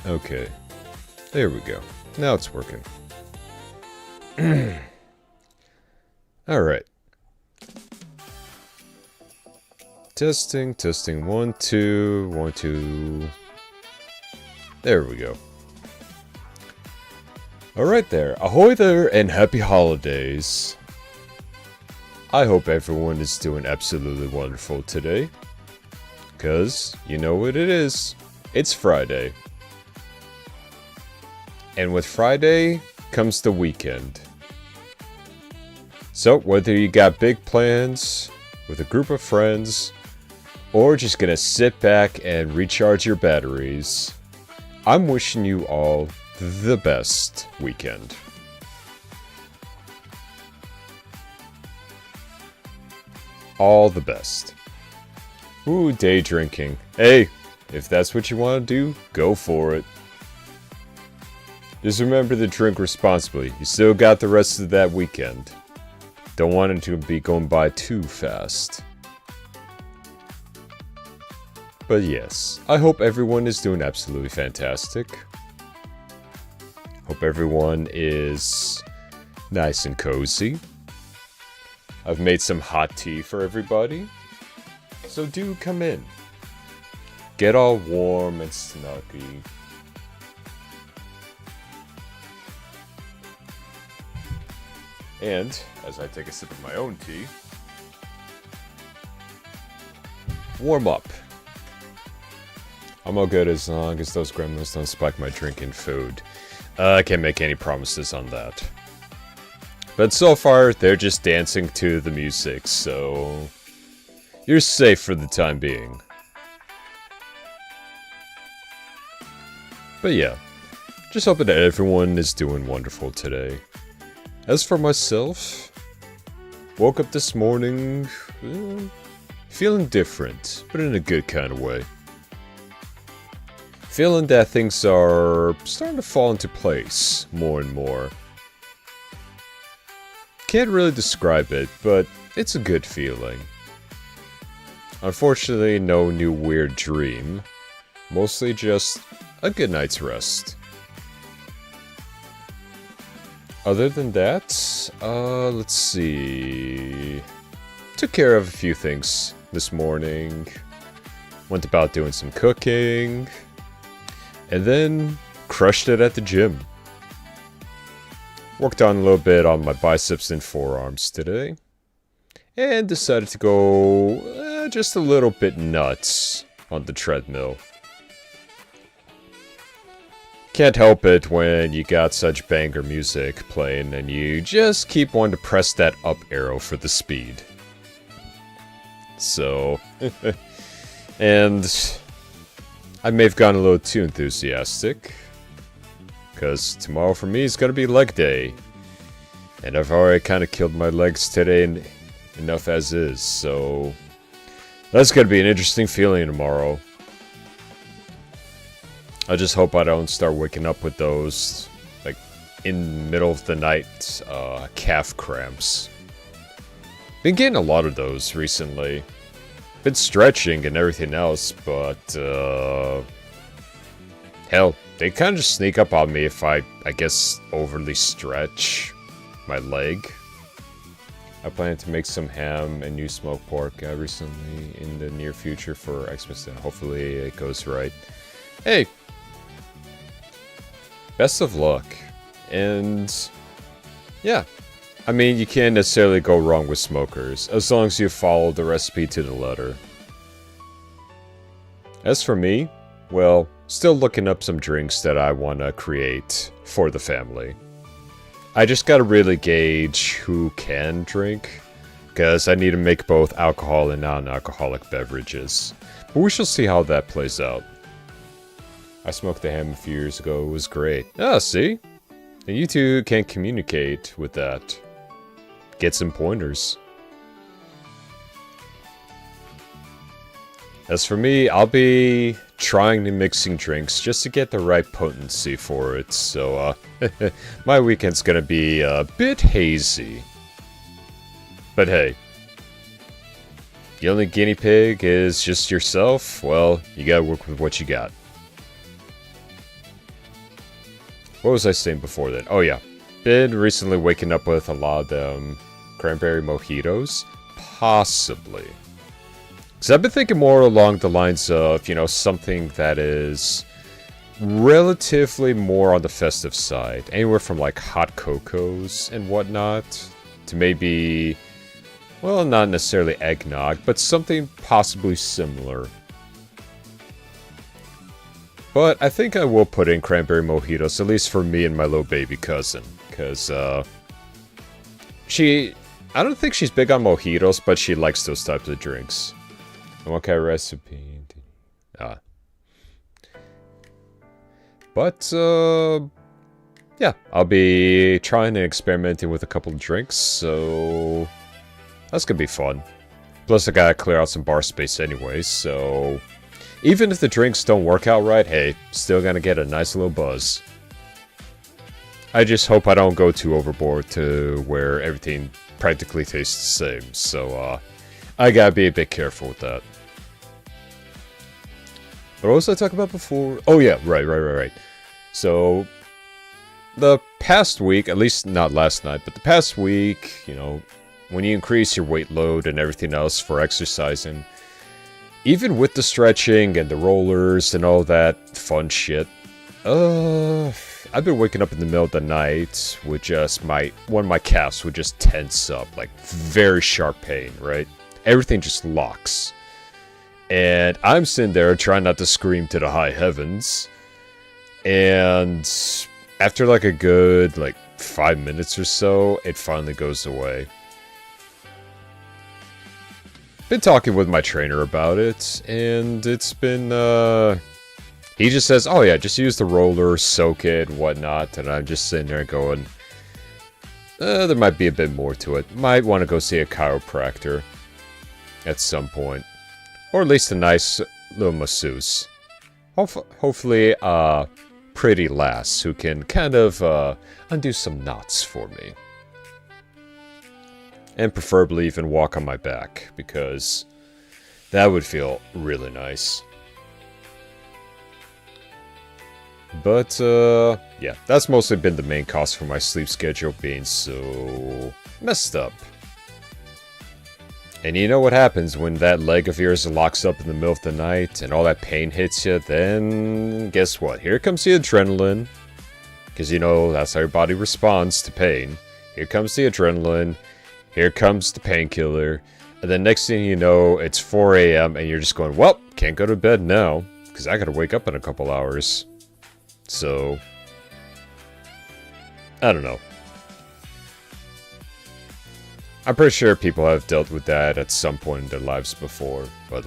Okay. There we go. Now it's working. Alright. Testing, testing. 1, 2, 1, 2. There we go. Alright there. Ahoy there and happy holidays. I hope everyone is doing absolutely wonderful today. Because, you know what it is. It's Friday. And with Friday comes the weekend. So, whether you got big plans with a group of friends, or just gonna sit back and recharge your batteries, I'm wishing you all the best weekend. All the best. Ooh, day drinking. Hey, if that's what you want to do, go for it. Just remember to drink responsibly. You still got the rest of that weekend. Don't want it to be going by too fast. But yes, I hope everyone is doing absolutely fantastic. Hope everyone is nice and cozy. I've made some hot tea for everybody. So do come in. Get all warm and snuggy. And, as I take a sip of my own tea, warm up. I'm all good as long as those gremlins don't spike my drinking food. I can't make any promises on that. But so far, they're just dancing to the music, so you're safe for the time being. But yeah, just hoping that everyone is doing wonderful today. As for myself, woke up this morning feeling different, but in a good kind of way. Feeling that things are starting to fall into place more and more. Can't really describe it, but it's a good feeling. Unfortunately, no new weird dream. Mostly just a good night's rest. Other than that, let's see. Took care of a few things this morning. Went about doing some cooking. And then crushed it at the gym. Worked on a little bit on my biceps and forearms today. And decided to go just a little bit nuts on the treadmill. Can't help it when you got such banger music playing and you just keep wanting to press that up arrow for the speed. So, and I may have gone a little too enthusiastic, because tomorrow for me is going to be leg day. And I've already kind of killed my legs today enough as is, so that's going to be an interesting feeling tomorrow. I just hope I don't start waking up with those, like, in the middle of the night, calf cramps. Been getting a lot of those recently. Been stretching and everything else, but, hell, they kind of just sneak up on me if I guess, overly stretch my leg. I plan to make some ham and new smoked pork recently in the near future for Xmas, and hopefully it goes right. Hey! Best of luck. And yeah, I mean, you can't necessarily go wrong with smokers, as long as you follow the recipe to the letter. As for me, well, still looking up some drinks that I want to create for the family. I just gotta really gauge who can drink, because I need to make both alcohol and non-alcoholic beverages. But we shall see how that plays out. I smoked a ham a few years ago, it was great. Ah, see? And you two can communicate with that. Get some pointers. As for me, I'll be trying and mixing drinks just to get the right potency for it, so my weekend's gonna be a bit hazy. But hey, the only guinea pig is just yourself, well, you gotta work with what you got. What was I saying before then? Oh yeah, been recently waking up with a lot of cranberry mojitos, possibly. Because I've been thinking more along the lines of, you know, something that is relatively more on the festive side. Anywhere from like hot cocos and whatnot to maybe, well, not necessarily eggnog, but something possibly similar. But I think I will put in cranberry mojitos, at least for me and my little baby cousin. Because, I don't think she's big on mojitos, but she likes those types of drinks. And what kind of recipe? But, yeah, I'll be trying and experimenting with a couple of drinks, so that's gonna be fun. Plus, I gotta clear out some bar space anyways, so even if the drinks don't work out right, hey, still gonna get a nice little buzz. I just hope I don't go too overboard to where everything practically tastes the same, so, I gotta be a bit careful with that. What was I talking about before? Oh yeah, right. So, the past week, at least not last night, but the past week, you know, when you increase your weight load and everything else for exercising, even with the stretching and the rollers and all that fun shit, I've been waking up in the middle of the night with just one of my calves would just tense up, like very sharp pain, right? Everything just locks. And I'm sitting there trying not to scream to the high heavens. And after like a good 5 minutes or so, it finally goes away. Been talking with my trainer about it, and it's been, he just says, oh yeah, just use the roller, soak it, whatnot, and I'm just sitting there going, there might be a bit more to it. Might want to go see a chiropractor at some point. Or at least a nice little masseuse. Hopefully, pretty lass who can kind of undo some knots for me. And preferably even walk on my back, because that would feel really nice. But, yeah, that's mostly been the main cause for my sleep schedule being so messed up. And you know what happens when that leg of yours locks up in the middle of the night and all that pain hits you, then guess what? Here comes the adrenaline. Because you know, that's how your body responds to pain. Here comes the adrenaline. Here comes the painkiller. And then next thing you know, it's 4 a.m. and you're just going, well, can't go to bed now. Because I gotta wake up in a couple hours. So, I don't know. I'm pretty sure people have dealt with that at some point in their lives before, but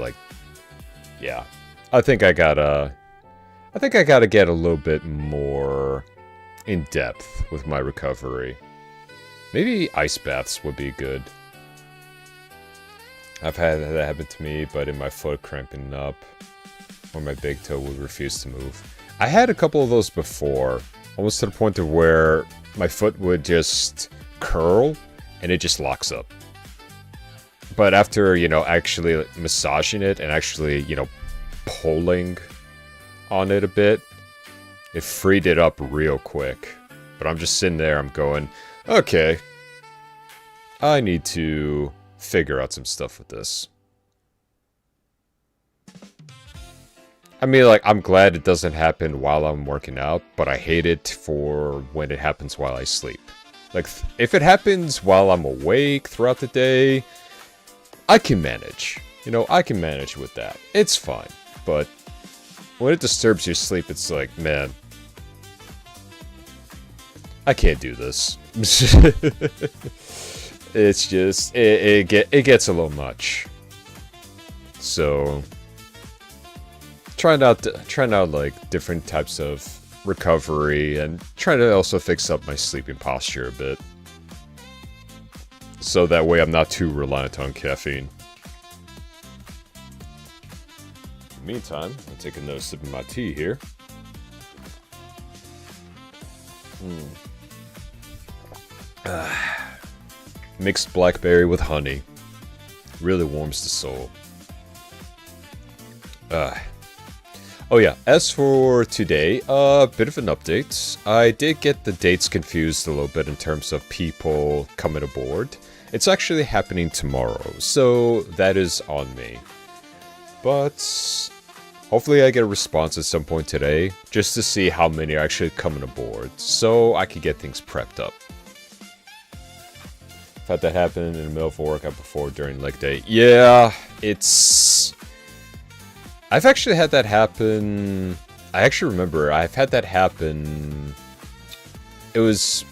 yeah. I think I gotta get a little bit more in depth with my recovery. Maybe ice baths would be good. I've had that happen to me, but in my foot cramping up, or my big toe would refuse to move. I had a couple of those before, almost to the point of where my foot would just curl, and it just locks up. But after, you know, actually massaging it and actually, you know, pulling on it a bit, it freed it up real quick. But I'm just sitting there, I'm going, okay, I need to figure out some stuff with this. I mean, I'm glad it doesn't happen while I'm working out, but I hate it for when it happens while I sleep. If it happens while I'm awake throughout the day, I can manage. You know, I can manage with that. It's fine. But when it disturbs your sleep, it's like, man, I can't do this. It's just, it gets a little much. So, trying out different types of recovery and trying to also fix up my sleeping posture a bit, so that way I'm not too reliant on caffeine. In the meantime, I'll take another sip of my tea here. Mixed blackberry with honey really warms the soul. Oh yeah, as for today, a bit of an update. I did get the dates confused a little bit in terms of people coming aboard. It's actually happening tomorrow, so that is on me. But hopefully I get a response at some point today, just to see how many are actually coming aboard, so I can get things prepped up. I've had that happen in the middle of a workout before during leg day. Yeah, it's... I've actually had that happen... I actually remember, I've had that happen... It was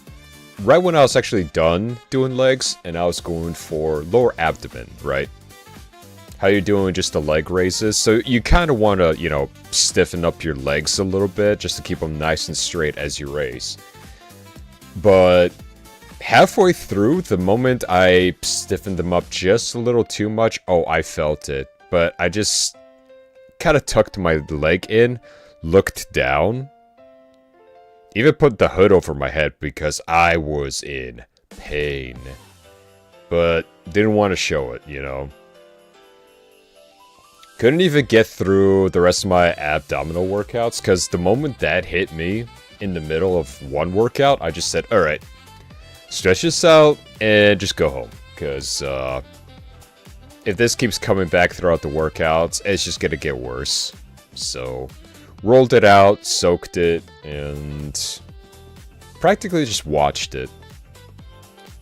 right when I was actually done doing legs, and I was going for lower abdomen, right? How you're doing just the leg raises. So you kind of want to, you know, stiffen up your legs a little bit, just to keep them nice and straight as you raise. But halfway through, the moment I stiffened them up just a little too much, oh, I felt it. But I just kind of tucked my leg in, looked down, even put the hood over my head because I was in pain. But didn't want to show it, you know. Couldn't even get through the rest of my abdominal workouts because the moment that hit me in the middle of one workout, I just said, alright, stretch this out and just go home. Because if this keeps coming back throughout the workouts, it's just going to get worse. So, rolled it out, soaked it, and practically just watched it.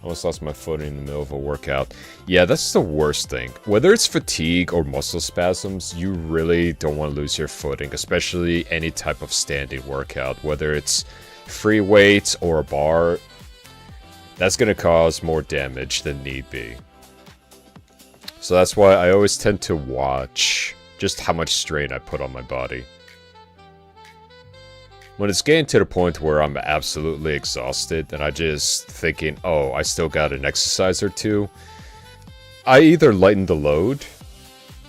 Almost lost my footing in the middle of a workout. Yeah, that's the worst thing. Whether it's fatigue or muscle spasms, you really don't want to lose your footing, especially any type of standing workout. Whether it's free weights or a bar, that's going to cause more damage than need be. So that's why I always tend to watch just how much strain I put on my body. When it's getting to the point where I'm absolutely exhausted and I just thinking, oh, I still got an exercise or two, I either lighten the load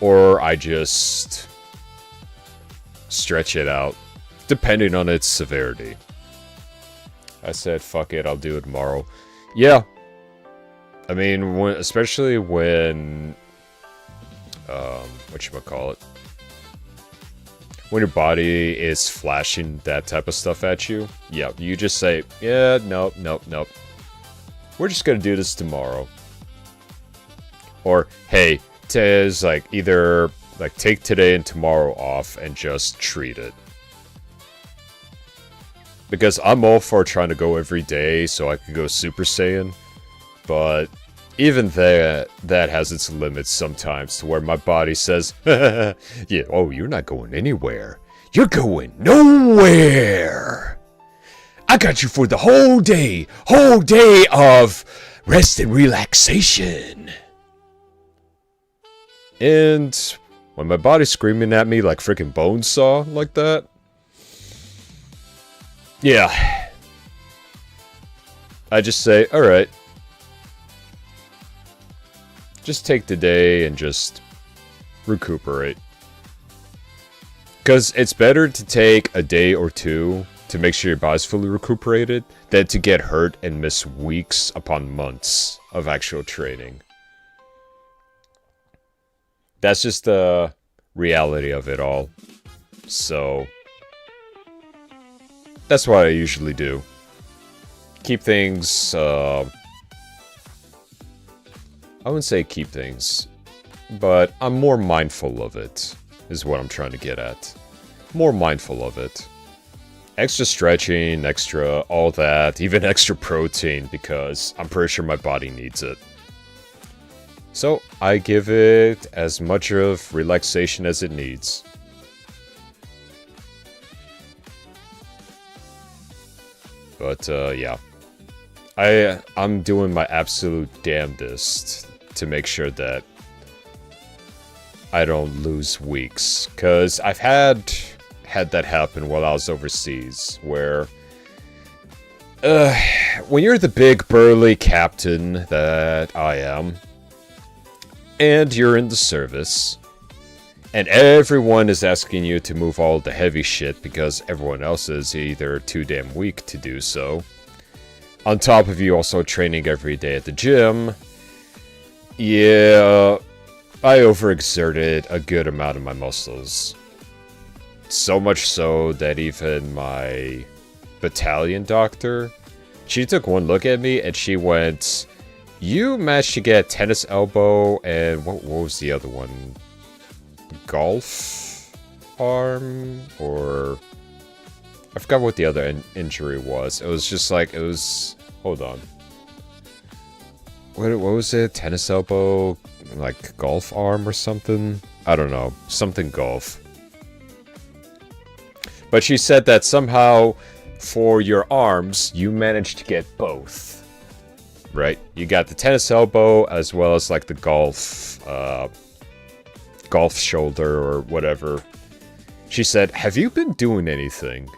or I just stretch it out, depending on its severity. I said, fuck it, I'll do it tomorrow. Yeah. I mean, especially when, whatchamacallit, when your body is flashing that type of stuff at you, yeah, you just say, yeah, nope. We're just gonna do this tomorrow. Or, hey, Tez, like, either, like, take today and tomorrow off and just treat it. Because I'm all for trying to go every day so I can go Super Saiyan, but even that has its limits sometimes, to where my body says, yeah, oh, you're not going anywhere. You're going nowhere. I got you for the whole day of rest and relaxation. And when my body's screaming at me like freaking Bonesaw like that, yeah, I just say, alright. Just take the day and just recuperate. Because it's better to take a day or two to make sure your body's fully recuperated than to get hurt and miss weeks upon months of actual training. That's just the reality of it all. So, that's what I usually do. Keep things, I wouldn't say keep things, but I'm more mindful of it, is what I'm trying to get at. More mindful of it. Extra stretching, extra all that, even extra protein, because I'm pretty sure my body needs it. So, I give it as much of relaxation as it needs. But, yeah. I'm doing my absolute damnedest to make sure that I don't lose weeks. Because I've had that happen while I was overseas, where when you're the big burly captain that I am, and you're in the service, and everyone is asking you to move all the heavy shit because everyone else is either too damn weak to do so, on top of you also training every day at the gym, yeah, I overexerted a good amount of my muscles. So much so that even my battalion doctor, she took one look at me and she went, you managed to get tennis elbow and what was the other one? Golf arm? Or I forgot what the other injury was. It was just like, it was, hold on. What was it? Tennis elbow? Like golf arm or something? I don't know. Something golf. But she said that somehow for your arms, you managed to get both. Right? You got the tennis elbow as well as like the golf shoulder or whatever. She said, have you been doing anything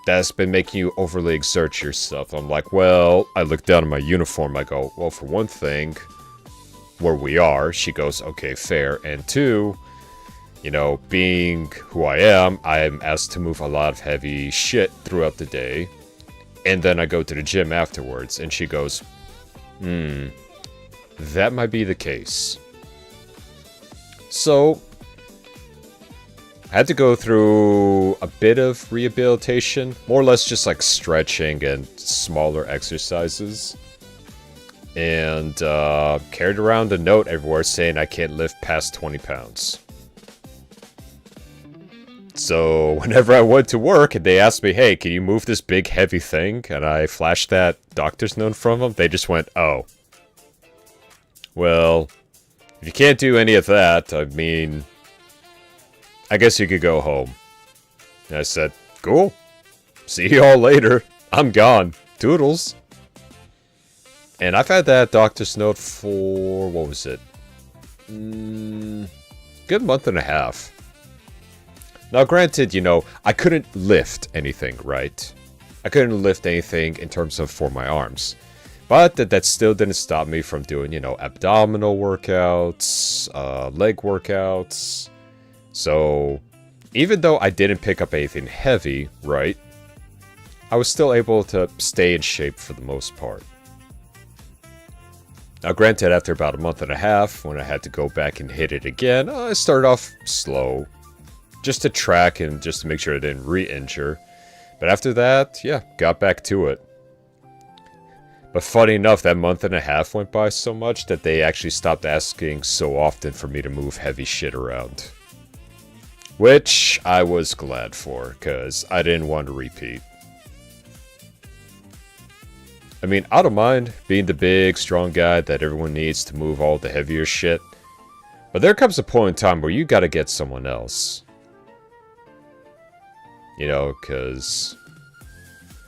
that's been making you overly exert yourself? I'm like, well, I look down at my uniform. I go, well, for one thing, where we are. She goes, okay, fair. And two, you know, being who I am asked to move a lot of heavy shit throughout the day. And then I go to the gym afterwards. And she goes, that might be the case. So I had to go through a bit of rehabilitation, more or less just like stretching and smaller exercises. And carried around a note everywhere saying I can't lift past 20 pounds. So whenever I went to work and they asked me, hey, can you move this big heavy thing? And I flashed that doctor's note from them, they just went, oh. Well, if you can't do any of that, I mean, I guess you could go home. And I said, cool. See y'all later. I'm gone. Toodles. And I've had that doctor's note for, what was it? Good month and a half. Now granted, you know, I couldn't lift anything, right? I couldn't lift anything in terms of for my arms. But that still didn't stop me from doing, you know, abdominal workouts, leg workouts. So, even though I didn't pick up anything heavy, right? I was still able to stay in shape for the most part. Now granted, after about a month and a half, when I had to go back and hit it again, I started off slow. Just to track and just to make sure I didn't re-injure. But after that, yeah, got back to it. But funny enough, that month and a half went by so much that they actually stopped asking so often for me to move heavy shit around. Which I was glad for, because I didn't want to repeat. I mean, I don't mind being the big, strong guy that everyone needs to move all the heavier shit. But there comes a point in time where you gotta get someone else. You know, because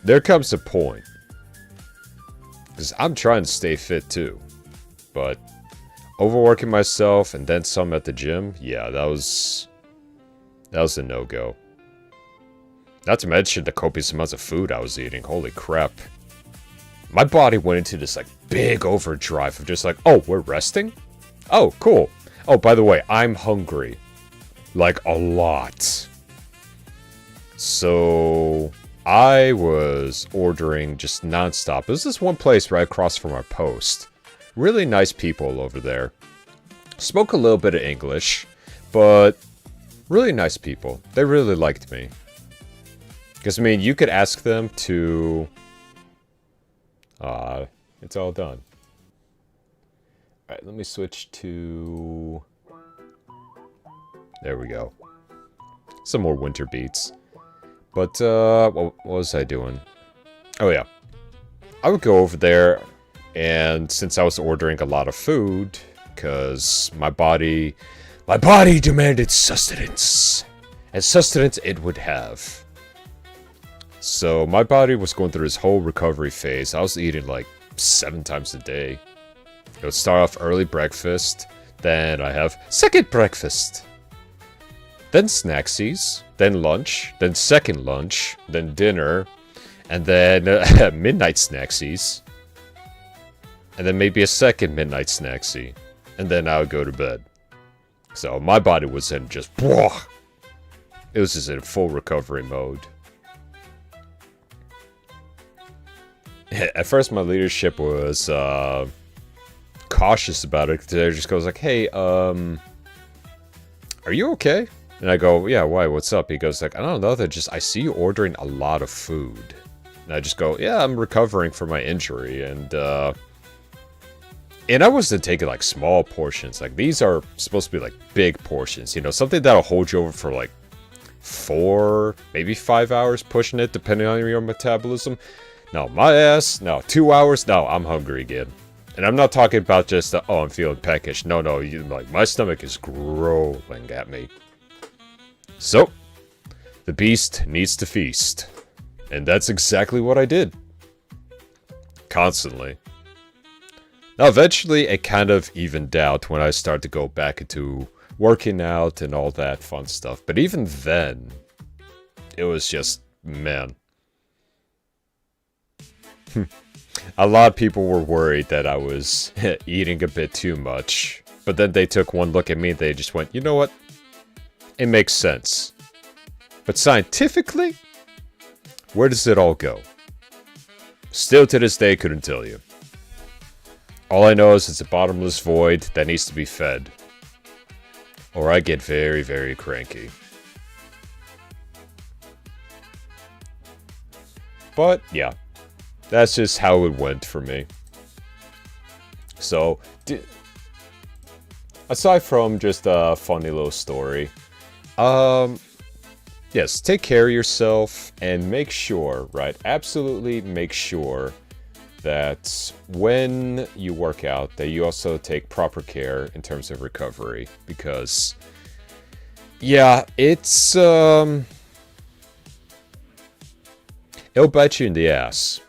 there comes a point. Because I'm trying to stay fit too. But overworking myself and then some at the gym, yeah, that was a no-go. Not to mention the copious amounts of food I was eating. Holy crap. My body went into this like big overdrive of just like, oh, we're resting? Oh, cool. Oh, by the way, I'm hungry. Like, a lot. So, I was ordering just non-stop. There's this one place right across from our post. Really nice people over there. Spoke a little bit of English, but really nice people. They really liked me. Because, I mean, you could ask them to... it's all done. Alright, let me switch to... There we go. Some more winter beats. But, what was I doing? Oh, yeah. I would go over there, and since I was ordering a lot of food, because my body demanded sustenance. And sustenance it would have. So, my body was going through this whole recovery phase. I was eating, like, 7 times a day. It would start off early breakfast, then I have second breakfast. Then snacksies, then lunch, then second lunch, then dinner, and then midnight snacksies. And then maybe a second midnight snacksy. And then I would go to bed. So my body was in just... It was just in full recovery mode. At first my leadership was cautious about it. They just goes like, hey, are you okay? And I go, yeah, why? What's up? He goes like, I don't know. I see you ordering a lot of food. And I just go, yeah, I'm recovering from my injury. And I wasn't taking like small portions. Like these are supposed to be like big portions. You know, something that'll hold you over for like 4, maybe 5 hours pushing it, depending on your metabolism. No, my ass. No, 2 hours. No, I'm hungry again. And I'm not talking about just, oh, I'm feeling peckish. No, like my stomach is growling at me. So, the beast needs to feast. And that's exactly what I did. Constantly. Now, eventually, it kind of evened out when I started to go back into working out and all that fun stuff. But even then, it was just, man. A lot of people were worried that I was eating a bit too much. But then they took one look at me and they just went, you know what? It makes sense. But scientifically, where does it all go? Still to this day, couldn't tell you. All I know is it's a bottomless void that needs to be fed. Or I get very, very cranky. But, yeah. That's just how it went for me. So, aside from just a funny little story, yes, take care of yourself and make sure, right? Absolutely make sure that when you work out, that you also take proper care in terms of recovery. Because, yeah, it's, it'll bite you in the ass.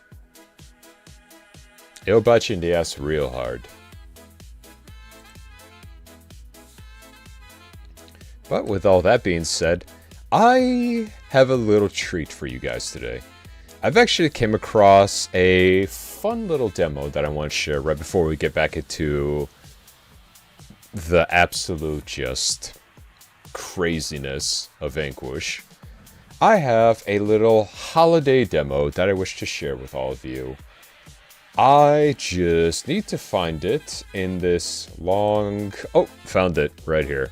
It'll bite you in the ass real hard. But with all that being said, I have a little treat for you guys today. I've actually came across a fun little demo that I want to share right before we get back into the absolute just craziness of Vanquish. I have a little holiday demo that I wish to share with all of you. I just need to find it in this long... Oh, found it right here.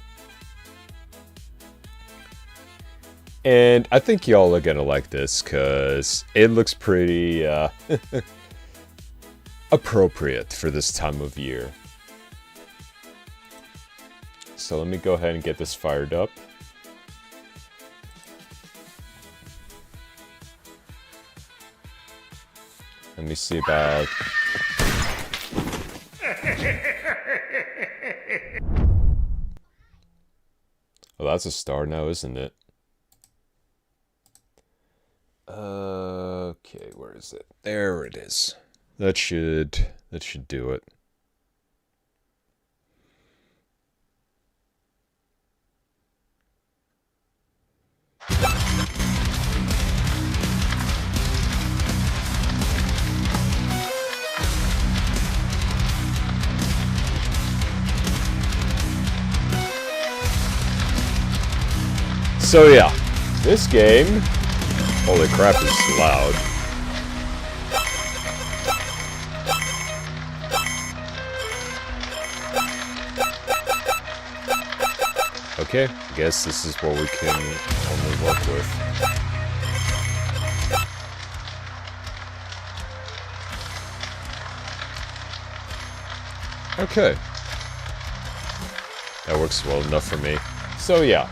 And I think y'all are gonna like this, because it looks pretty appropriate for this time of year. So let me go ahead and get this fired up. Let me see about... Oh, that's a star now, isn't it? Okay, where is it? There it is. That should do it. So yeah, this game, holy crap, it's loud. Okay, I guess this is what we can only work with. Okay. That works well enough for me. So yeah.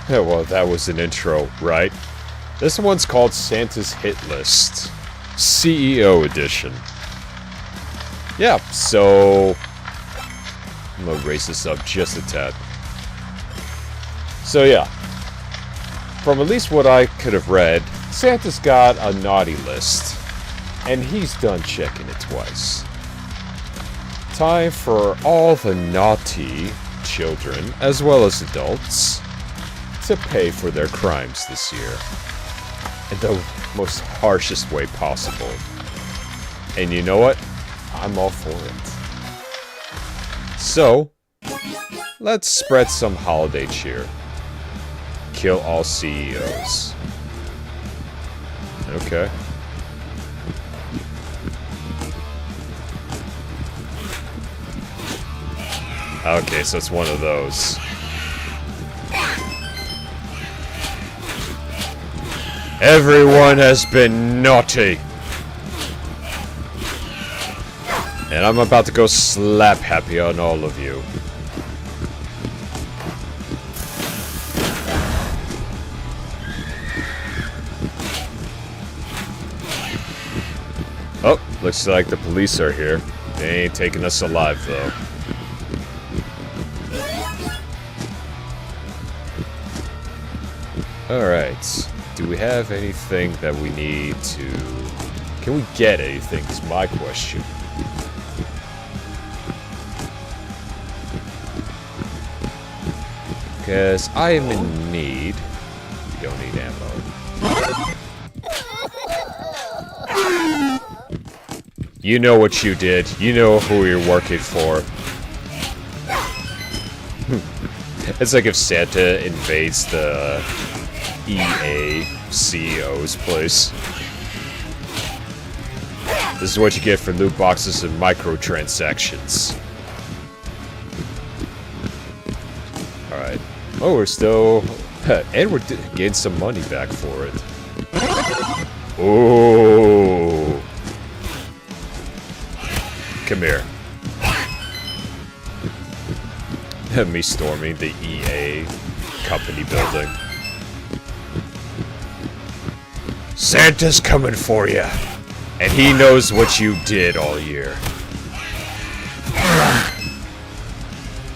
Yeah, well, that was an intro, right? This one's called Santa's Hit List. CEO Edition. Yeah, so... I'm gonna raise this up just a tad. So yeah. From at least what I could have read, Santa's got a naughty list. And he's done checking it twice. Time for all the naughty children, as well as adults, to pay for their crimes this year in the most harshest way possible. And you know what? I'm all for it. So, let's spread some holiday cheer. Kill all CEOs. Okay. Okay, so it's one of those. Everyone has been naughty. And I'm about to go slap happy on all of you. Oh, looks like the police are here. They ain't taking us alive, though. Alright. Do we have anything that we need to... Can we get anything, is my question. Because I am in need. We don't need ammo. You know what you did. You know who you're working for. It's like if Santa invades the EA CEO's place. This is what you get for loot boxes and microtransactions. Alright. Oh, we're still... and we're getting some money back for it. Oh. Come here. Me storming the EA company building. Santa's coming for you, and he knows what you did all year.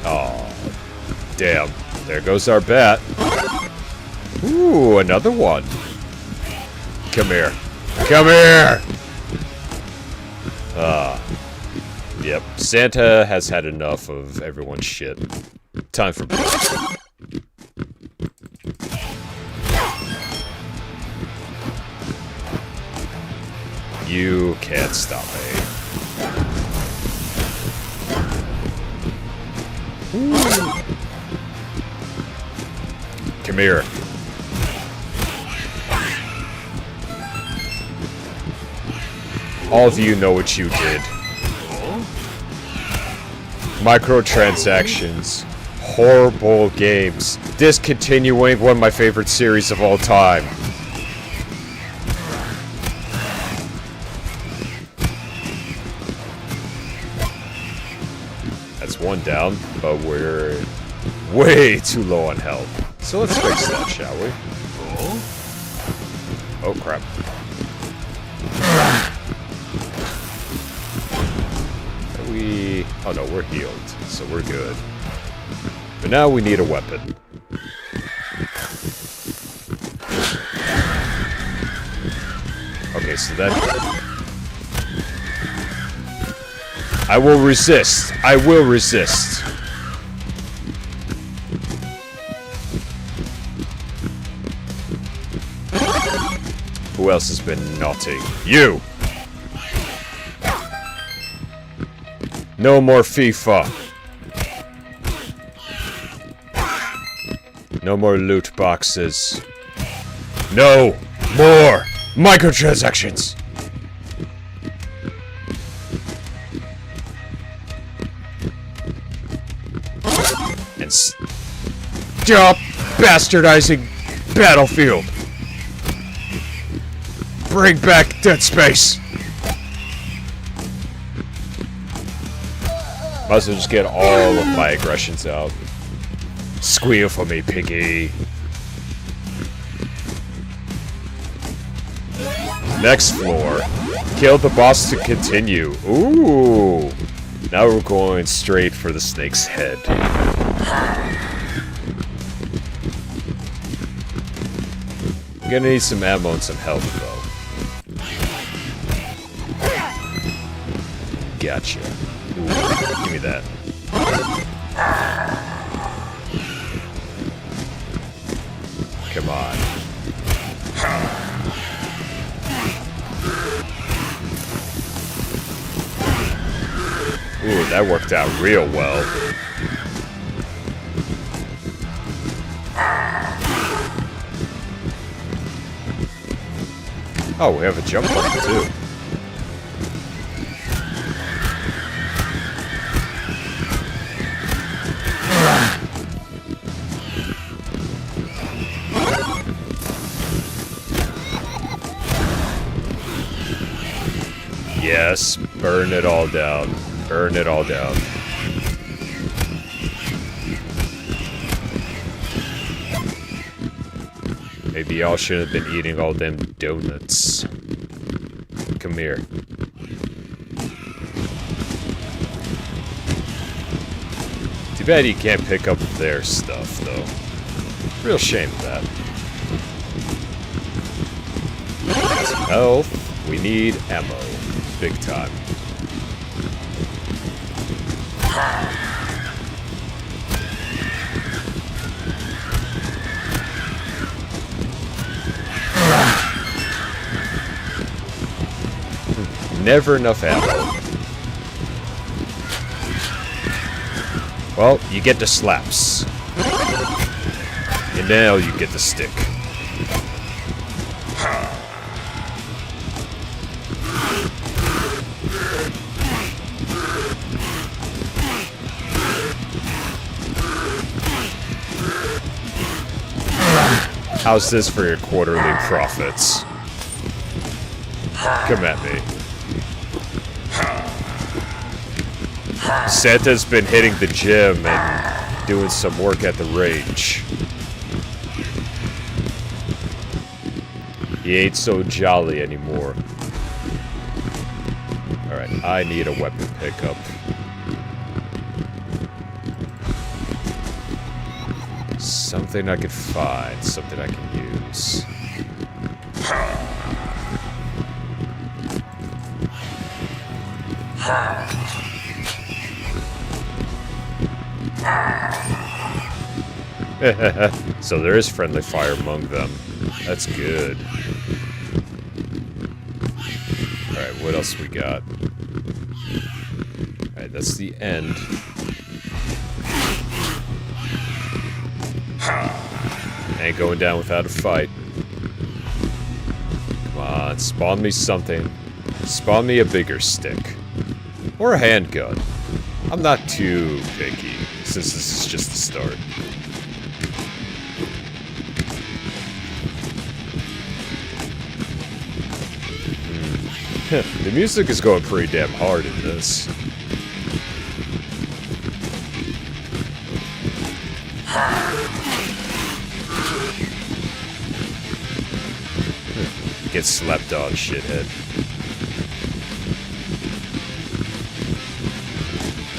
Oh, damn. There goes our bat. Ooh, another one. Come here. Come here! Yep. Santa has had enough of everyone's shit. Time for bed. You can't stop me. Ooh. Come here. All of you know what you did. Microtransactions. Horrible games. Discontinuing one of my favorite series of all time. That's one down, but we're way too low on health. So let's fix that, shall we? Oh, crap. Oh no, we're healed, so we're good. But now we need a weapon. Okay, so that... I will resist. I will resist. Who else has been naughty? You! No more FIFA. No more loot boxes. No more microtransactions. And stop bastardizing Battlefield. Bring back Dead Space. Might as well just get all of my aggressions out. Squeal for me, piggy. Next floor. Kill the boss to continue. Ooh. Now we're going straight for the snake's head. I'm gonna need some ammo and some health, though. Gotcha. Ooh, give me that. Come on. Ooh, that worked out real well. Oh, we have a jump button, too. Yes, burn it all down. Burn it all down. Maybe y'all should have been eating all them donuts. Come here. Too bad you can't pick up their stuff, though. Real shame of that. Some health. We need ammo. Big time. Never enough ammo. Well, you get the slaps. And now you get the stick. How's this for your quarterly profits? Come at me. Santa's been hitting the gym and doing some work at the range. He ain't so jolly anymore. Alright, I need a weapon pickup. Something I could find, something I can use. So there is friendly fire among them. That's good. Alright, what else we got? Alright, that's the end. Ain't going down without a fight. Come on, spawn me something. Spawn me a bigger stick. Or a handgun. I'm not too picky, since this is just the start. The music is going pretty damn hard in this. Get slept on, shithead.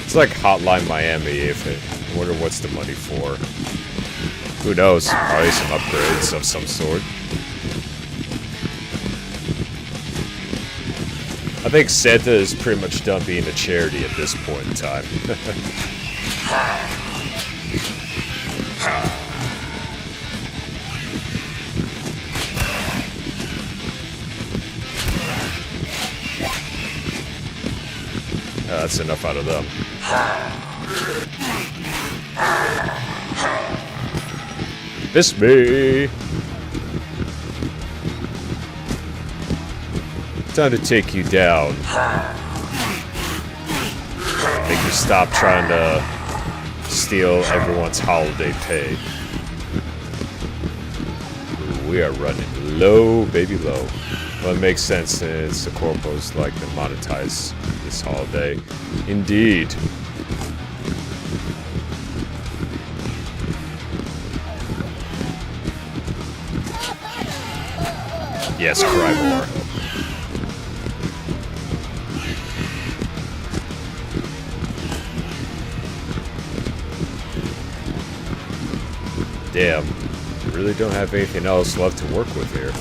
It's like Hotline Miami, if it... I wonder what's the money for. Who knows? Probably some upgrades of some sort. I think Santa is pretty much done being a charity at this point in time. That's enough out of them. Miss me! Time to take you down. Make you stop trying to steal everyone's holiday pay. Ooh, we are running low, baby, low. Well, it makes sense since the corpos like to monetize this holiday. Indeed. Yes, cry more. Damn, I really don't have anything else left to work with here.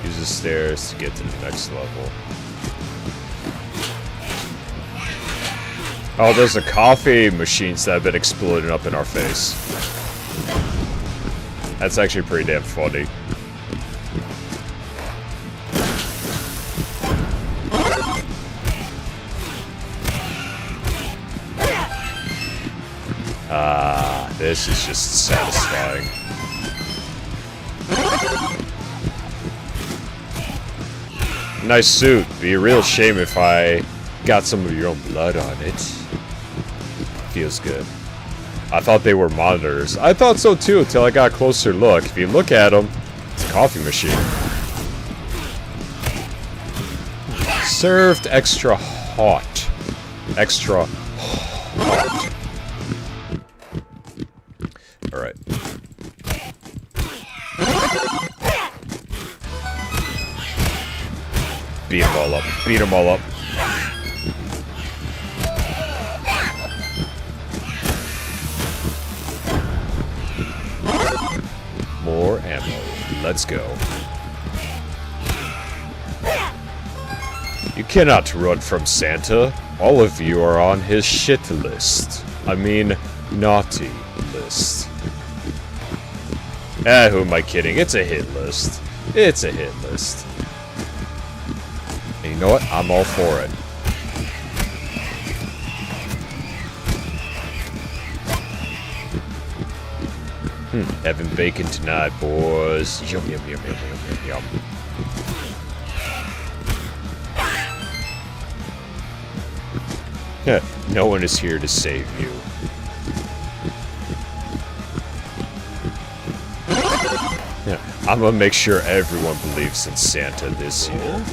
Use the stairs to get to the next level. Oh, there's the coffee machines that have been exploding up in our face. That's actually pretty damn funny. Ah, this is just satisfying. Nice suit. Be a real shame if I got some of your own blood on it. Feels good. I thought they were monitors. I thought so too until I got a closer look. If you look at them, it's a coffee machine. Served extra hot. Extra hot. Alright. Beat them all up. Beat them all up. More ammo. Let's go. You cannot run from Santa. All of you are on his shit list. I mean, naughty list. Ah, who am I kidding? It's a hit list. It's a hit list. And you know what? I'm all for it. Having bacon tonight, boys. Yum, yum, yum, yum, yum, yum, yum. No one is here to save you. Yeah, I'm gonna make sure everyone believes in Santa this year.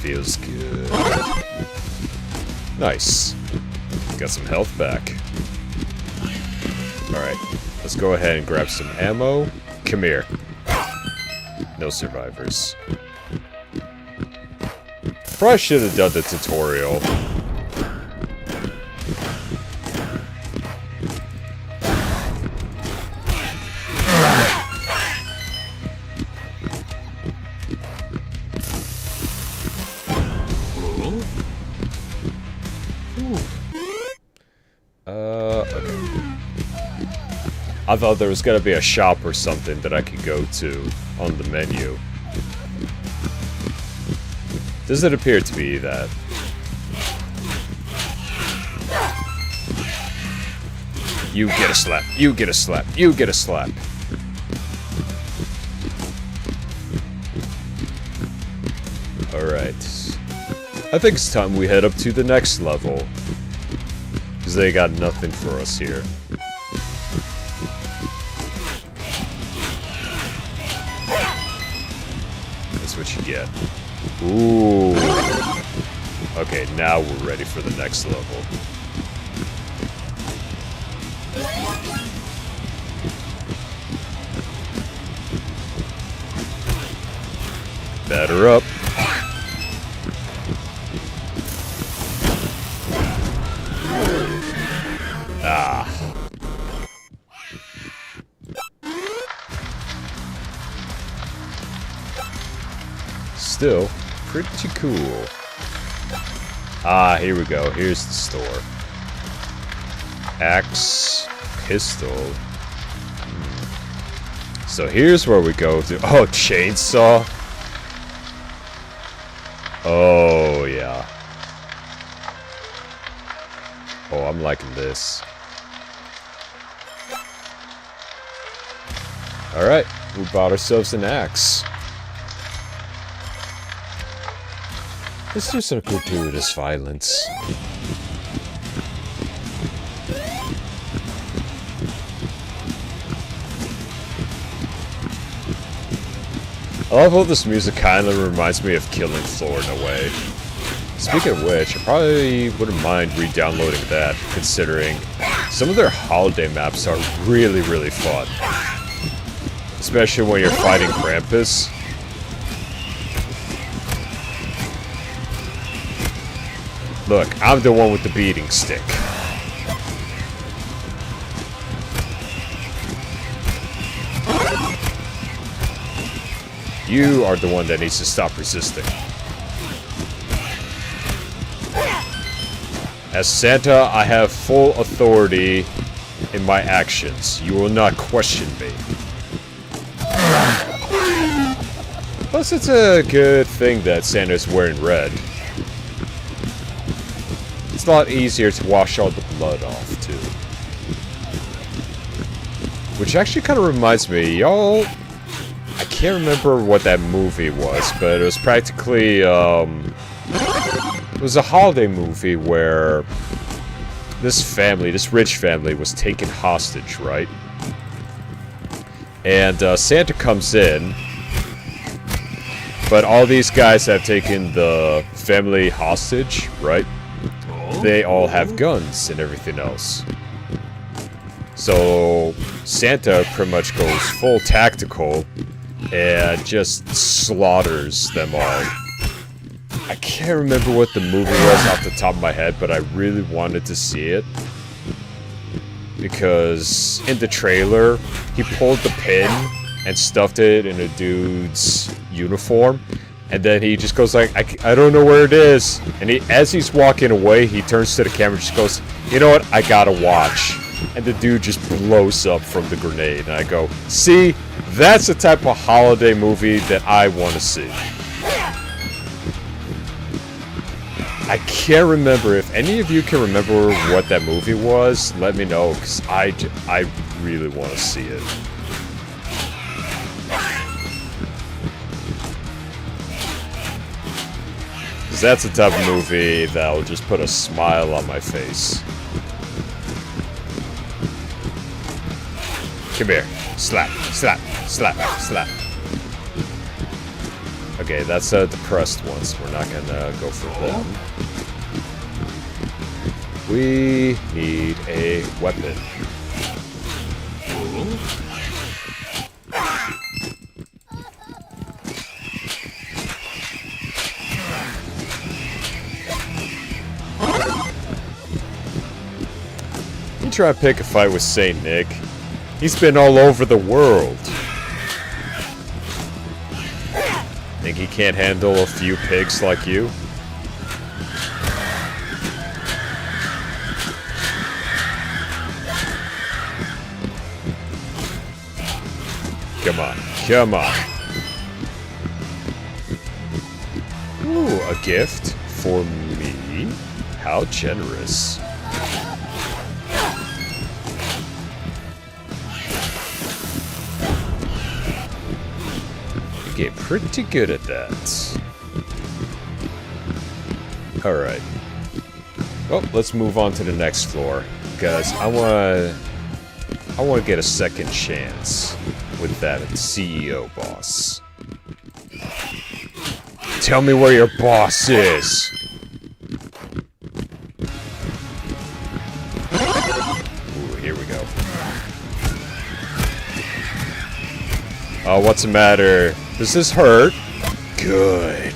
Feels good. Nice. Got some health back. Alright, let's go ahead and grab some ammo. Come here. No survivors. Probably should have done the tutorial. Okay. I thought there was gonna be a shop or something that I could go to on the menu. Doesn't appear to be that. You get a slap. You get a slap. You get a slap. Alright. I think it's time we head up to the next level. Because they got nothing for us here. That's what you get. Ooh. Okay, now we're ready for the next level. Batter up. Ah. Still pretty cool. Ah, here we go. Here's the store. Axe, pistol. So here's where we go to. Oh, chainsaw. Oh, yeah. Oh, I'm liking this. Alright, we bought ourselves an axe. Let's do some gratuitous violence. I love how this music kind of reminds me of Killing Floor in a way. Speaking of which, I probably wouldn't mind re-downloading that, considering some of their holiday maps are really, really fun. Especially when you're fighting Krampus. Look, I'm the one with the beating stick. You are the one that needs to stop resisting. As Santa, I have full authority in my actions. You will not question me. Plus, it's a good thing that Santa's wearing red. It's a lot easier to wash all the blood off, too. Which actually kind of reminds me, y'all... I can't remember what that movie was, but it was practically, it was a holiday movie where this family, this rich family, was taken hostage, right? And Santa comes in, but all these guys have taken the family hostage, right? They all have guns and everything else. So Santa pretty much goes full tactical and just slaughters them all. I can't remember what the movie was off the top of my head, but I really wanted to see it. Because in the trailer, he pulled the pin and stuffed it in a dude's uniform. And then he just goes like, I don't know where it is. And as he's walking away, he turns to the camera and just goes, you know what, I gotta watch. And the dude just blows up from the grenade. And I go, see, that's the type of holiday movie that I want to see. I can't remember. If any of you can remember what that movie was, let me know, because I really want to see it. Because that's the type of movie that'll just put a smile on my face. Come here. Slap, slap, slap, slap. Okay, that's depressed ones. We're not gonna go for them. We need a weapon. You try to pick a fight with Saint Nick. He's been all over the world. Think he can't handle a few pigs like you? Come on, come on. Ooh, a gift for me? How generous. Get pretty good at that. Alright. Well, let's move on to the next floor. Because I wanna get a second chance with that CEO boss. Tell me where your boss is! Ooh, here we go. Oh, what's the matter? Does this hurt? Good.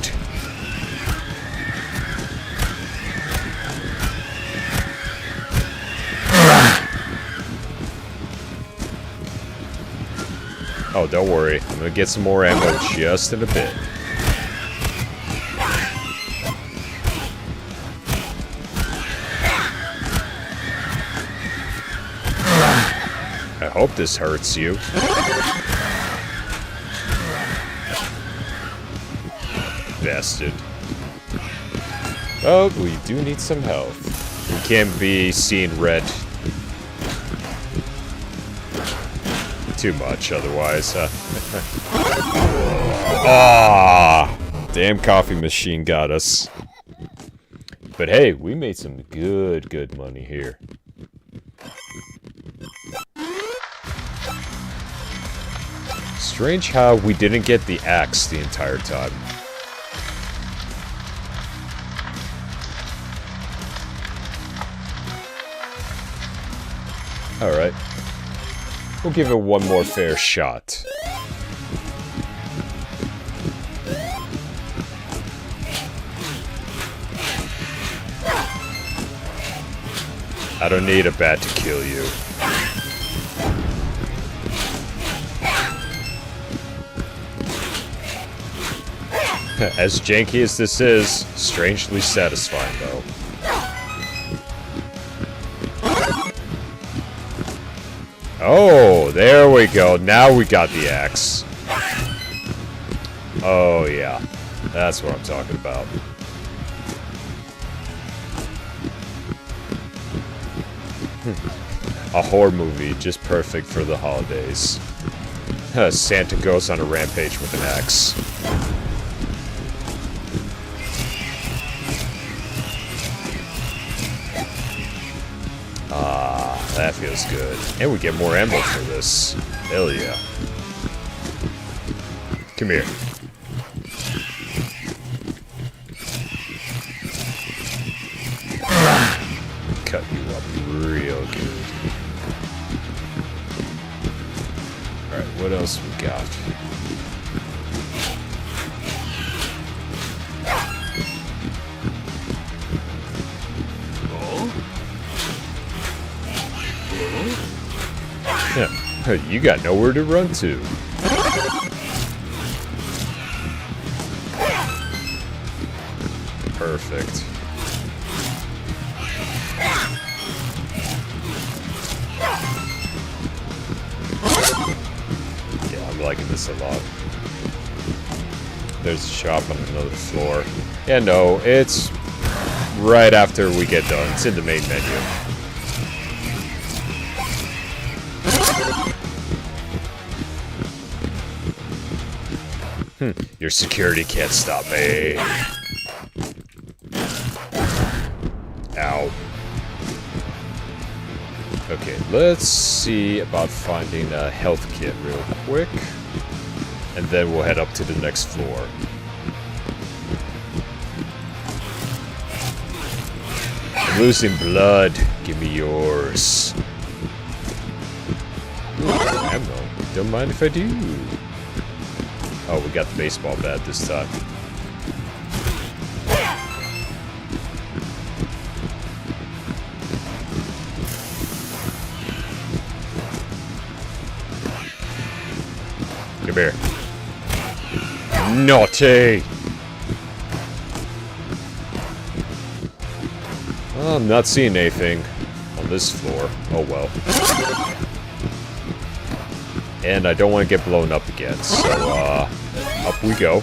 Oh, don't worry. I'm gonna get some more ammo just in a bit. I hope this hurts you. Bastard. Oh, we do need some health. We can't be seeing red too much otherwise, huh? Ah! Damn coffee machine got us. But hey, we made some good money here. Strange how we didn't get the axe the entire time. Alright. We'll give it one more fair shot. I don't need a bat to kill you. As janky as this is, strangely satisfying though. Oh, there we go. Now we got the axe. Oh, yeah. That's what I'm talking about. A horror movie, just perfect for the holidays. Santa goes on a rampage with an axe. Ah, that feels good. And we get more ammo for this. Hell yeah. Come here. Cut you up real good. Alright, what else we got? Yeah, you got nowhere to run to. Perfect. Yeah, I'm liking this a lot. There's a shop on another floor. Yeah, no, it's right after we get done. It's in the main menu. Your security can't stop me. Ow. Okay, let's see about finding a health kit real quick. And then we'll head up to the next floor. I'm losing blood. Give me yours. Ooh, ammo. Don't mind if I do. Oh, we got the baseball bat this time. Come here. Naughty! Oh, I'm not seeing anything on this floor. Oh well. And I don't want to get blown up again, so, up we go.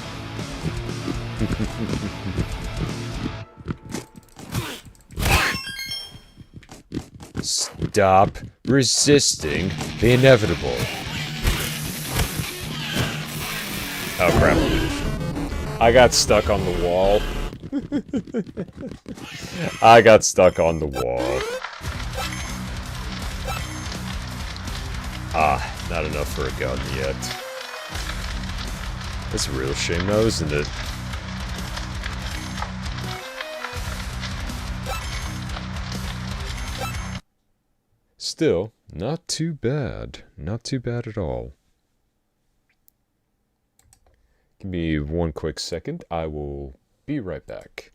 Stop resisting the inevitable. Oh, crap. I got stuck on the wall. I got stuck on the wall. Ah, not enough for a gun yet. That's a real shame though, isn't it? Still, not too bad. Not too bad at all. Give me one quick second. I will be right back.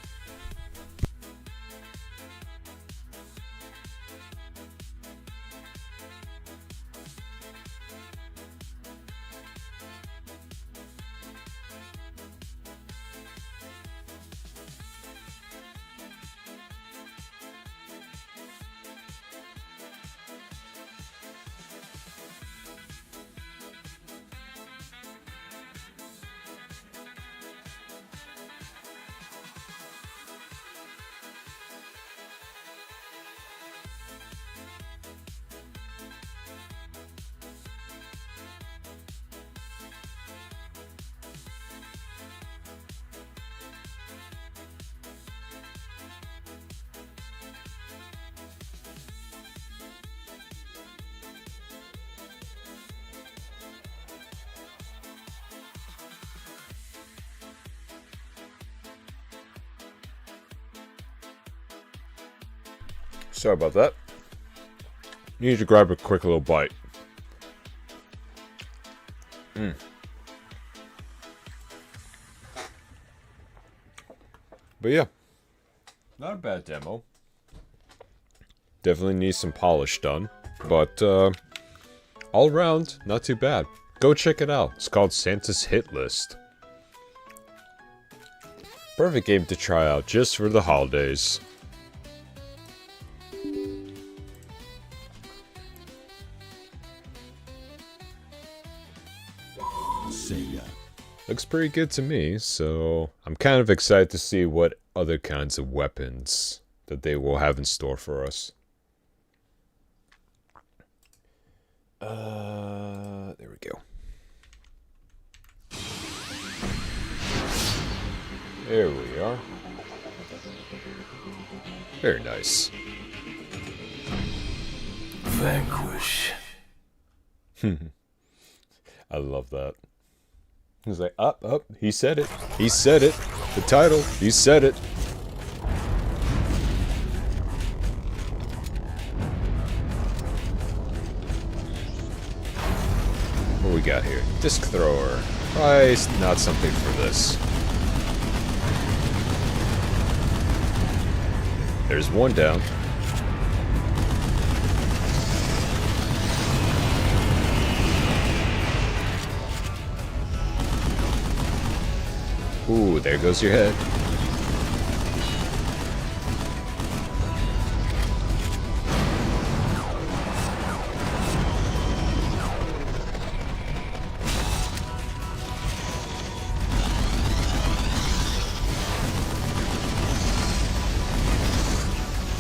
Sorry about that. Need to grab a quick little bite. But yeah, not a bad demo. Definitely needs some polish done, but all around, not too bad. Go check it out. It's called Santa's Hit List. Perfect game to try out just for the holidays. Looks pretty good to me, so I'm kind of excited to see what other kinds of weapons that they will have in store for us. There we go. There we are. Very nice. Vanquish. I love that. He's like, up. He said it. He said it. The title. He said it. What we got here? Disc thrower. Probably not something for this. There's one down. Ooh, there goes your head.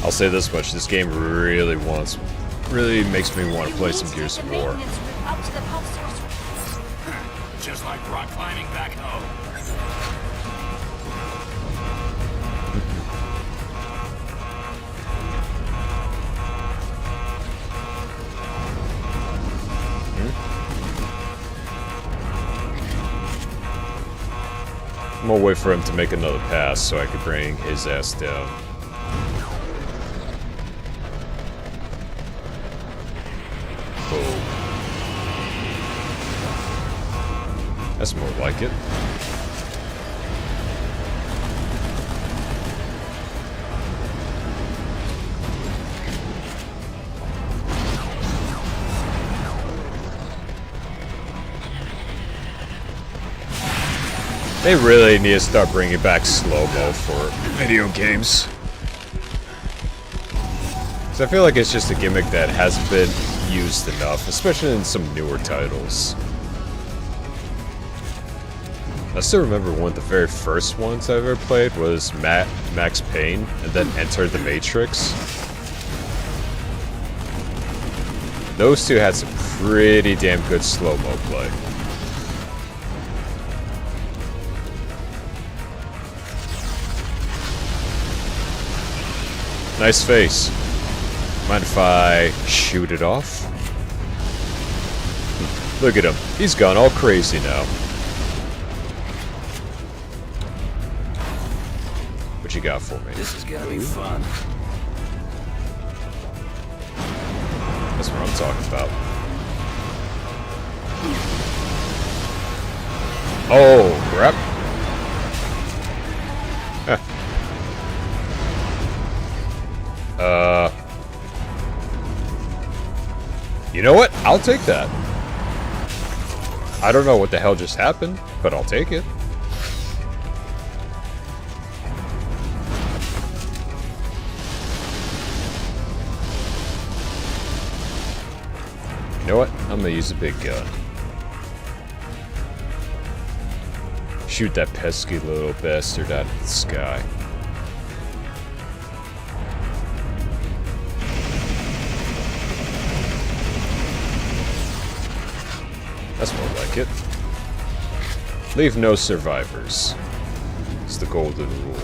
I'll say this much, this game really makes me want to play some Gears of War. Just like rock climbing back home. I'm gonna wait for him to make another pass so I can bring his ass down. Boom. That's more like it. They really need to start bringing back slow-mo for video games. Because I feel like it's just a gimmick that hasn't been used enough, especially in some newer titles. I still remember one of the very first ones I ever played was Max Payne, and then Enter the Matrix. Those two had some pretty damn good slow-mo play. Nice face. Mind if I shoot it off? Look at him. He's gone all crazy now. What you got for me? This is gonna be fun. That's what I'm talking about. Oh, crap. You know what? I'll take that. I don't know what the hell just happened, but I'll take it. You know what? I'm gonna use a big gun. Shoot that pesky little bastard out of the sky. That's more like it. Leave no survivors. It's the golden rule.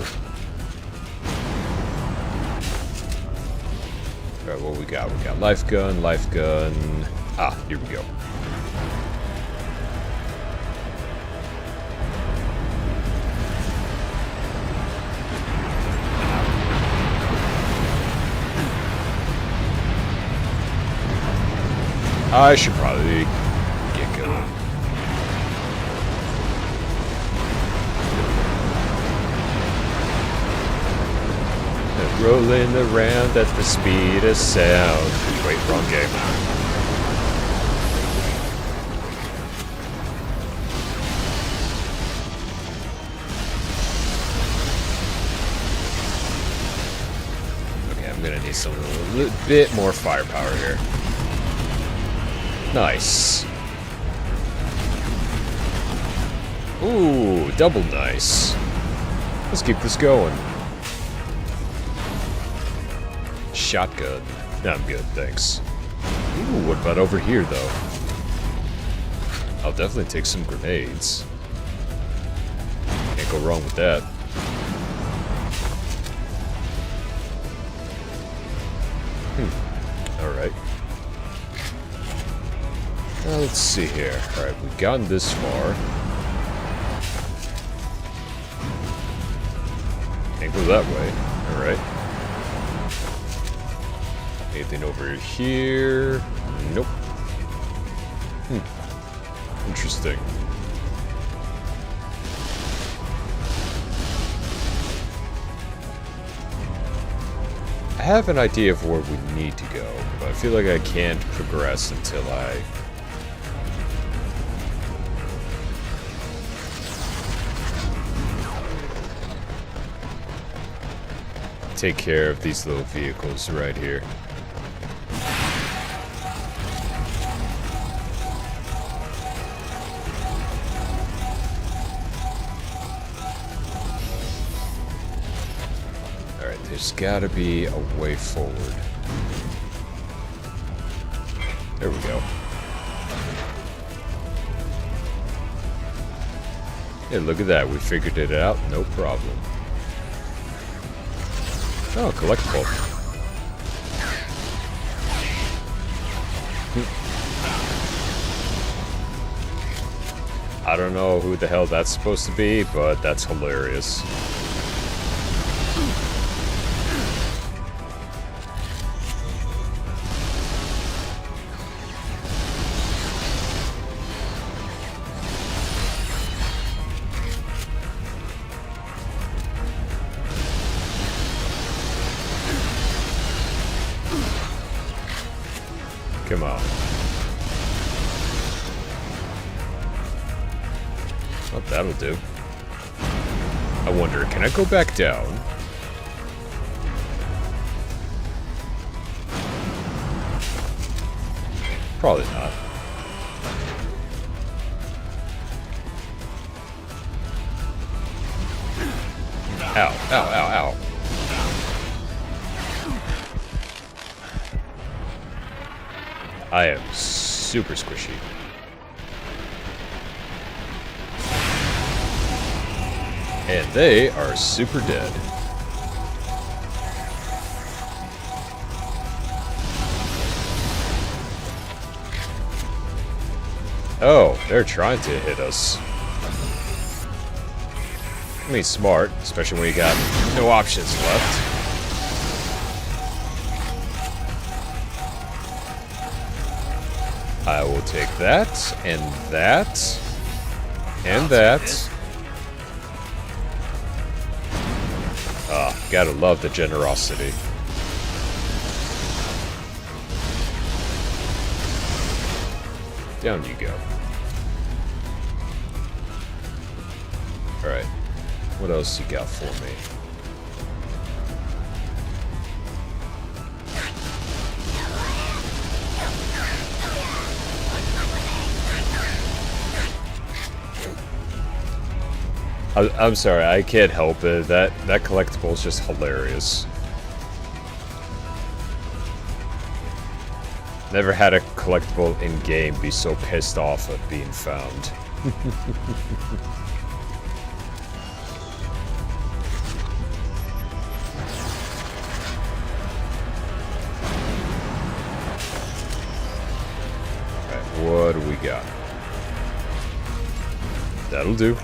Alright, what we got? We got life gun, life gun. Ah, here we go. I should probably get going. Rolling around at the speed of sound. Wait, wrong game. Okay, I'm gonna need some little bit more firepower here. Ooh, double nice. Let's keep this going. Shotgun. I'm good, thanks. Ooh, what about over here, though? I'll definitely take some grenades. Can't go wrong with that. Alright. Let's see here. Alright, we've gotten this far. Can't go that way. Alright. Anything over here? Nope. Interesting. I have an idea of where we need to go, but I feel like I can't progress until I... take care of these little vehicles right here. Alright, there's gotta be a way forward. There we go. Yeah, look at that. We figured it out. No problem. Oh, collectible. I don't know who the hell that's supposed to be, but that's hilarious. Come on. Oh, that'll do. I wonder, can I go back down? Probably not. Ow, ow, ow, ow. I am super squishy. And they are super dead. Oh, they're trying to hit us. I mean, smart, especially when you got no options left. I will take that, and that, and that. Ah, gotta love the generosity. Down you go. Alright. What else you got for me? I'm sorry, I can't help it. That collectible is just hilarious. Never had a collectible in-game be so pissed off at being found. Alright, what do we got? That'll do.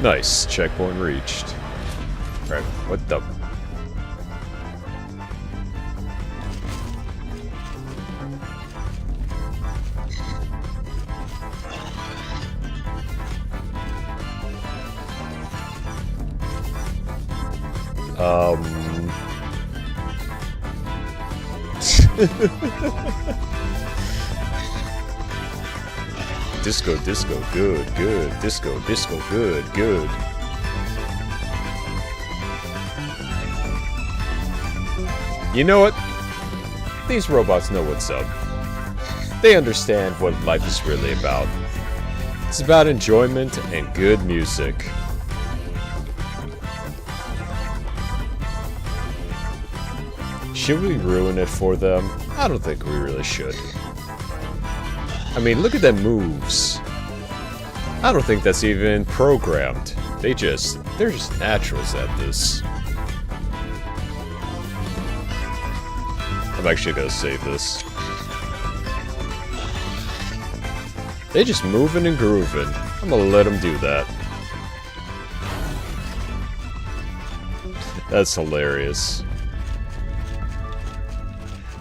Nice, checkpoint reached. Alright, what the... Disco, disco, good, good. Disco, disco, good, good. You know what? These robots know what's up. they understand what life is really about. It's about enjoyment and good music. Should we ruin it for them? I don't think we really should. I mean, look at them moves. I don't think that's even programmed. They're just naturals at this. I'm actually gonna save this. They just moving and grooving. I'm gonna let them do that. That's hilarious.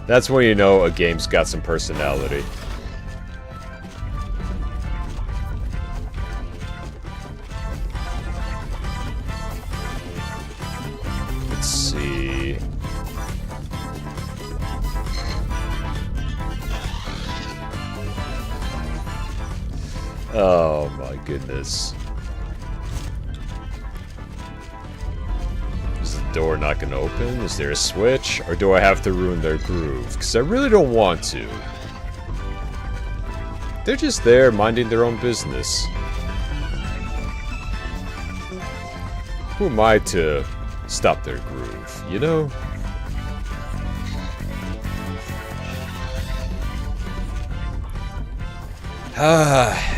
That's when you know a game's got some personality. Let's see. Oh my goodness. Is the door not gonna open? Is there a switch? Or do I have to ruin their groove? Because I really don't want to. They're just there minding their own business. Who am I to stop their groove, you know? Ah.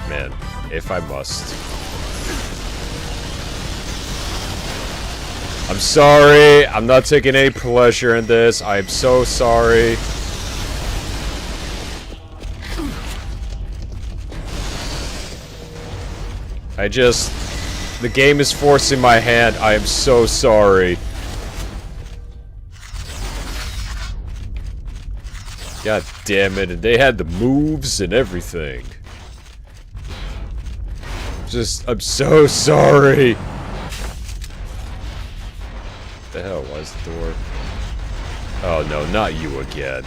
Man, if I must. I'm sorry. I'm not taking any pleasure in this. I am so sorry. The game is forcing my hand. I am so sorry. God damn it. And they had the moves and everything. I'm so sorry. What the hell was the door? Oh no, not you again.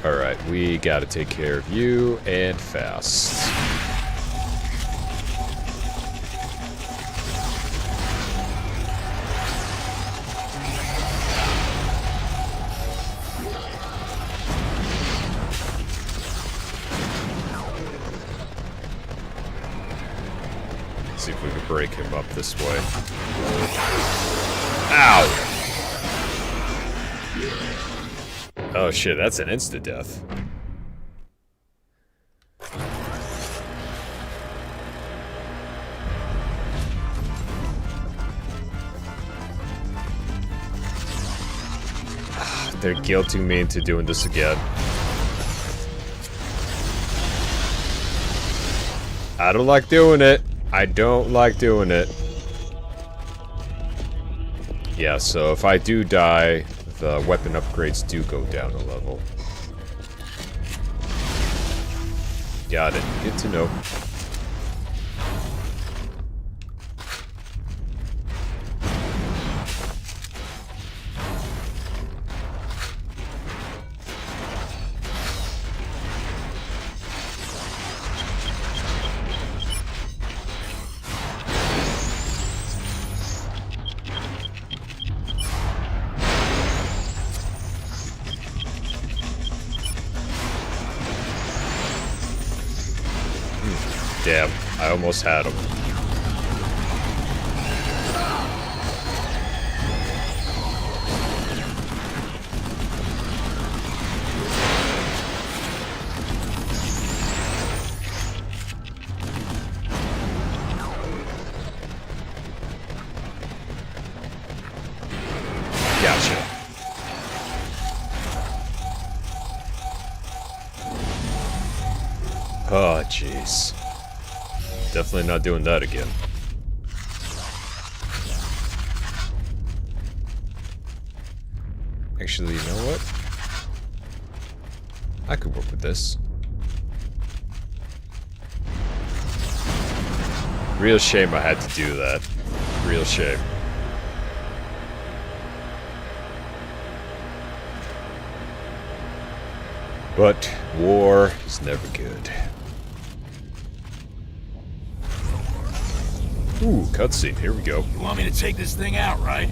Alright, we gotta take care of you, and fast. See if we can break him up this way. Ow! Oh shit, that's an insta-death. They're guilting me into doing this again. I don't like doing it. I don't like doing it. Yeah, so if I do die, the weapon upgrades do go down a level. Got it. Good to know. Damn, I almost had him. Gotcha. Oh, jeez. Definitely not doing that again. Actually, you know what? I could work with this. Real shame I had to do that. Real shame. But war is never good. Ooh, cutscene. Here we go. You want me to take this thing out, right?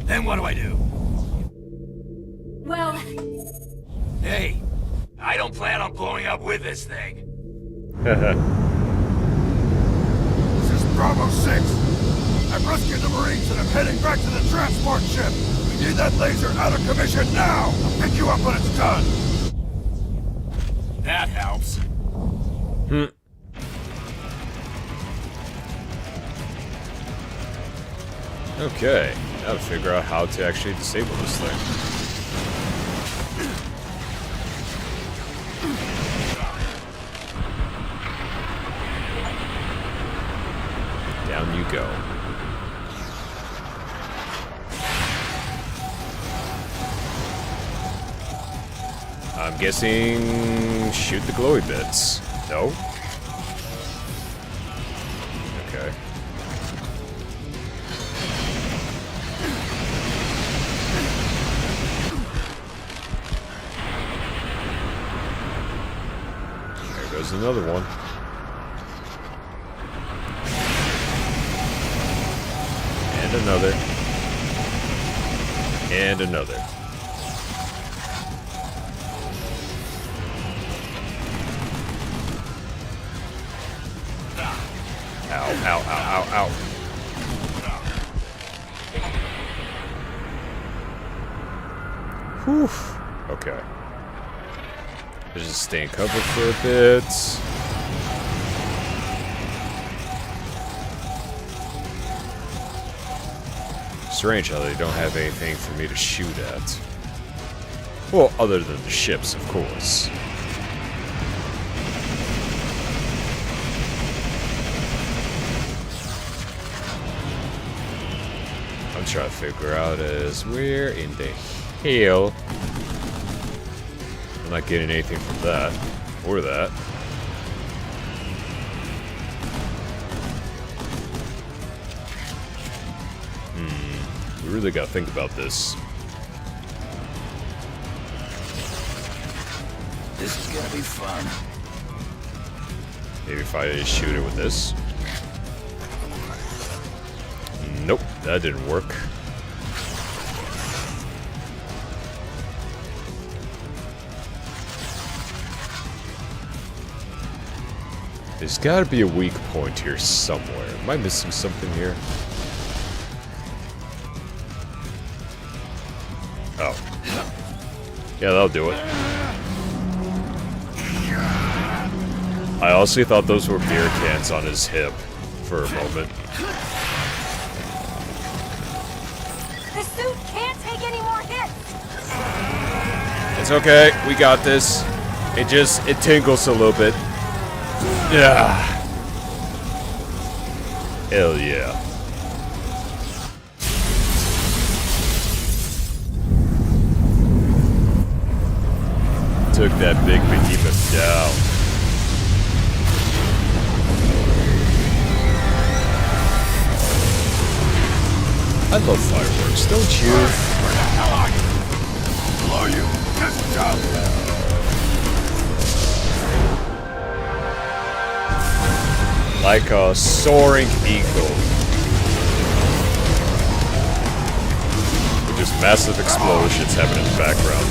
Then what do I do? Well, Hey, I don't plan on blowing up with this thing. This is Bravo 6. I've rescued the Marines and I'm heading back to the transport ship. We need that laser out of commission now. I'll pick you up when it's done. That helps. Okay, now to figure out how to actually disable this thing. Down you go. I'm guessing shoot the glowy bits. No? Okay. There goes another one. And another. And another. Ow, ow, ow, ow, ow. Whew. Okay. Just stay in cover for a bit. Strange how they don't have anything for me to shoot at. Well, other than the ships, of course. I'm trying to figure out is where in the hell. I'm not getting anything from that or that. We really gotta think about this. This is gonna be fun. Maybe if I shoot it with this. Nope, that didn't work. There's gotta be a weak point here somewhere. Am I missing something here? Oh. Yeah, that'll do it. I honestly thought those were beer cans on his hip for a moment. the suit can't take any more hits. It's okay, we got this. It tingles a little bit. Yeah. Hell yeah. Took that big behemoth down. I love fireworks, don't you? Where the hell are you? Below you. Just jump. Like a soaring eagle. With just massive explosions happening in the background.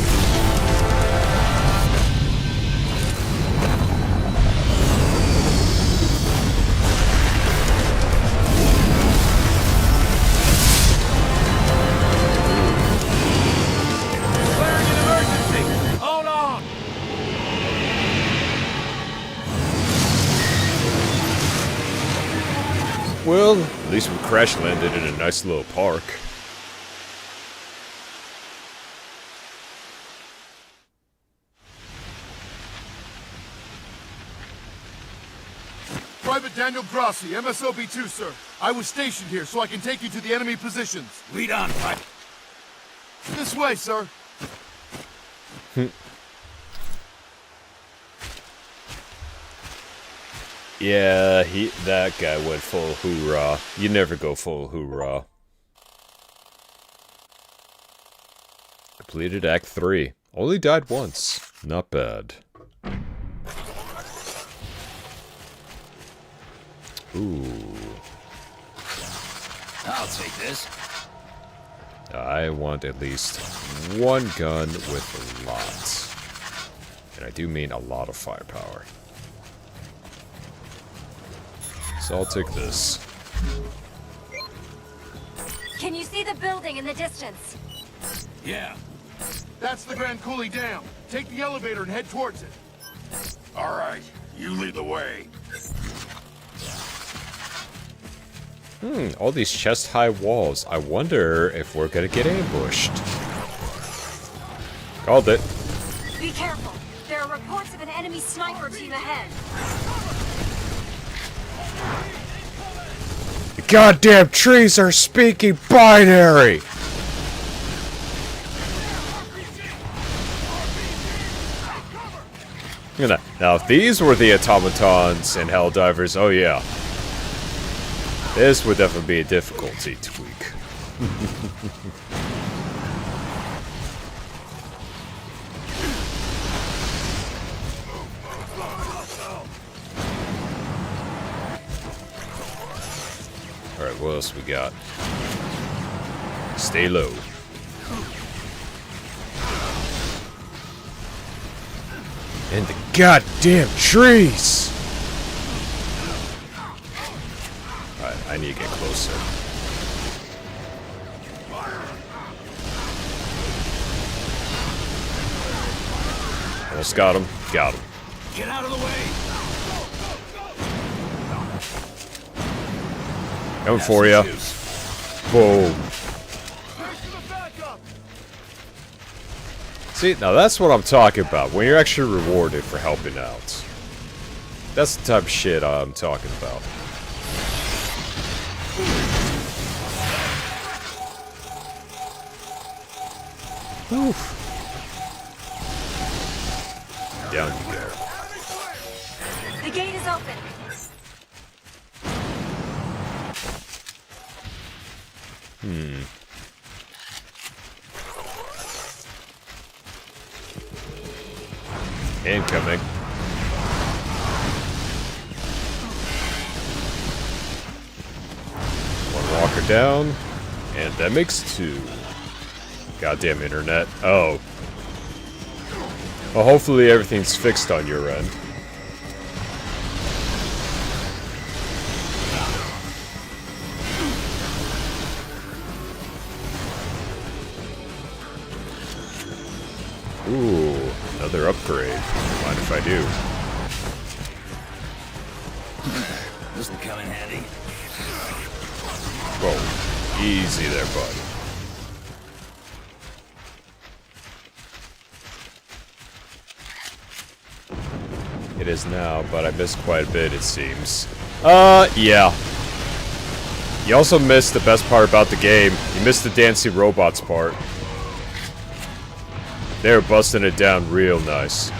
Well, at least we crash landed in a nice little park. Private Daniel Grassi, MSOB-2, sir. I was stationed here so I can take you to the enemy positions. Lead on, Private. This way, sir. Yeah, that guy went full hoorah. You never go full hoorah. Completed Act 3. Only died once. Not bad. Ooh. I'll take this. I want at least one gun with a lot. And I do mean a lot of firepower. So I'll take this. Can you see the building in the distance? Yeah. That's the Grand Coulee Dam. Take the elevator and head towards it. All right, you lead the way. All these chest-high walls. I wonder if we're gonna get ambushed. Called it. Be careful. There are reports of an enemy sniper team ahead. The goddamn trees are speaking binary! Now, if these were the automatons and Helldivers, oh yeah. This would definitely be a difficulty tweak. Alright, what else we got? Stay low. And the goddamn trees! Alright, I need to get closer. Almost got him. Got him. Get out of the way. Coming for ya. Boom. See, now that's what I'm talking about. When you're actually rewarded for helping out. That's the type of shit I'm talking about. Oof. Down you go. The gate is open. Incoming. One walker down, and that makes two. Goddamn internet. Oh. Well, hopefully everything's fixed on your end. Ooh, another upgrade. Mind if I do? This will come in handy. Whoa, easy there, bud. It is now, but I missed quite a bit, it seems. Yeah. You also missed the best part about the game. You missed the dancing robots part. They were busting it down real nice.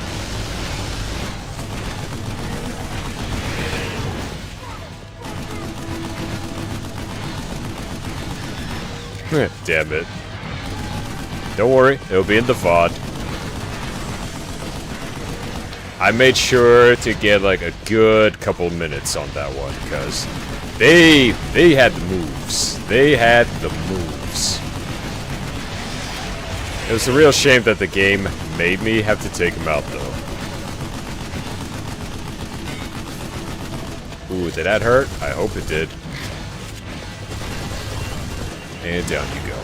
Damn it. Don't worry, it'll be in the VOD. I made sure to get like a good couple minutes on that one because they had the moves. They had the moves. It was a real shame that the game made me have to take them out though. Ooh, did that hurt? I hope it did. And down you go.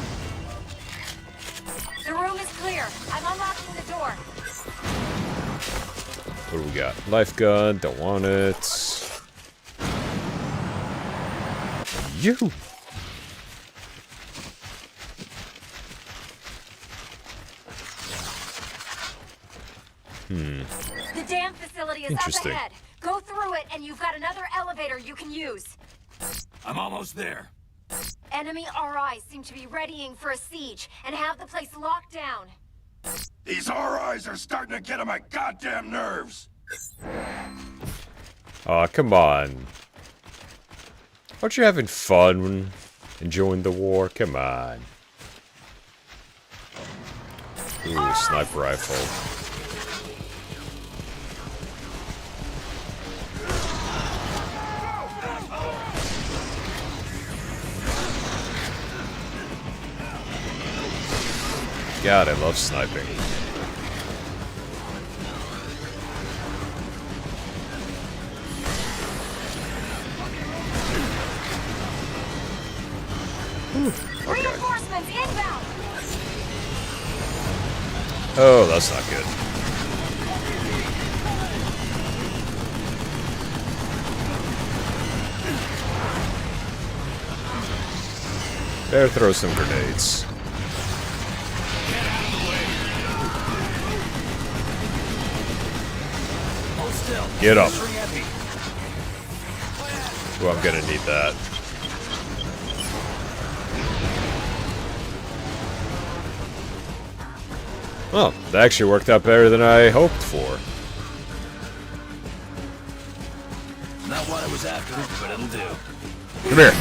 The room is clear. I'm unlocking the door. What do we got? Life gun, don't want it. You! The dam facility is up Interesting. ahead. Go through it and you've got another elevator you can use. I'm almost there. Enemy RIs seem to be readying for a siege and have the place locked down. These RIs are starting to get on my goddamn nerves. Aw, come on. Aren't you having fun enjoying the war? Come on. Ooh, sniper rifle. God, I love sniping. Okay. Reinforcements inbound. Oh, that's not good. Better throw some grenades. Get up. Well, I'm gonna need that. Well, that actually worked out better than I hoped for. Not what I was after, but it'll do. Come here.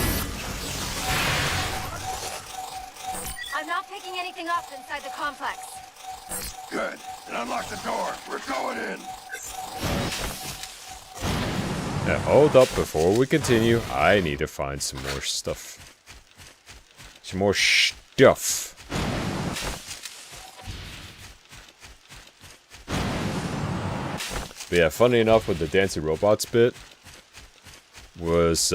I'm not picking anything up inside the complex. Good. And unlock the door. We're going in. Now, hold up before we continue. I need to find some more stuff. Some more stuff. But yeah, funny enough with the dancing robots bit, was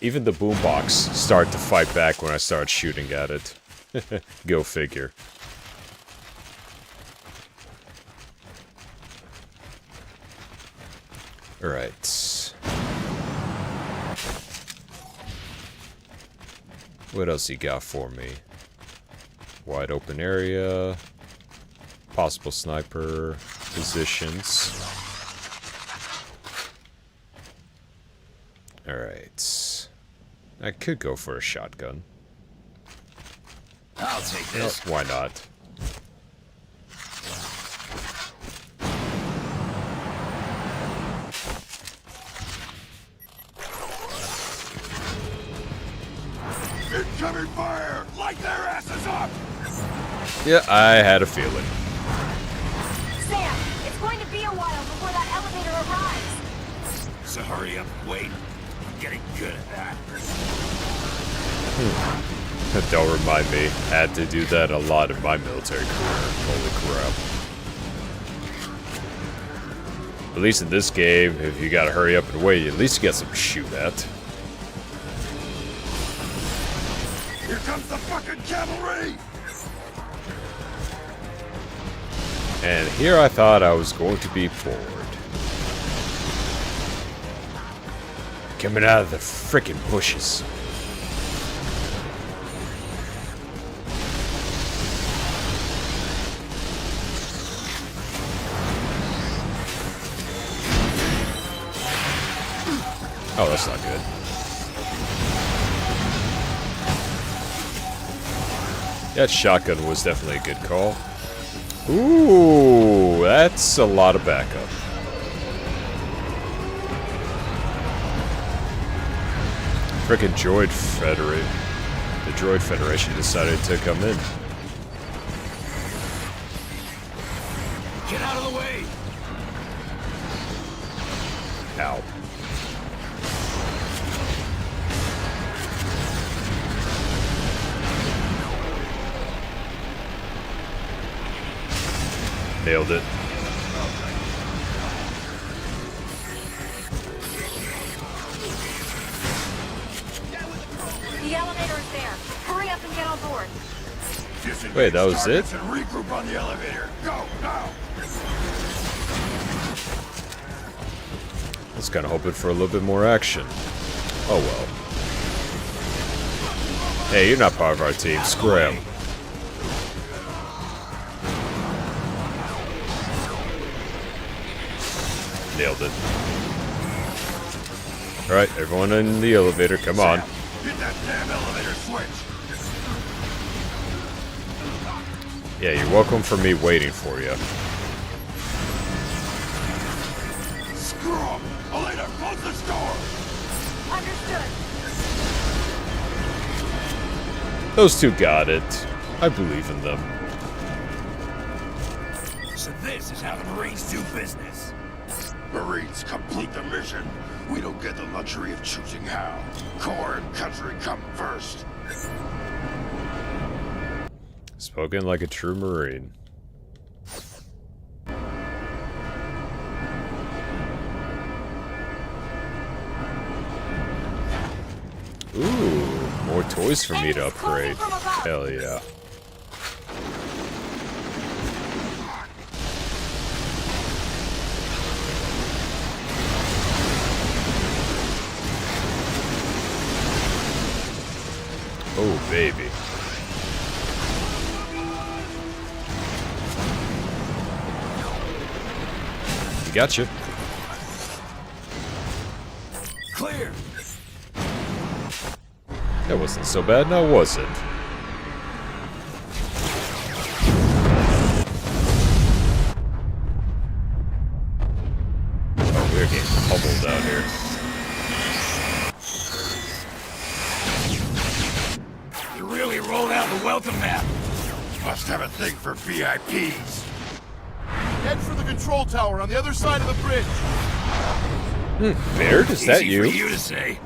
even the boombox started to fight back when I started shooting at it. Go figure. Alright. What else you got for me? Wide open area. Possible sniper positions. Alright. I could go for a shotgun. I'll take this. Why not? Incoming fire! Light their asses up! Yeah, I had a feeling. Sam, it's going to be a while before that elevator arrives. So hurry up and wait. I'm getting good at that. Don't remind me. Had to do that a lot in my military career. Holy crap. At least in this game, if you gotta hurry up and wait, at least you get some to shoot at. Here comes the fucking cavalry! And here I thought I was going to be bored. Coming out of the frickin' bushes. Oh, that's not good. That shotgun was definitely a good call. Ooh, that's a lot of backup. Frickin' Droid Federation. The Droid Federation decided to come in. Get out of the way! Ow. Nailed it. The elevator is there. Hurry up and get on board. Wait, that was it? And regroup on the elevator. Go, now! I was kind of hoping for a little bit more action. Oh well. Hey, you're not part of our team. Scram. Nailed it. Alright, everyone in the elevator, come on. Hit that damn elevator switch! Yeah, you're welcome for me waiting for you. Screw 'em! Elena, close this door! Understood. Those two got it. I believe in them. So this is how the Marines do business. Marines complete the mission. We don't get the luxury of choosing how. Corps and country come first. Spoken like a true Marine. Ooh, more toys for me to upgrade. Hell yeah. Oh, baby. Gotcha. Clear. That wasn't so bad, now was it? Oh, we're getting pummeled out here. You really rolled out the welcome map. Must have a thing for VIPs. Head for the control tower on the other side of the bridge. Baird, is that Easy you? for you to say.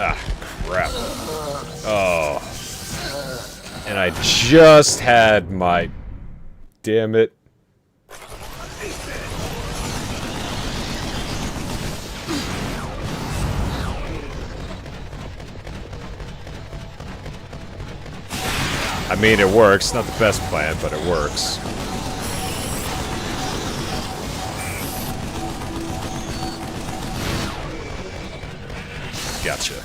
Ah, crap. Oh. And I just had my... Damn it. I mean, it works. Not the best plan, but it works. Gotcha.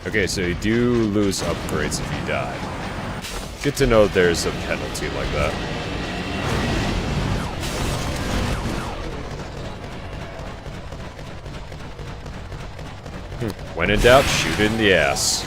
Okay, so you do lose upgrades if you die. Good to know there's a penalty like that. When in doubt, shoot it in the ass.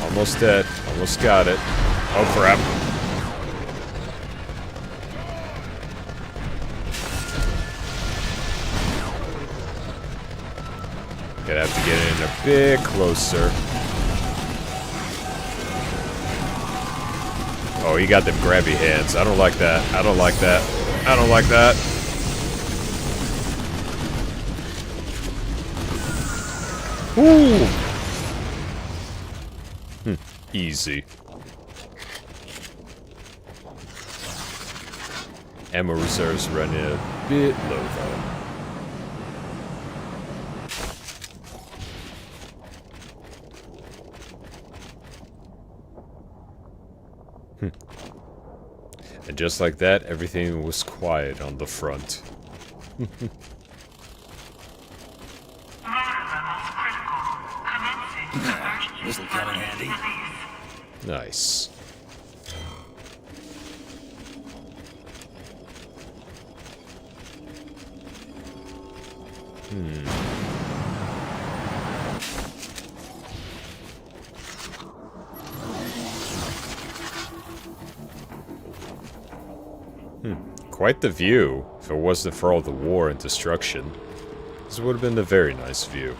Almost dead. Almost got it. Oh, crap. Gonna have to get in a bit closer. Oh, you got them grabby hands. I don't like that. I don't like that. I don't like that. Ooh. Easy. Ammo reserves running a bit low though. And just like that, everything was quiet on the front. This'll come in handy. Nice. Quite the view. If it wasn't for all the war and destruction, this would have been a very nice view.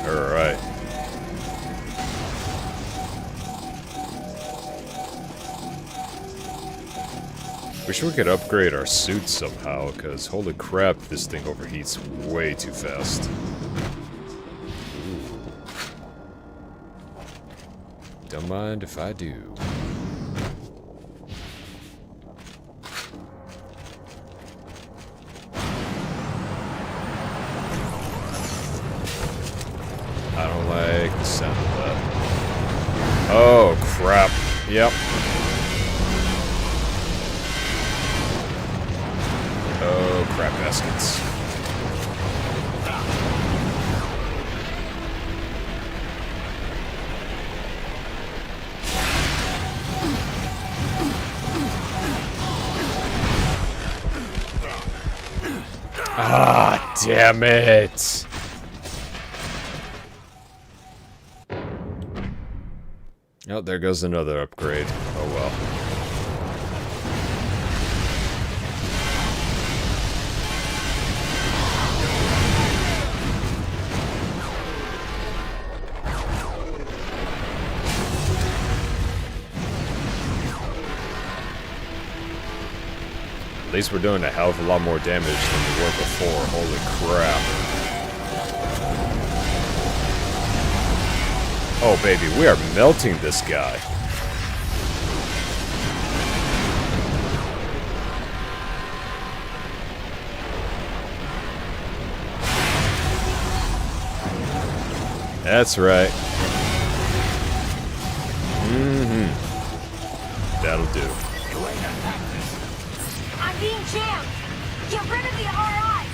Alright. Wish we could upgrade our suits somehow, because holy crap, this thing overheats way too fast. Ooh. Don't mind if I do. I don't like the sound of that. Oh, crap. Yep. Oh, crap baskets. Ah, damn it! Oh, there goes another upgrade. Oh well. At least we're doing a hell of a lot more damage than we were before. Holy crap. Oh, baby, we are melting this guy. That's right. That'll do. I'm being jammed! Get rid of the RIs!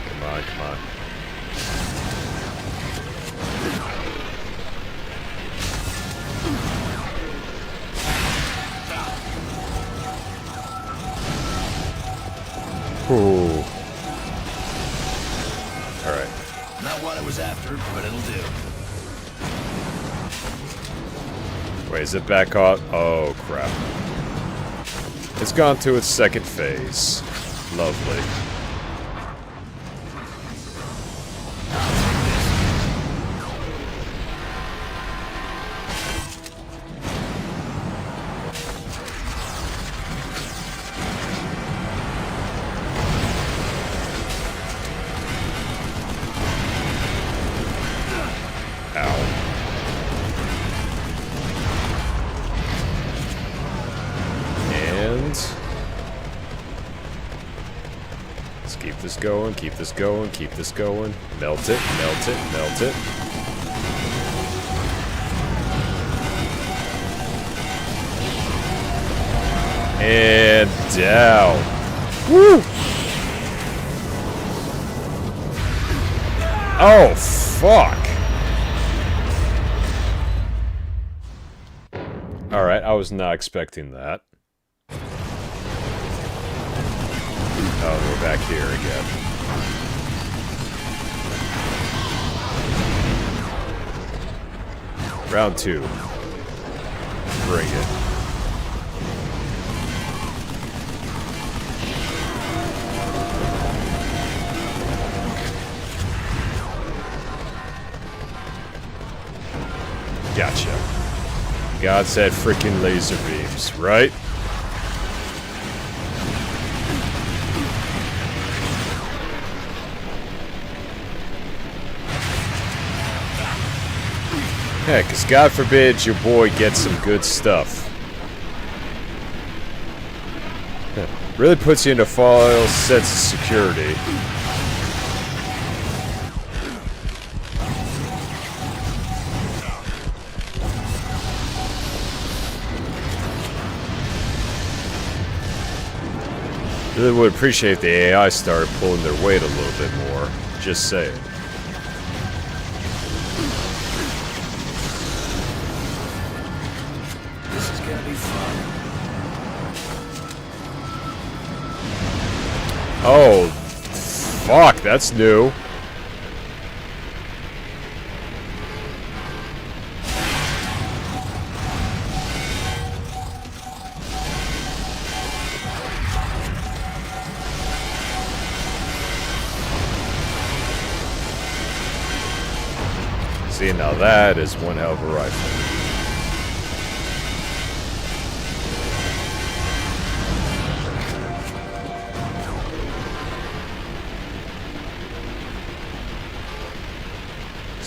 Come on, come on. Ooh. Alright. Not what I was after, but it'll do. Wait, is it back on? Oh, crap. It's gone to its second phase. Lovely. Keep this going, keep this going. Melt it, melt it, melt it. And down. Woo! Oh, fuck. Alright, I was not expecting that. Oh, we're back here again. Round 2. Bring it. Gotcha. God said freaking laser beams, right? Yeah, because God forbid your boy gets some good stuff. Yeah, really puts you in a false sense of security. Really would appreciate if the AI started pulling their weight a little bit more. Just saying. Oh, fuck, that's new. See, now that is one hell of a rifle.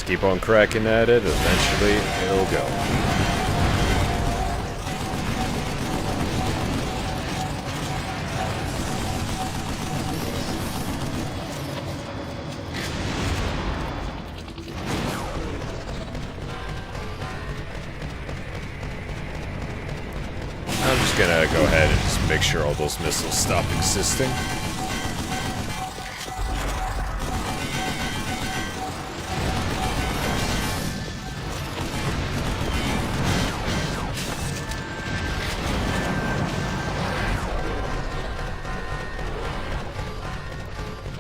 Just keep on cracking at it, eventually it'll go. I'm just gonna go ahead and just make sure all those missiles stop existing.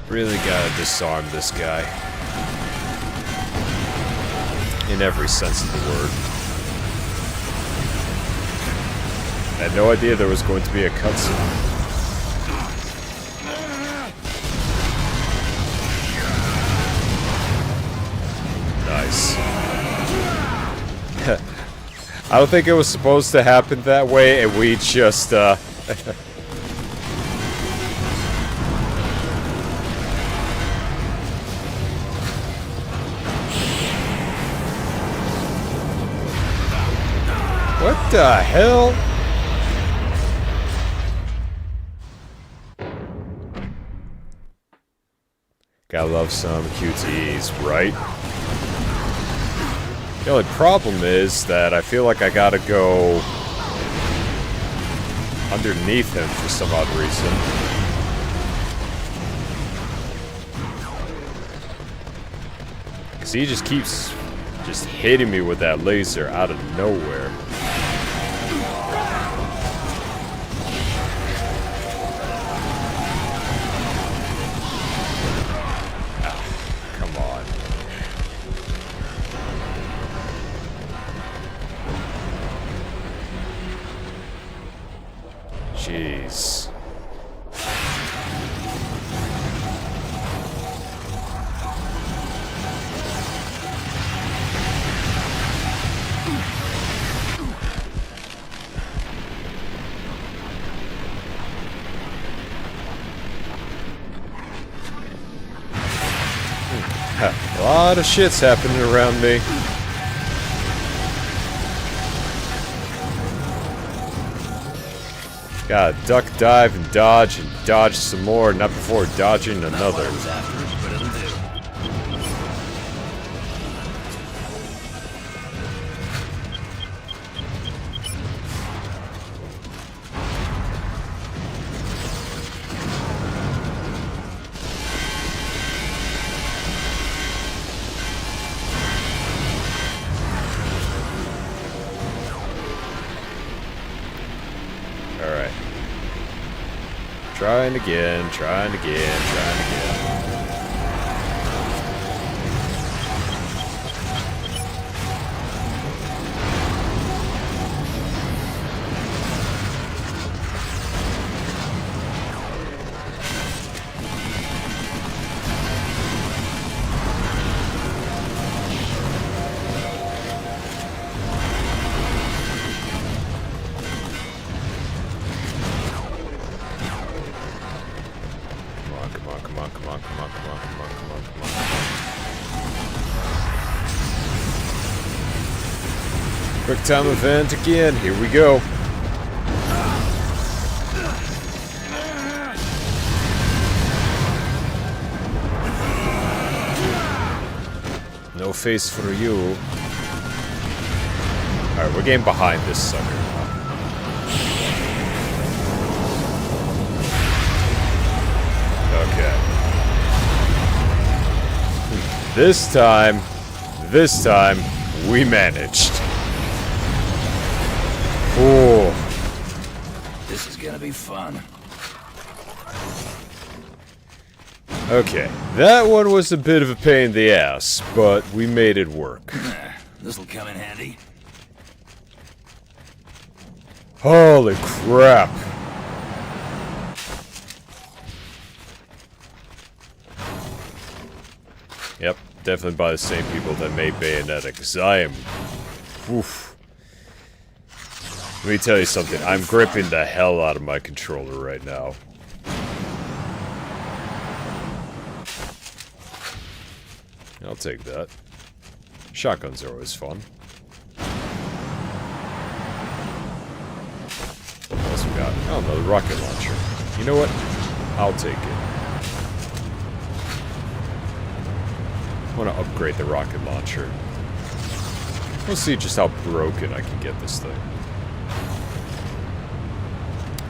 Really gotta disarm this guy. In every sense of the word. I had no idea there was going to be a cutscene. Nice. I don't think it was supposed to happen that way, and we just, What the hell? Gotta love some QTEs, right? The only problem is that I feel like I gotta go underneath him for some odd reason. Because he just keeps just hitting me with that laser out of nowhere. Come on. Jeez. A lot of shit's happening around me. Gotta duck, dive, and dodge some more, not before dodging another. Alright. Trying again, trying again, trying again. Come on. Quick time event again, here we go. No face for you. Alright, we're getting behind this sucker now. Okay. This time, we managed. Ooh. This is gonna be fun. Okay, that one was a bit of a pain in the ass, but we made it work. This'll come in handy. Holy crap. Yep, definitely by the same people that made Bayonetta, because I am... Oof. Let me tell you something, I'm gripping the hell out of my controller right now. I'll take that. Shotguns are always fun. What else we got? Oh, another rocket launcher. You know what? I'll take it. I want to upgrade the rocket launcher. We'll see just how broken I can get this thing.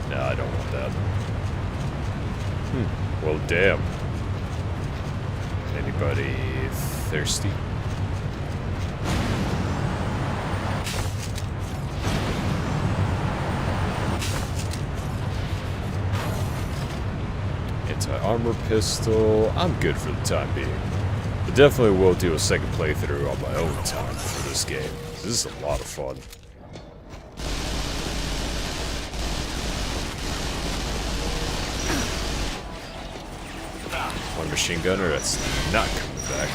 Nah, I don't want that. Well, damn. Anybody thirsty? Anti-armor pistol. I'm good for the time being. But definitely will do a second playthrough on my own time for this game. This is a lot of fun. One machine gunner that's not coming back.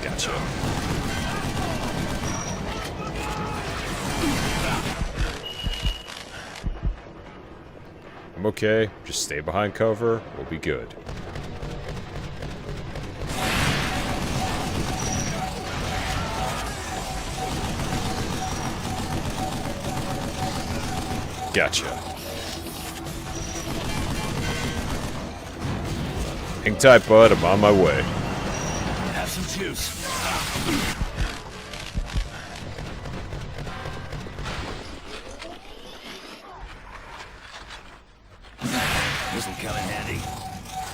Gotcha. I'm okay. Just stay behind cover. We'll be good. Gotcha. Hang tight, bud. I'm on my way. Have some juice. This'll come in handy.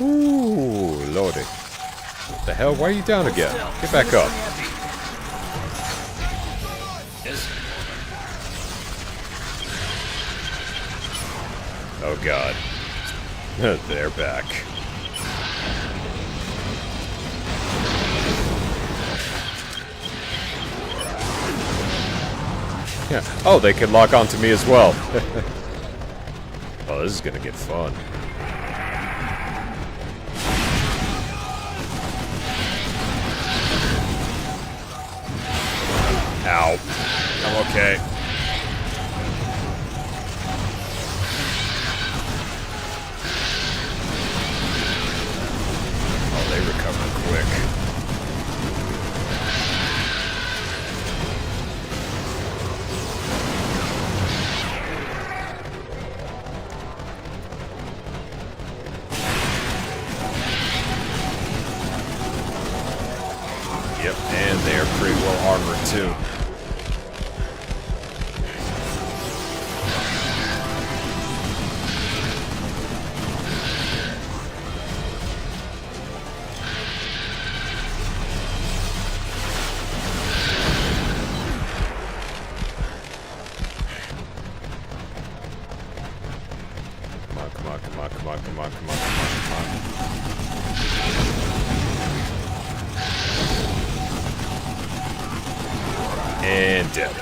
Ooh, lordy. What the hell? Why are you down again? Get back up. Oh god. They're back. Yeah. Oh, they can lock onto me as well. Oh, this is gonna get fun. Ow. I'm okay. Oh, they recover quick. Yep, and they are pretty well armored too. Come on. And dead.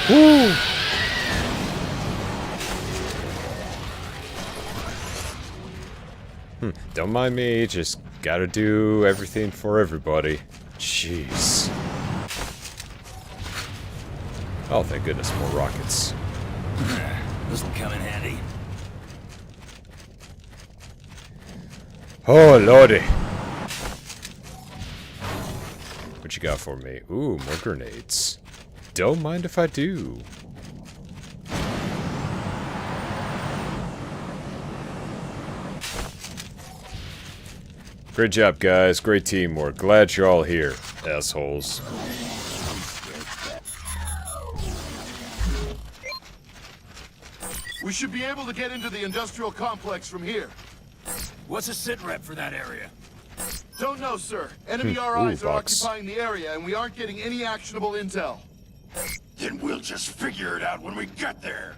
Woo! Don't mind me, just gotta do everything for everybody. Jeez. Oh, thank goodness, more rockets. This'll come in handy. Oh, lordy. What you got for me? Ooh, more grenades. Don't mind if I do. Great job, guys. Great teamwork. Glad you're all here, assholes. We should be able to get into the industrial complex from here. What's a sit rep for that area? Don't know, sir. Enemy RIs Ooh, are Vox. occupying the area, and we aren't getting any actionable intel. Then we'll just figure it out when we get there.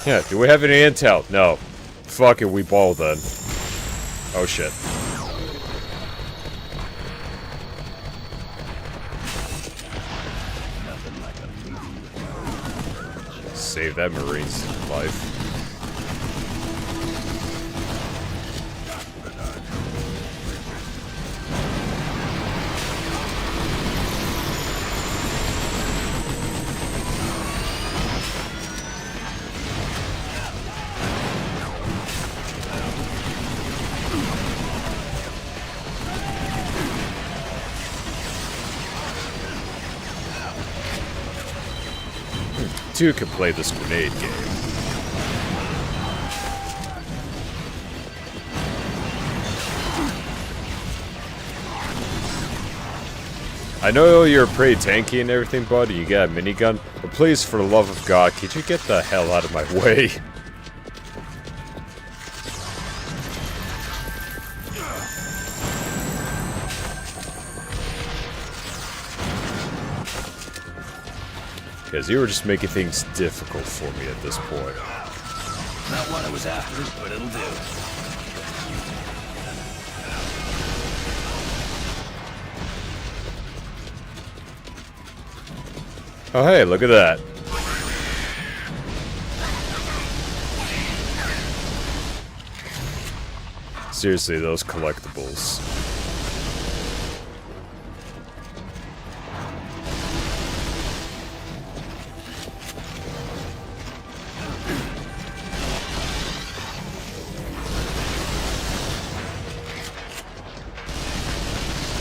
Yeah, do we have any intel? No. Fuck it, we ball then. Oh shit. Save that Marine's life. too can play this grenade game. I know you're pretty tanky and everything, buddy. You got a minigun, but please, for the love of God, could you get the hell out of my way? Because you were just making things difficult for me at this point. Not what I was after, but it'll do. Oh hey, look at that. Seriously, those collectibles.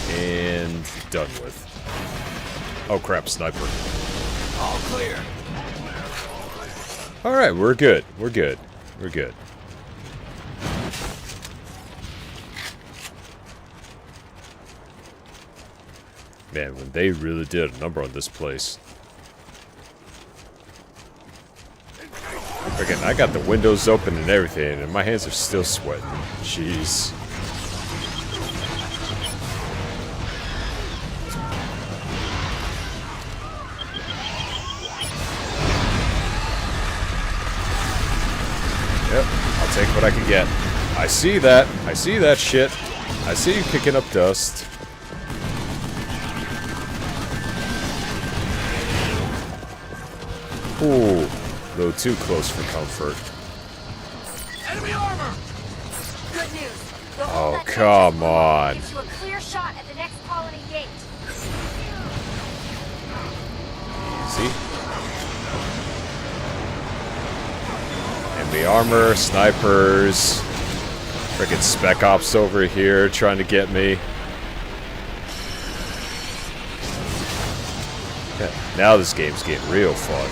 And done with. Oh crap, sniper. All clear. Alright, we're good. We're good. We're good. Man, when they really did a number on this place. Again, I got the windows open and everything, and my hands are still sweating. Jeez. Yep, I'll take what I can get. I see that. I see that shit. I see you kicking up dust. Ooh, a little too close for comfort. Enemy armor! Good news. The Oh, hole that come Texas on. gives you a clear shot at the next colony gate. See? Enemy armor, snipers. Frickin' spec ops over here trying to get me. Yeah, now this game's getting real fun.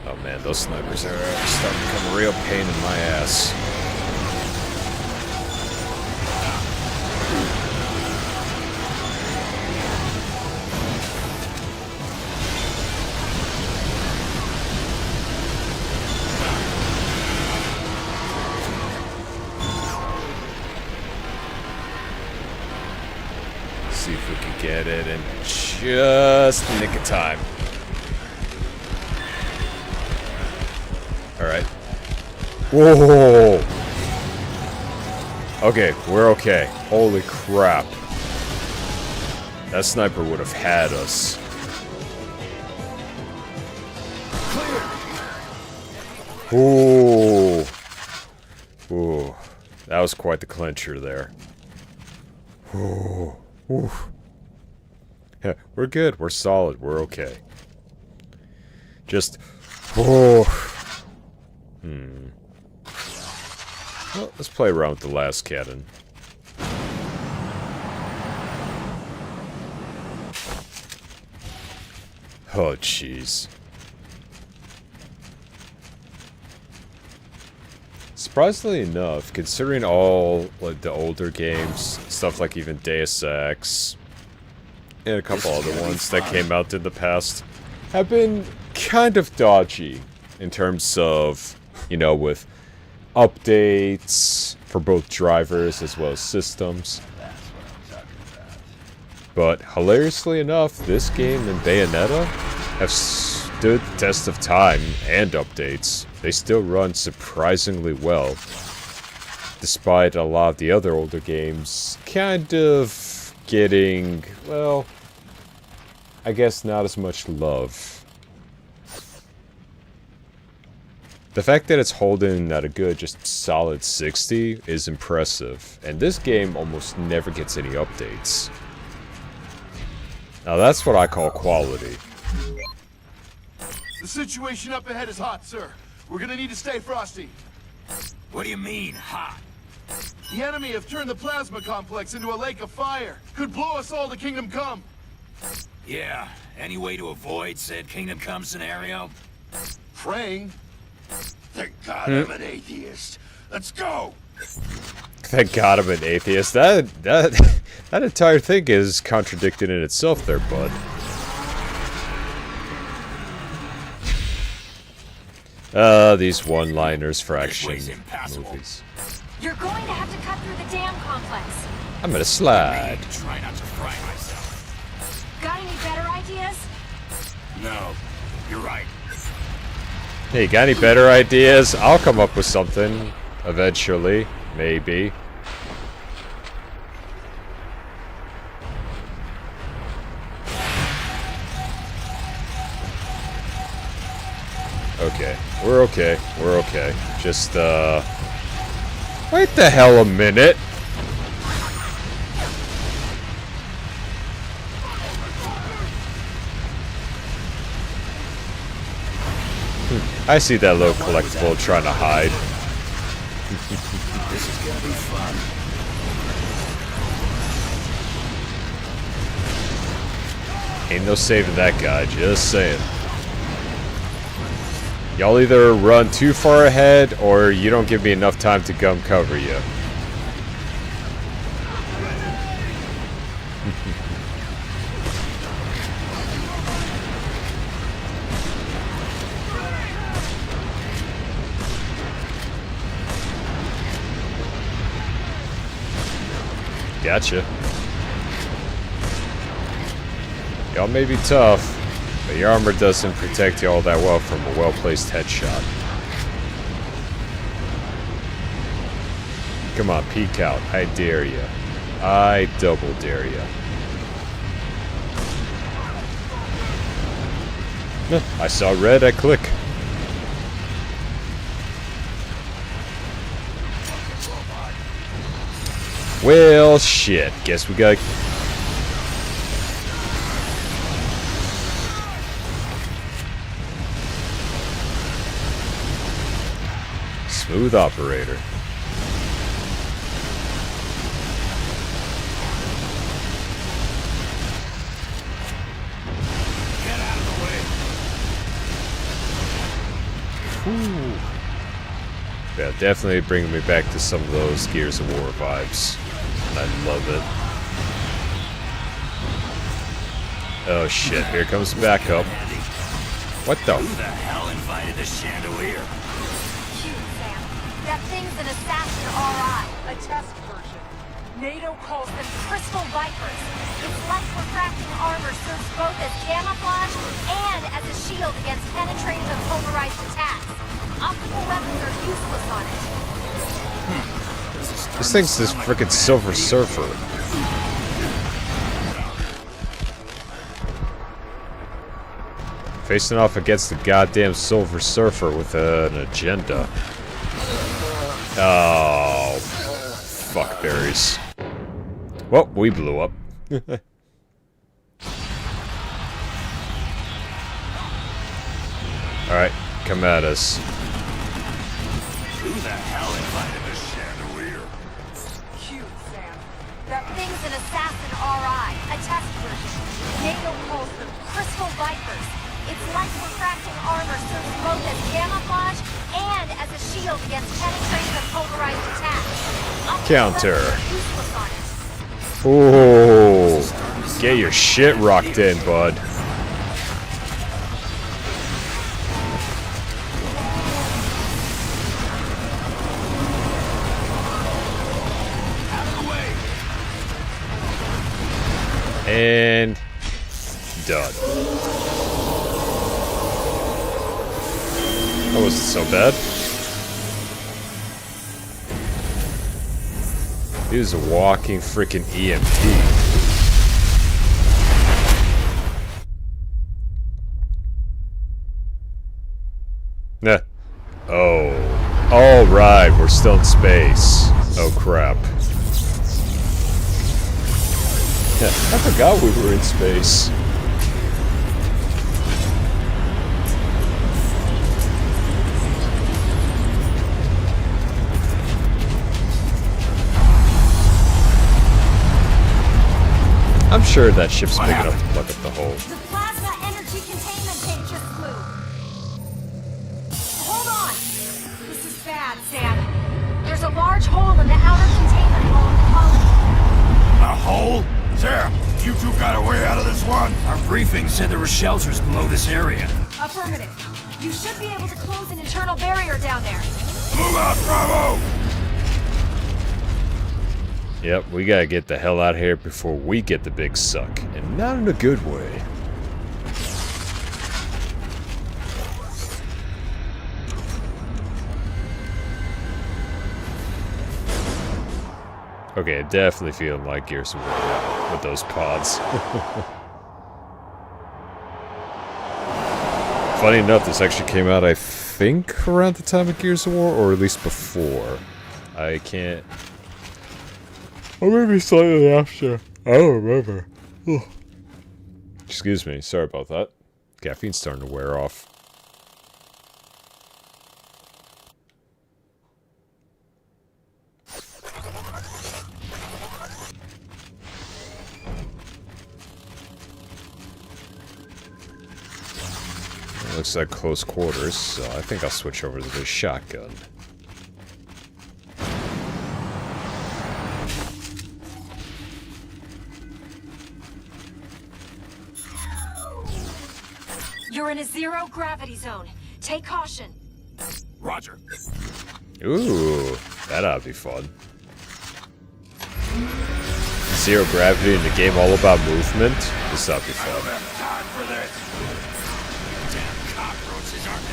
Oh man, those snipers are starting to become a real pain in my ass. See if we can get it in just the nick of time. Alright. Whoa! Okay, we're okay. Holy crap. That sniper would have had us. Ooh. Ooh. That was quite the clincher there. Ooh. Ooh. Yeah, we're good. We're solid. We're okay. Just... Oh. Well, let's play around with the last cannon. Oh, jeez. Surprisingly enough, considering all like the older games, stuff like even Deus Ex, and a couple other ones that came out in the past, have been kind of dodgy in terms of, you know, with updates for both drivers as well as systems. But hilariously enough, this game and Bayonetta have stood the test of time and updates. They still run surprisingly well, despite a lot of the other older games kind of getting, well, I guess not as much love. The fact that it's holding at a good, just solid 60 is impressive, and this game almost never gets any updates. Now that's what I call quality. The situation up ahead is hot, sir. We're gonna need to stay frosty. What do you mean, hot? The enemy have turned the plasma complex into a lake of fire. Could blow us all to Kingdom Come. Yeah, any way to avoid said Kingdom Come scenario? Praying. Thank God I'm an atheist. Let's go! Thank God I'm an atheist. That entire thing is contradicted in itself there, bud. These one-liners for action way's impassable. movies. You're going to have to cut through the dam complex. I'm gonna slide. Try not to fry myself. Got any better ideas? No, you're right. Hey, got any better ideas? I'll come up with something eventually, maybe. Okay, we're okay. We're okay. Just wait the hell a minute. I see that little collectible trying to hide. This is gonna be fun. Ain't no saving that guy, just saying. Y'all either run too far ahead, or you don't give me enough time to gum cover you. Gotcha. Y'all may be tough, but your armor doesn't protect you all that well from a well-placed headshot. Come on, peek out. I dare you. I double dare you. I saw red, I click. Well, shit. Guess we got... Smooth operator. Get out of the way. Ooh. Yeah, definitely bringing me back to some of those Gears of War vibes. I love it. Oh shit, here comes the backup. What the? Who the hell invited the chandelier? Shoot, Sam. That thing's an assassin RI. A test version. NATO calls them Crystal Vipers. Its light-refracting armor serves both as camouflage and as a shield against penetrative and polarized attacks. Optical weapons are useless on it. This thing's this frickin' Silver Surfer. Facing off against the goddamn Silver Surfer with an agenda. Oh, fuckberries. Well, we blew up. Alright, come at us. Who the hell invited the chandelier? cute, Sam. That thing's an assassin RI, a test version. NATO calls them Crystal Vipers. Its light-refracting armor serves both as camouflage and as a shield against penetrative and polarized attacks. Optical Counter. weapons are useless on it. Ooh, get your shit rocked in, bud. And done. That wasn't so bad. He was a walking freaking EMP. Nah. Oh. All right, we're still in space. Oh crap. I forgot we were in space. I'm sure that ship's big enough to plug up the hole. The plasma energy containment tank just flew. Hold on. This is bad, Sam. There's a large hole in the outer containment hull of the colony. A hole? Sam, you two got a way out of this one? Our briefing said there were shelters below this area. Affirmative. You should be able to close an internal barrier down there. Move out, Bravo! Yep, we gotta get the hell out of here before we get the big suck. And not in a good way. Okay, definitely feeling like Gears of War now with those pods. Funny enough, this actually came out, I think, around the time of Gears of War, or at least before. I can't... Or maybe slightly after. I don't remember. Ugh. Excuse me, sorry about that. Caffeine's starting to wear off. Looks like close quarters, so I think I'll switch over to the shotgun. You're in a zero gravity zone. Take caution. Roger. Ooh, that ought to be fun. Zero gravity in the game all about movement. This ought to be I don't fun. have time for this. Damn cockroaches, aren't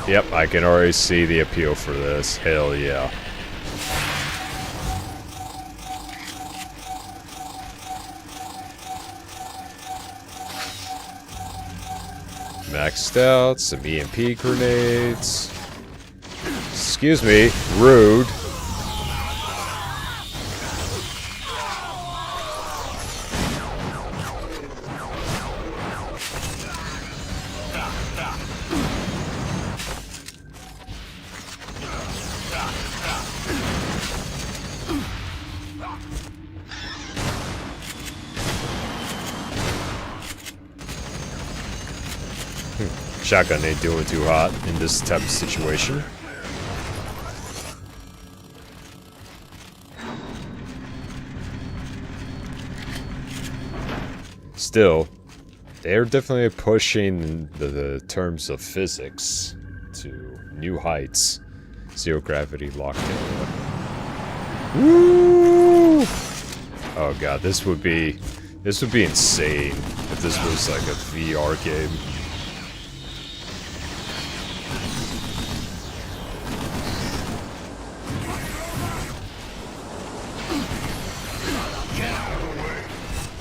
they? Yep, I can already see the appeal for this. Hell yeah. Maxed out, some EMP grenades. Excuse me, rude. Shotgun ain't doing too hot in this type of situation. Still, they're definitely pushing the terms of physics to new heights. Zero gravity lockdown. Woo! Oh god, this would be insane if this was like a VR game.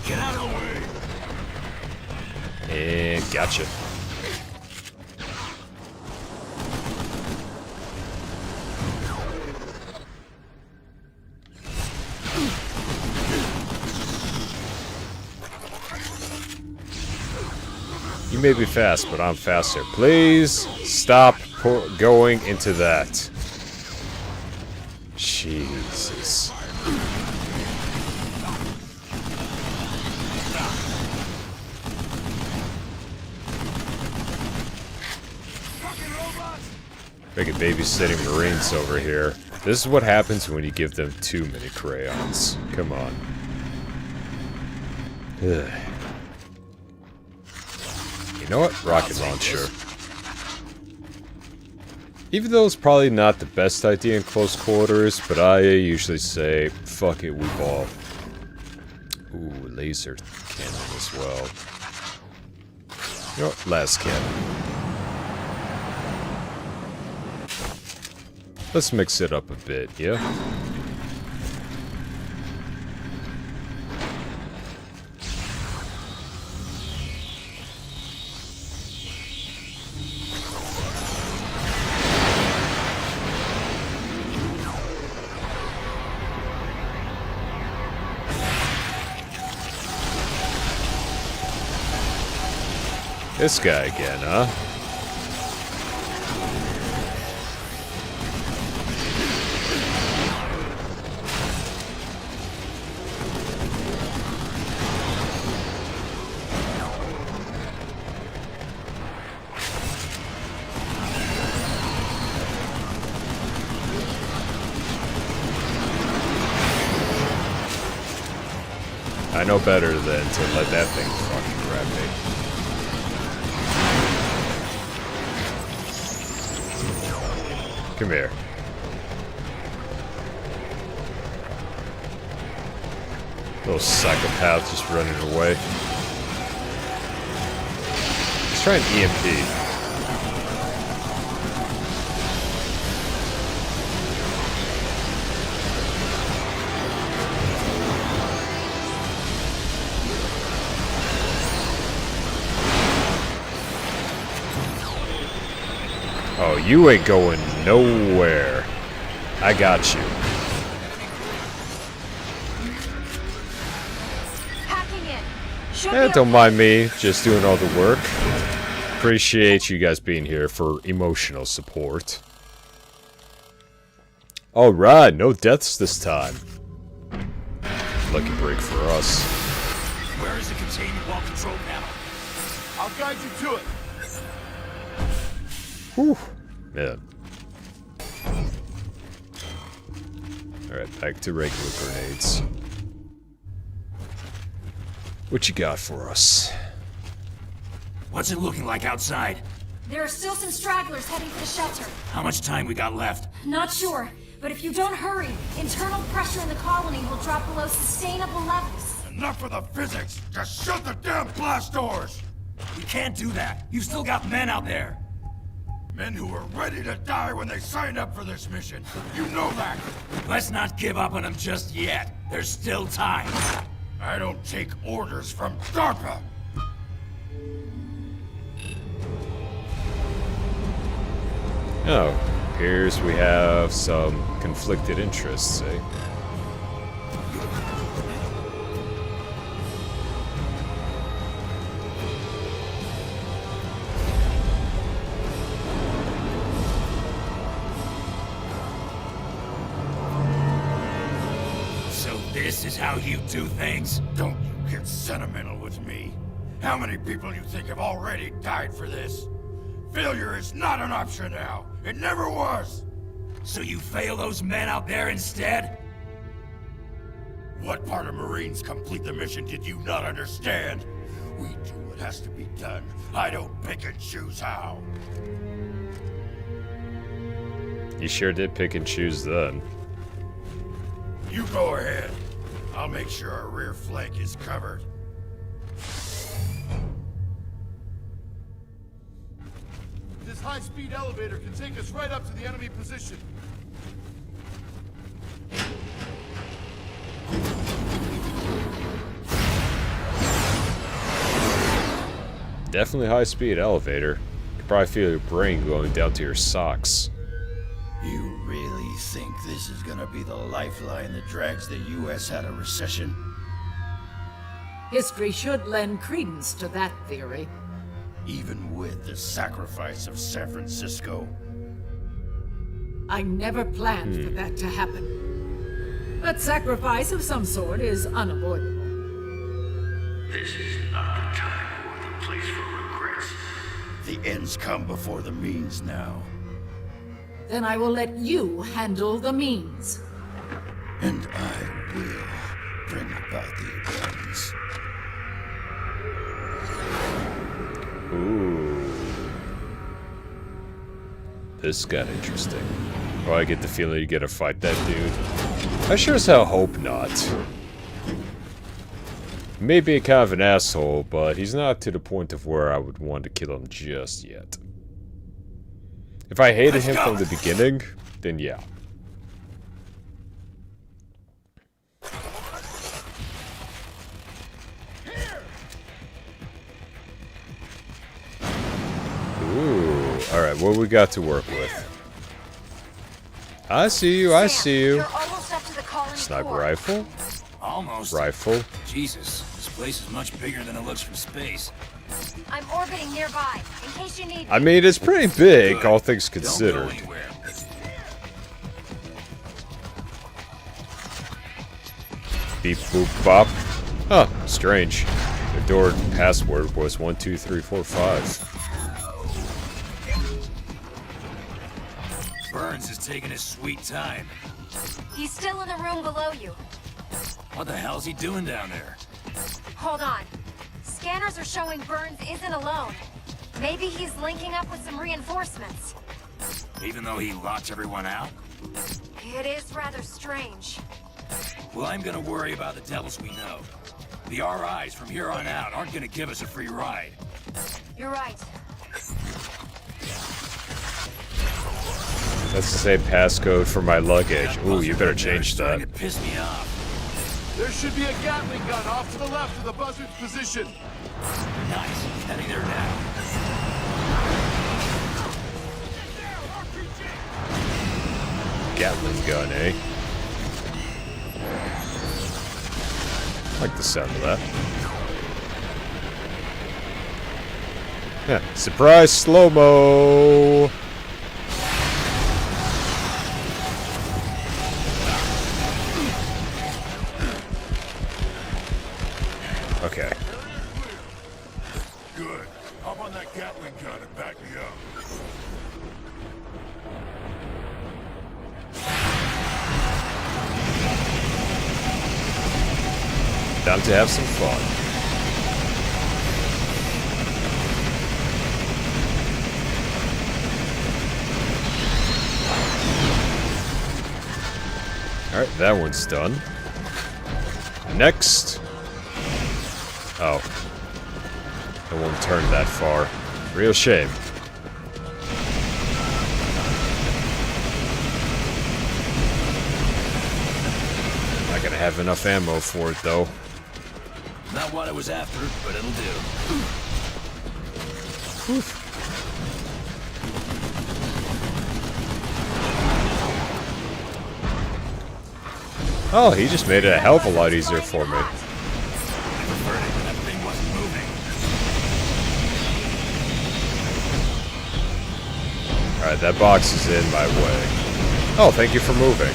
Get out of the way! And gotcha. You may be fast, but I'm faster. Please stop going into that. Jesus. Freaking babysitting Marines over here. This is what happens when you give them too many crayons. Come on. Ugh. You know what? Rocket launcher. Even though it's probably not the best idea in close quarters, but I usually say, fuck it, we ball. Ooh, laser cannon as well. You know what? Last cannon. Let's mix it up a bit, yeah? This guy again, huh? I know better than to let that thing fucking grab me. Come here. Little psychopath just running away. Let's try an EMP. Oh, you ain't going nowhere. I got you. Hacking in. Should Eh, be don't mind me, just doing all the work. Appreciate you guys being here for emotional support. Alright, no deaths this time. Lucky break for us. Where is the containment wall control panel? I'll guide you to it. Whew. Man. Alright, back to regular grenades. What you got for us? What's it looking like outside? There are still some stragglers heading for the shelter. How much time we got left? Not sure, but if you don't hurry, internal pressure in the colony will drop below sustainable levels. Enough of the physics! Just shut the damn blast doors! We can't do that. You've still got men out there. Men who were ready to die when they signed up for this mission. You know that! Let's not give up on them just yet. There's still time. I don't take orders from DARPA! Oh, appears we have some conflicted interests, eh? So this is how you do things? Don't you get sentimental with me. How many people you think have already died for this? Failure is not an option now. It never was. So you fail those men out there instead? What part of Marines complete the mission did you not understand? We do what has to be done. I don't pick and choose how. You sure did pick and choose then. You go ahead. I'll make sure our rear flank is covered. This high-speed elevator can take us right up to the enemy position. Definitely high-speed elevator. You can probably feel your brain going down to your socks. You really think this is gonna be the lifeline that drags the U.S. out of recession? History should lend credence to that theory. Even with the sacrifice of San Francisco? I never planned for that to happen. But sacrifice of some sort is unavoidable. This is not the time or the place for regrets. The ends come before the means now. Then I will let you handle the means. And I will bring about the ends. Ooh. This got interesting. Oh, I get the feeling you gotta fight that dude. I sure as hell hope not. Maybe kind of an asshole, but he's not to the point of where I would want to kill him just yet. If I hated him from the beginning, then yeah. Ooh, alright, what we got to work with? I see you, I see you. You're almost up to the colony Sniper core. rifle? Almost. Rifle. Jesus, this place is much bigger than it looks from space. I'm orbiting nearby, in case you need I me. mean, it's pretty big, Good. all things Don't go considered. anywhere. Beep boop bop. Huh, strange. The door password was 12345. Burns is taking his sweet time. He's still in the room below you. What the hell's he doing down there? Hold on. Scanners are showing Burns isn't alone. Maybe he's linking up with some reinforcements. Even though he locked everyone out? It is rather strange. Well, I'm gonna worry about the devils we know. The RIs from here on out aren't gonna give us a free ride. You're right. That's the same passcode for my luggage. Ooh, you better Buzzard there is change starting that. to piss me off. There should be a Gatling gun off to the left of the buzzard's position. Nice. Heading there now. Gatling gun, eh? I like the sound of that. Yeah, surprise slow-mo! Okay. Good. Hop on that Gatling gun and back me up. Time to have some fun. Alright, that one's done. Next. Oh. It won't turn that far. Real shame. Not gonna have enough ammo for it, though. Not what I was after, but it'll do. Oh, he just made it a hell of a lot easier for me. I preferred it when that thing wasn't moving. Alright, that box is in my way. Oh, thank you for moving.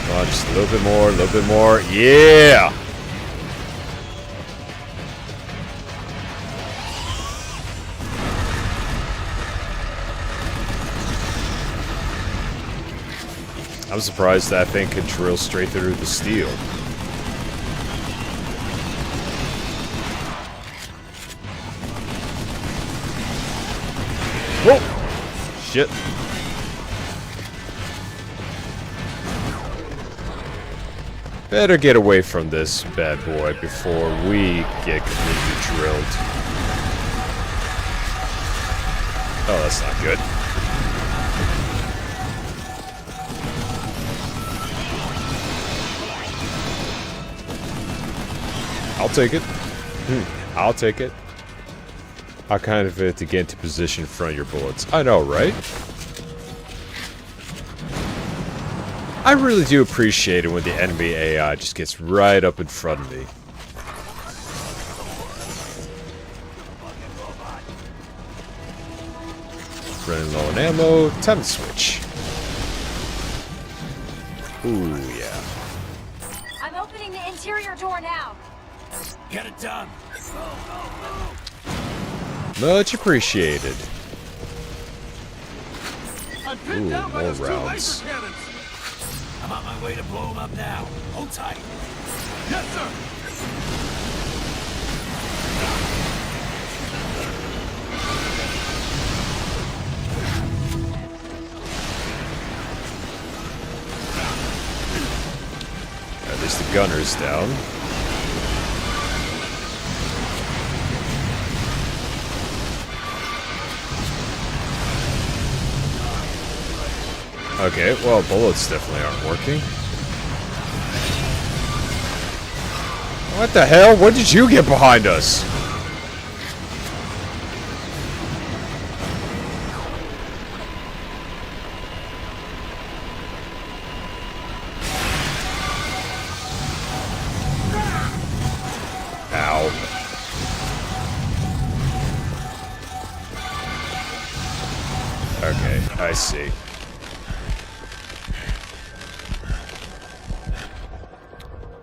Come on, just a little bit more, a little bit more. Yeah! I'm surprised that thing can drill straight through the steel. Whoa! Shit. Better get away from this bad boy before we get completely drilled. Oh, that's not good. I'll take it. I'll take it. How kind of it to get into position in front of your bullets. I know, right? I really do appreciate it when the enemy AI just gets right up in front of me. Running low on ammo. Time to switch. Ooh, yeah. I'm opening the interior door now. Get it done. Much appreciated. I'm pinned Ooh, down by more those two rounds. laser cannons. I'm on my way to blow him up now. Hold tight. Yes, sir. At least the gunner's down. Okay, well, bullets definitely aren't working. What the hell? When did you get behind us? I see.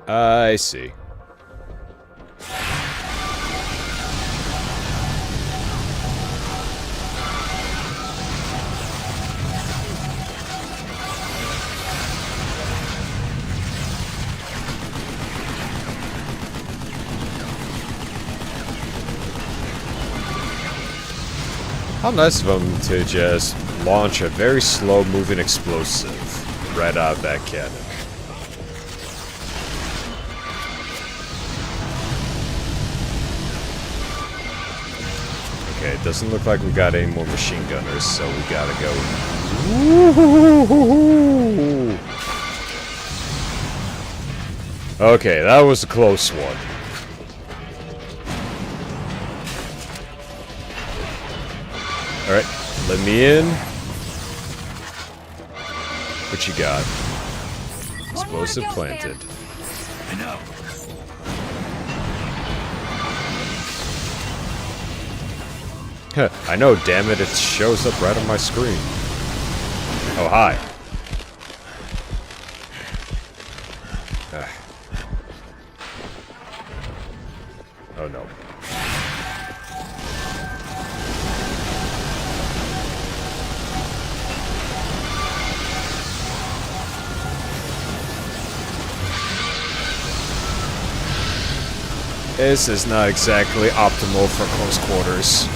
I see. How nice of them to just launch a very slow-moving explosive right out of that cannon. Okay, it doesn't look like we got any more machine gunners, so we gotta go. Woo-hoo-hoo-hoo-hoo. Okay, that was a close one. Alright, let me in. What you got? Explosive planted. I know. I know, damn it, it shows up right on my screen. Oh, hi. Oh, no. This is not exactly optimal for close quarters.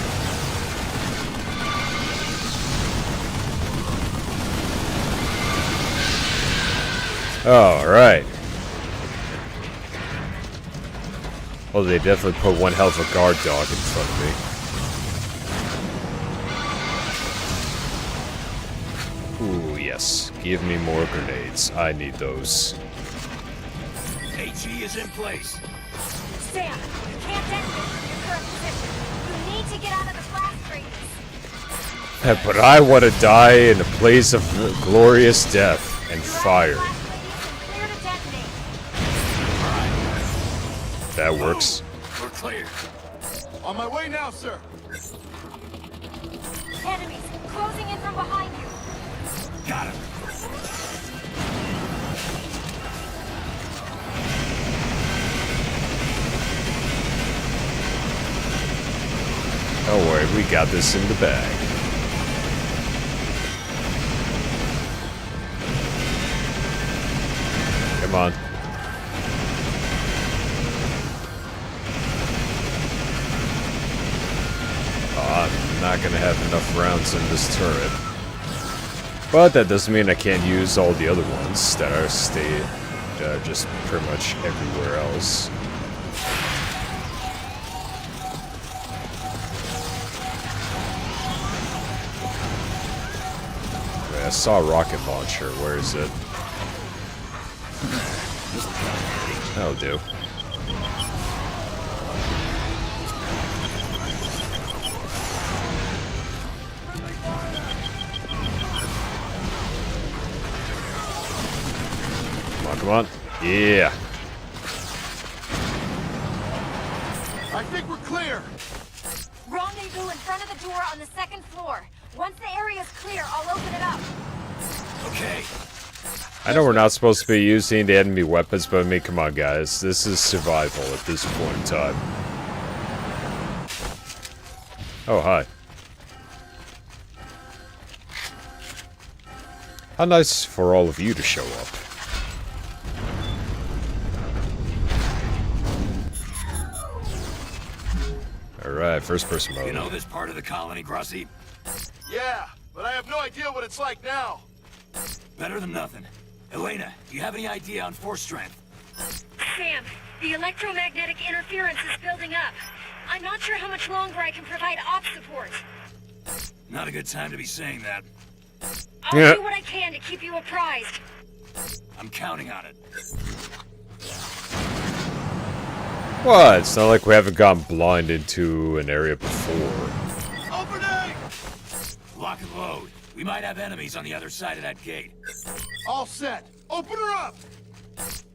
Alright. Well, they definitely put one hell of a guard dog in front of me. Ooh, yes. Give me more grenades. I need those. HE is in place. Sam, you can't detonate from your current position. You need to get out of the blast radius. But I want to die in a place of glorious death and fire. Blast radius and clear to detonate. That works. We're clear. On my way now, sir. Enemies closing in from behind you. Got him. Don't worry, we got this in the bag. Come on. Oh, I'm not gonna have enough rounds in this turret. But that doesn't mean I can't use all the other ones that are just pretty much everywhere else. I saw a rocket launcher. Where is it? That'll do. Come on. Yeah. I think we're clear. Rendezvous in front of the door on the second floor. Once the area's clear, I'll open it up. Okay. I know we're not supposed to be using the enemy weapons, but I mean, come on, guys. This is survival at this point in time. Oh, hi. How nice for all of you to show up. Alright, first person mode. You know this part of the colony, Grossi? Yeah, but I have no idea what it's like now. Better than nothing. Elena, do you have any idea on force strength? Sam, the electromagnetic interference is building up. I'm not sure how much longer I can provide op support. Not a good time to be saying that. I'll do what I can to keep you apprised. I'm counting on it. What? It's not like we haven't gone blind into an area before. Opening! Lock and load. We might have enemies on the other side of that gate. All set. Open her up!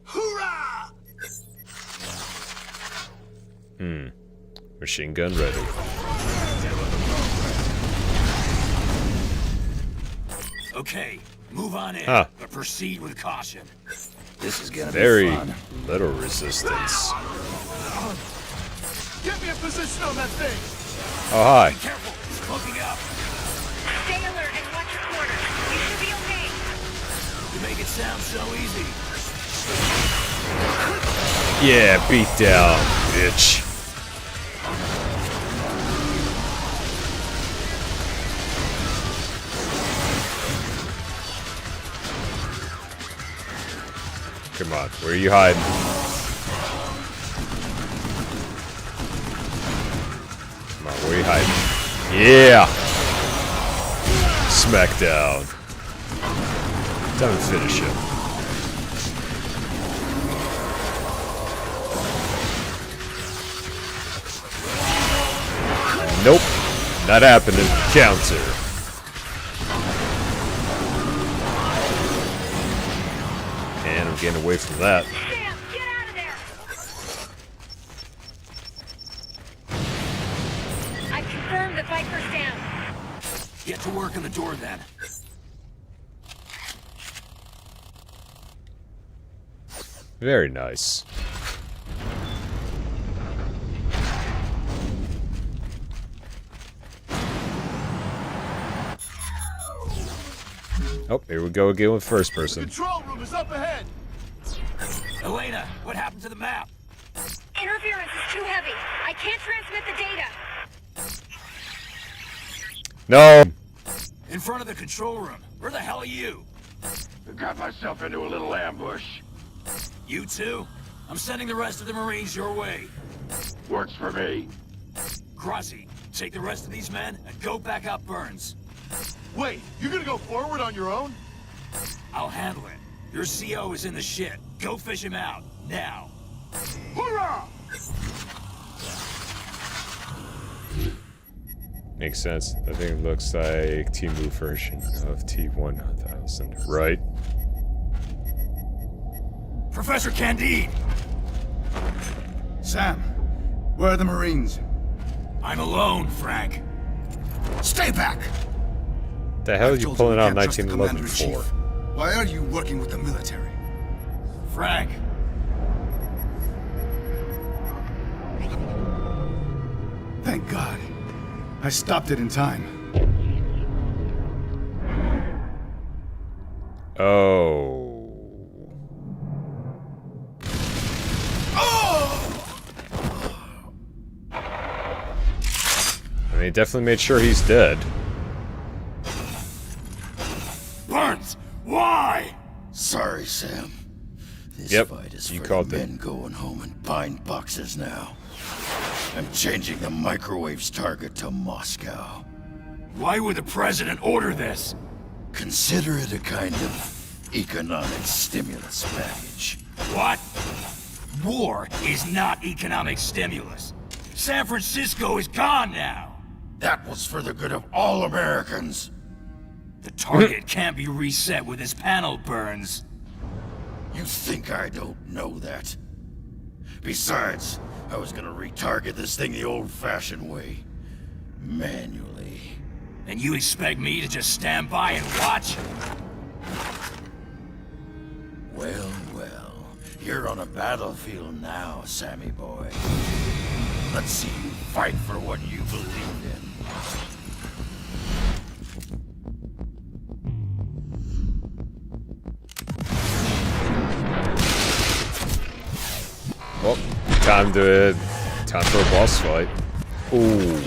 Hoorah! Machine gun ready. Okay, move on in, Huh. but proceed with caution. This is gonna Very be fun. little resistance. Get me a position on that thing! Oh, hi. Careful, it's cloaking up. Stay alert and watch your corners. You should be okay. You make it sound so easy. Yeah, beat down, bitch. Come on, where are you hiding? Come on, where are you hiding? Yeah! Smackdown. Time to finish him. Nope, not happening. Counter. And I'm getting away from that. Sam, get out of there! I confirmed the Viper's down. Get to work on the door then. Very nice. Oh, here we go again with first person. Control room is up ahead! Elena, what happened to the map? Interference is too heavy. I can't transmit the data. No! In front of the control room. Where the hell are you? I got myself into a little ambush. You too? I'm sending the rest of the Marines your way. Works for me. Grozzy, take the rest of these men and go back up Burns. Wait, you're gonna go forward on your own? I'll handle it. Your CO is in the shit. Go fish him out, now. Hoorah! Makes sense. I think it looks like T-Move version of T-1000. Right? Professor Candide! Sam, where are the Marines? I'm alone, Frank. Stay back! The hell are you Told pulling out can't trust the 1911 Commander-in-Chief. for? Why are you working with the military? Frank, Thank God. I stopped it in time. Oh. I mean, definitely made sure he's dead. Burns, why? Sorry, Sam. This Yep, fight is you for called the it. men going home in pine boxes now. I'm changing the microwave's target to Moscow. Why would the president order this? Consider it a kind of economic stimulus package. What? War is not economic stimulus. San Francisco is gone now. That was for the good of all Americans. The target can't be reset with this panel, Burns. You think I don't know that? Besides, I was gonna retarget this thing the old-fashioned way. Manually. And you expect me to just stand by and watch? Well, well. You're on a battlefield now, Sammy boy. Let's see you fight for what you believe in. Well, time for a boss fight. Ooh.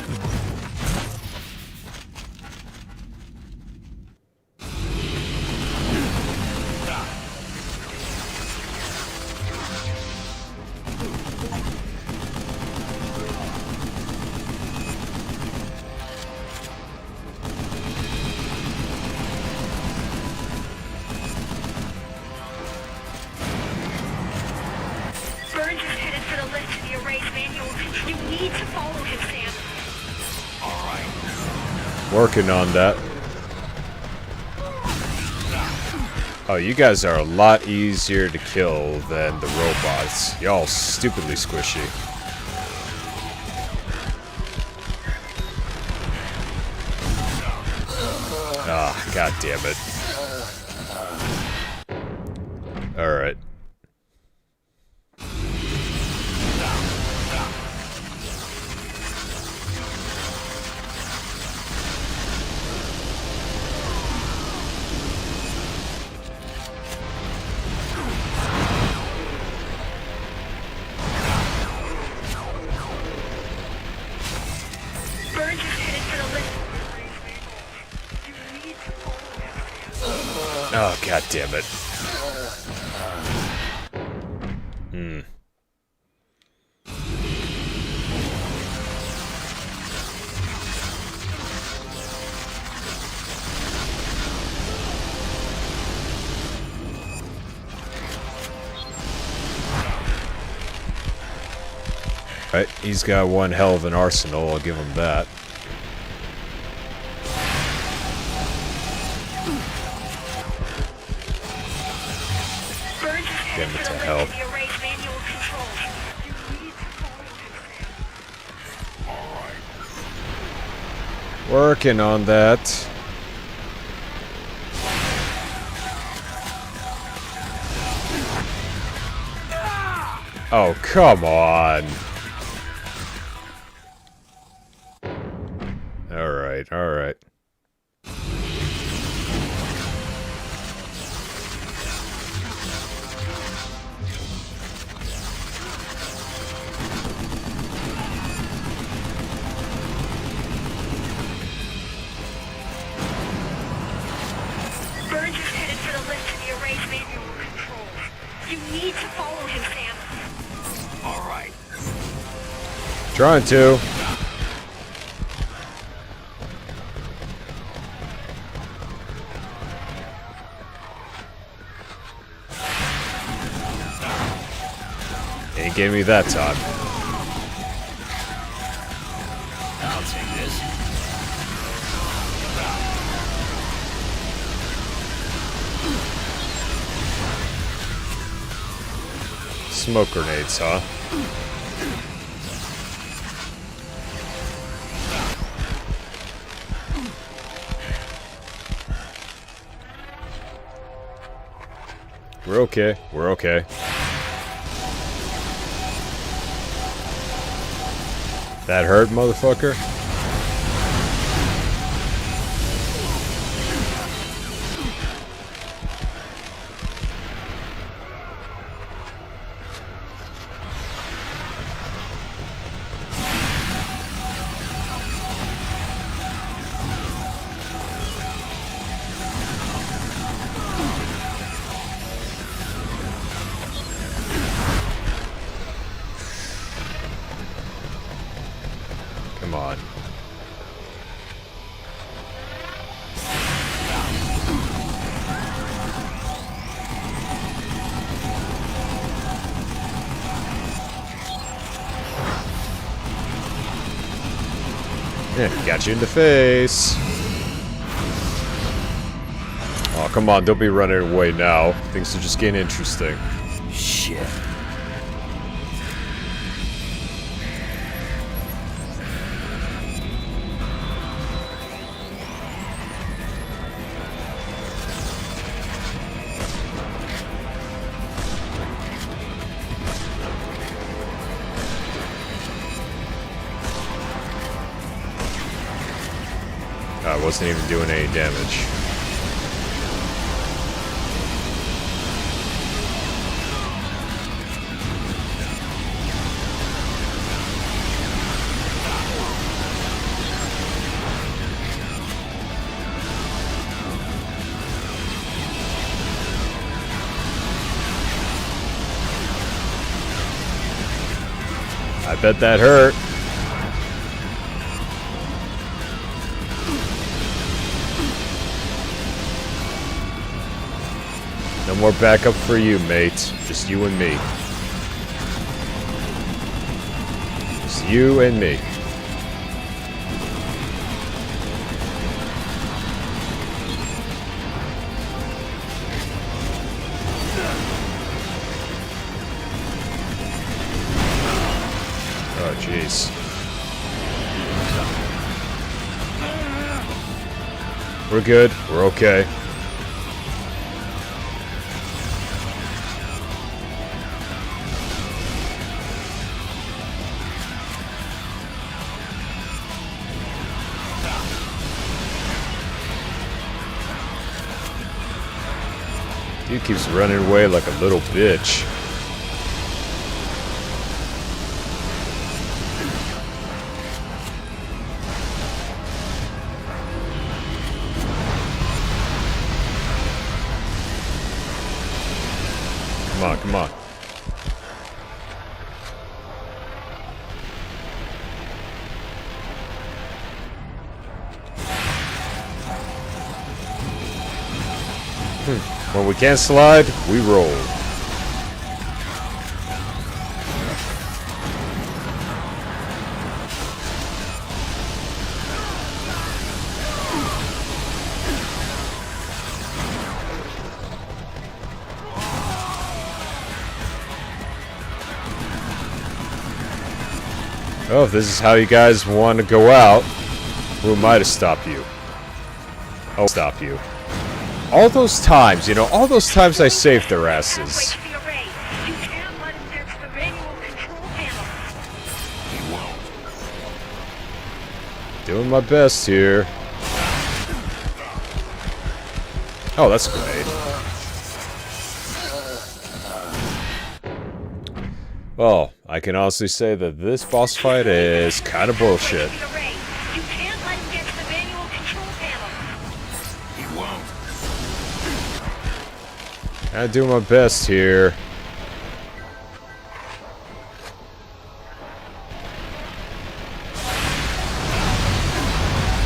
Burns is headed for the lift to the array's manual. You need to follow him, Sam. Working on that. Oh, you guys are a lot easier to kill than the robots. Y'all stupidly squishy. Ah, god damn it. Alright. Burns is headed for the list. Oh, god damn it. Hmm. Right, he's got one hell of an arsenal, I'll give him that. Burns is headed Damn it for to the hell. list of the array's manual controls. Working on that. Oh, come on. Alright, alright. Burns is headed for the list of the array's manual controls. You need to follow him, Sam. All right. Trying to. Ain't gave me that time. I'll take this. Smoke grenades, huh? We're okay. We're okay. That hurt, motherfucker? Come on. Yeah, got you in the face. Oh, come on, don't be running away now. Things are just getting interesting. Shit. I wasn't even doing any damage. I bet that hurt. No more backup for you, mate. Just you and me. Just you and me. Oh, jeez. We're good. We're okay. He keeps running away like a little bitch. Come on, come on. When we can't slide, we roll. Oh, if this is how you guys want to go out, who am I to stop you? I'll stop you. All those times, you know, all those times I saved their asses. Doing my best here. Oh, that's great. Well, I can honestly say that this boss fight is kind of bullshit. I do my best here.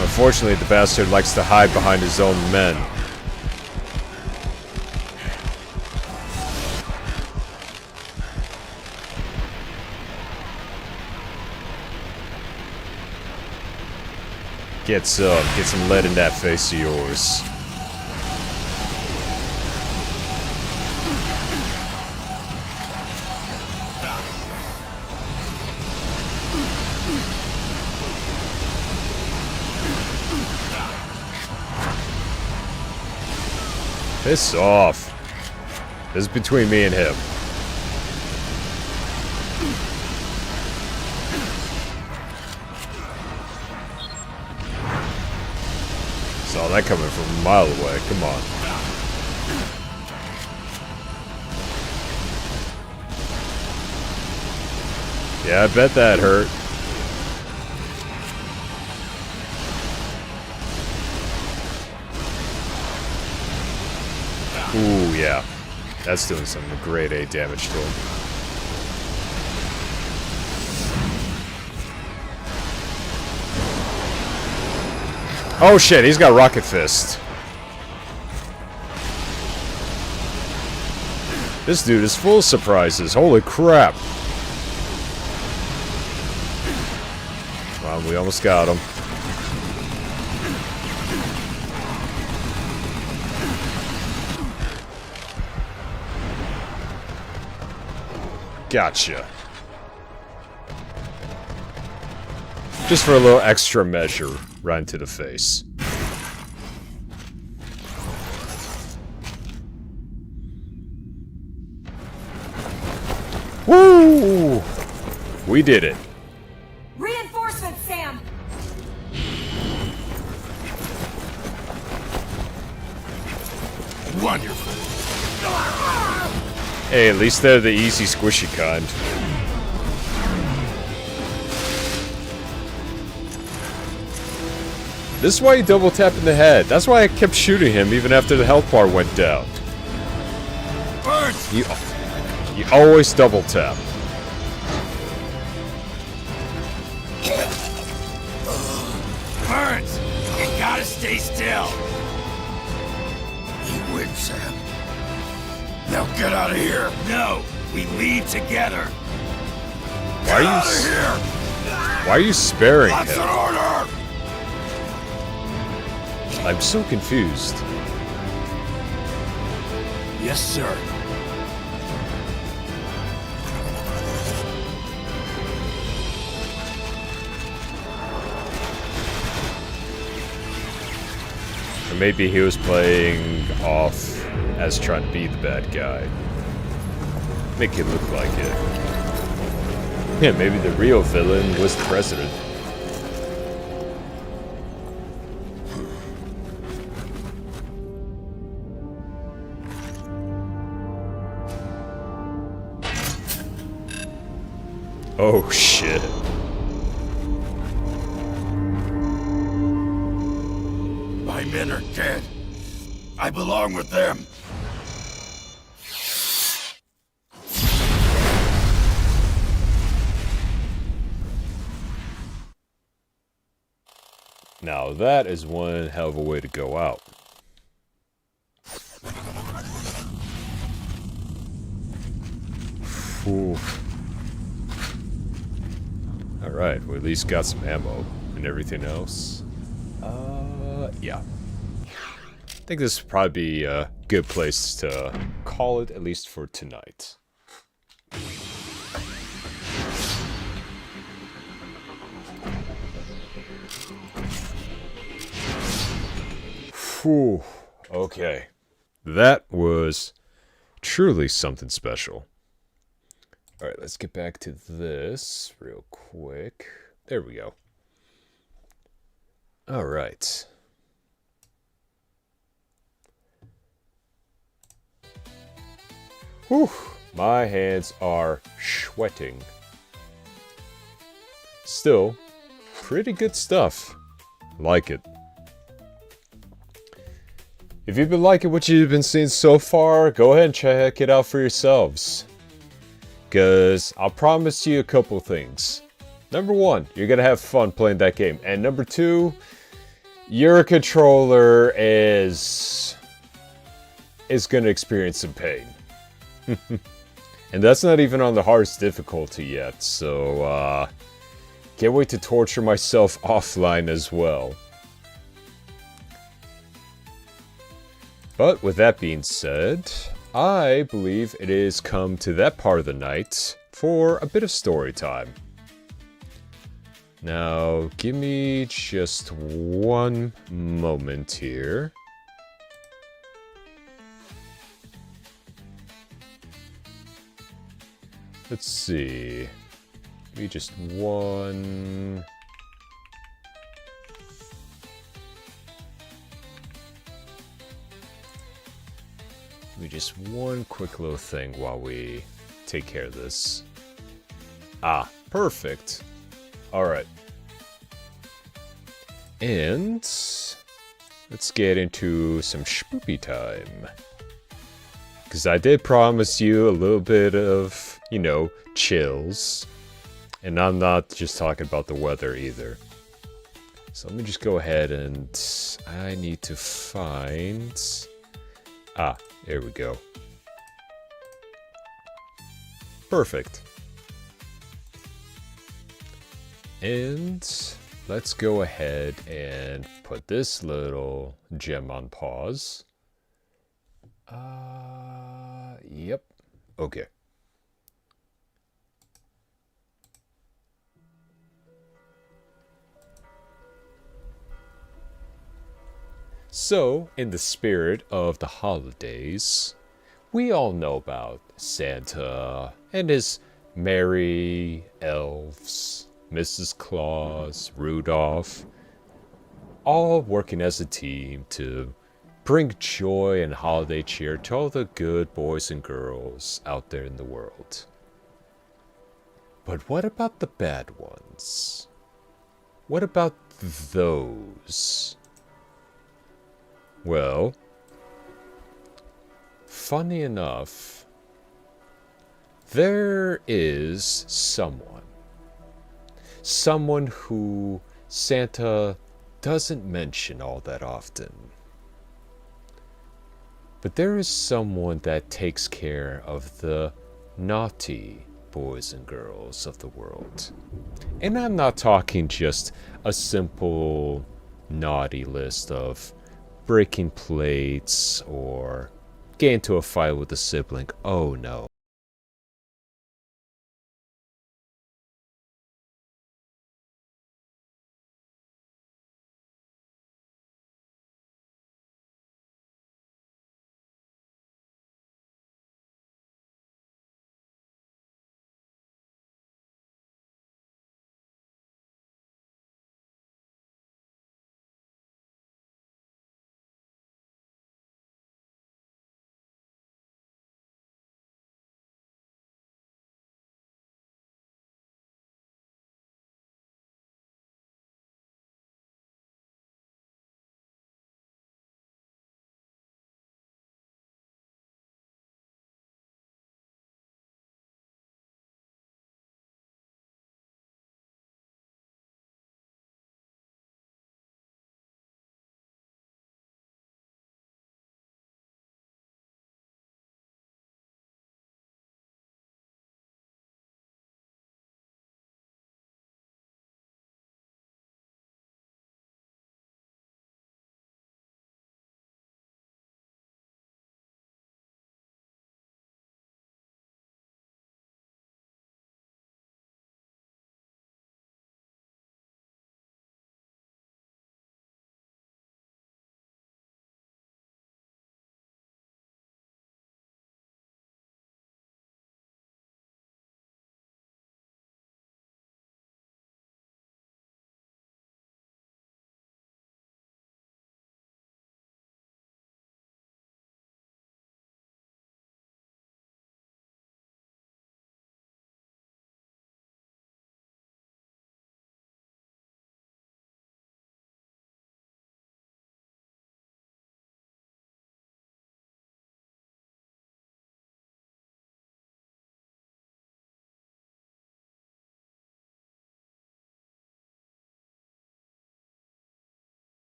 Unfortunately, the bastard likes to hide behind his own men. Get some lead in that face of yours. Piss off. This is between me and him. Saw that coming from a mile away. Come on. Yeah, I bet that hurt. Ooh, yeah. That's doing some grade A damage to him. Oh shit, he's got Rocket Fist. This dude is full of surprises. Holy crap. Come on, we almost got him. Gotcha. Just for a little extra measure, right into the face. Woo! We did it. Reinforcements, Sam! Wonderful. Hey, at least they're the easy, squishy kind. This is why you double tap in the head. That's why I kept shooting him even after the health bar went down. You always double tap. Burns, you gotta stay still. You win, Sam. Now get out of here. No, we leave together. Why are you sparing That's an him? order. I'm so confused. Yes, sir. Or maybe he was playing off as trying to be the bad guy. Make it look like it. Yeah, maybe the real villain was the president. Oh shit. My men are dead. I belong with them. Now that is one hell of a way to go out. Ooh. Alright, we at least got some ammo and everything else. Yeah. I think this would probably be a good place to call it, at least for tonight. Whew. Okay. That was truly something special. Alright, let's get back to this real quick. There we go. Alright. Whew. My hands are sweating. Still, pretty good stuff. Like it. If you've been liking what you've been seeing so far, go ahead and check it out for yourselves. Because I'll promise you a couple things. Number one, you're going to have fun playing that game. And number two, your controller is going to experience some pain. And that's not even on the hardest difficulty yet. So, can't wait to torture myself offline as well. But with that being said, I believe it is come to that part of the night for a bit of story time. Now, give me just one moment here. Let's see. Give me just one... Just one quick little thing while we take care of this. Ah, perfect. Alright. And let's get into some spoopy time. Because I did promise you a little bit of, you know, chills. And I'm not just talking about the weather either. So let me just go ahead and I need to find... Ah, there we go. Perfect. And let's go ahead and put this little gem on pause. Yep. Okay. So, in the spirit of the holidays, we all know about Santa and his merry elves, Mrs. Claus, Rudolph, all working as a team to bring joy and holiday cheer to all the good boys and girls out there in the world. But what about the bad ones? What about those? Well, funny enough, there is someone who Santa doesn't mention all that often. But there is someone that takes care of the naughty boys and girls of the world. And I'm not talking just a simple naughty list of breaking plates or get into a fight with a sibling. Oh no.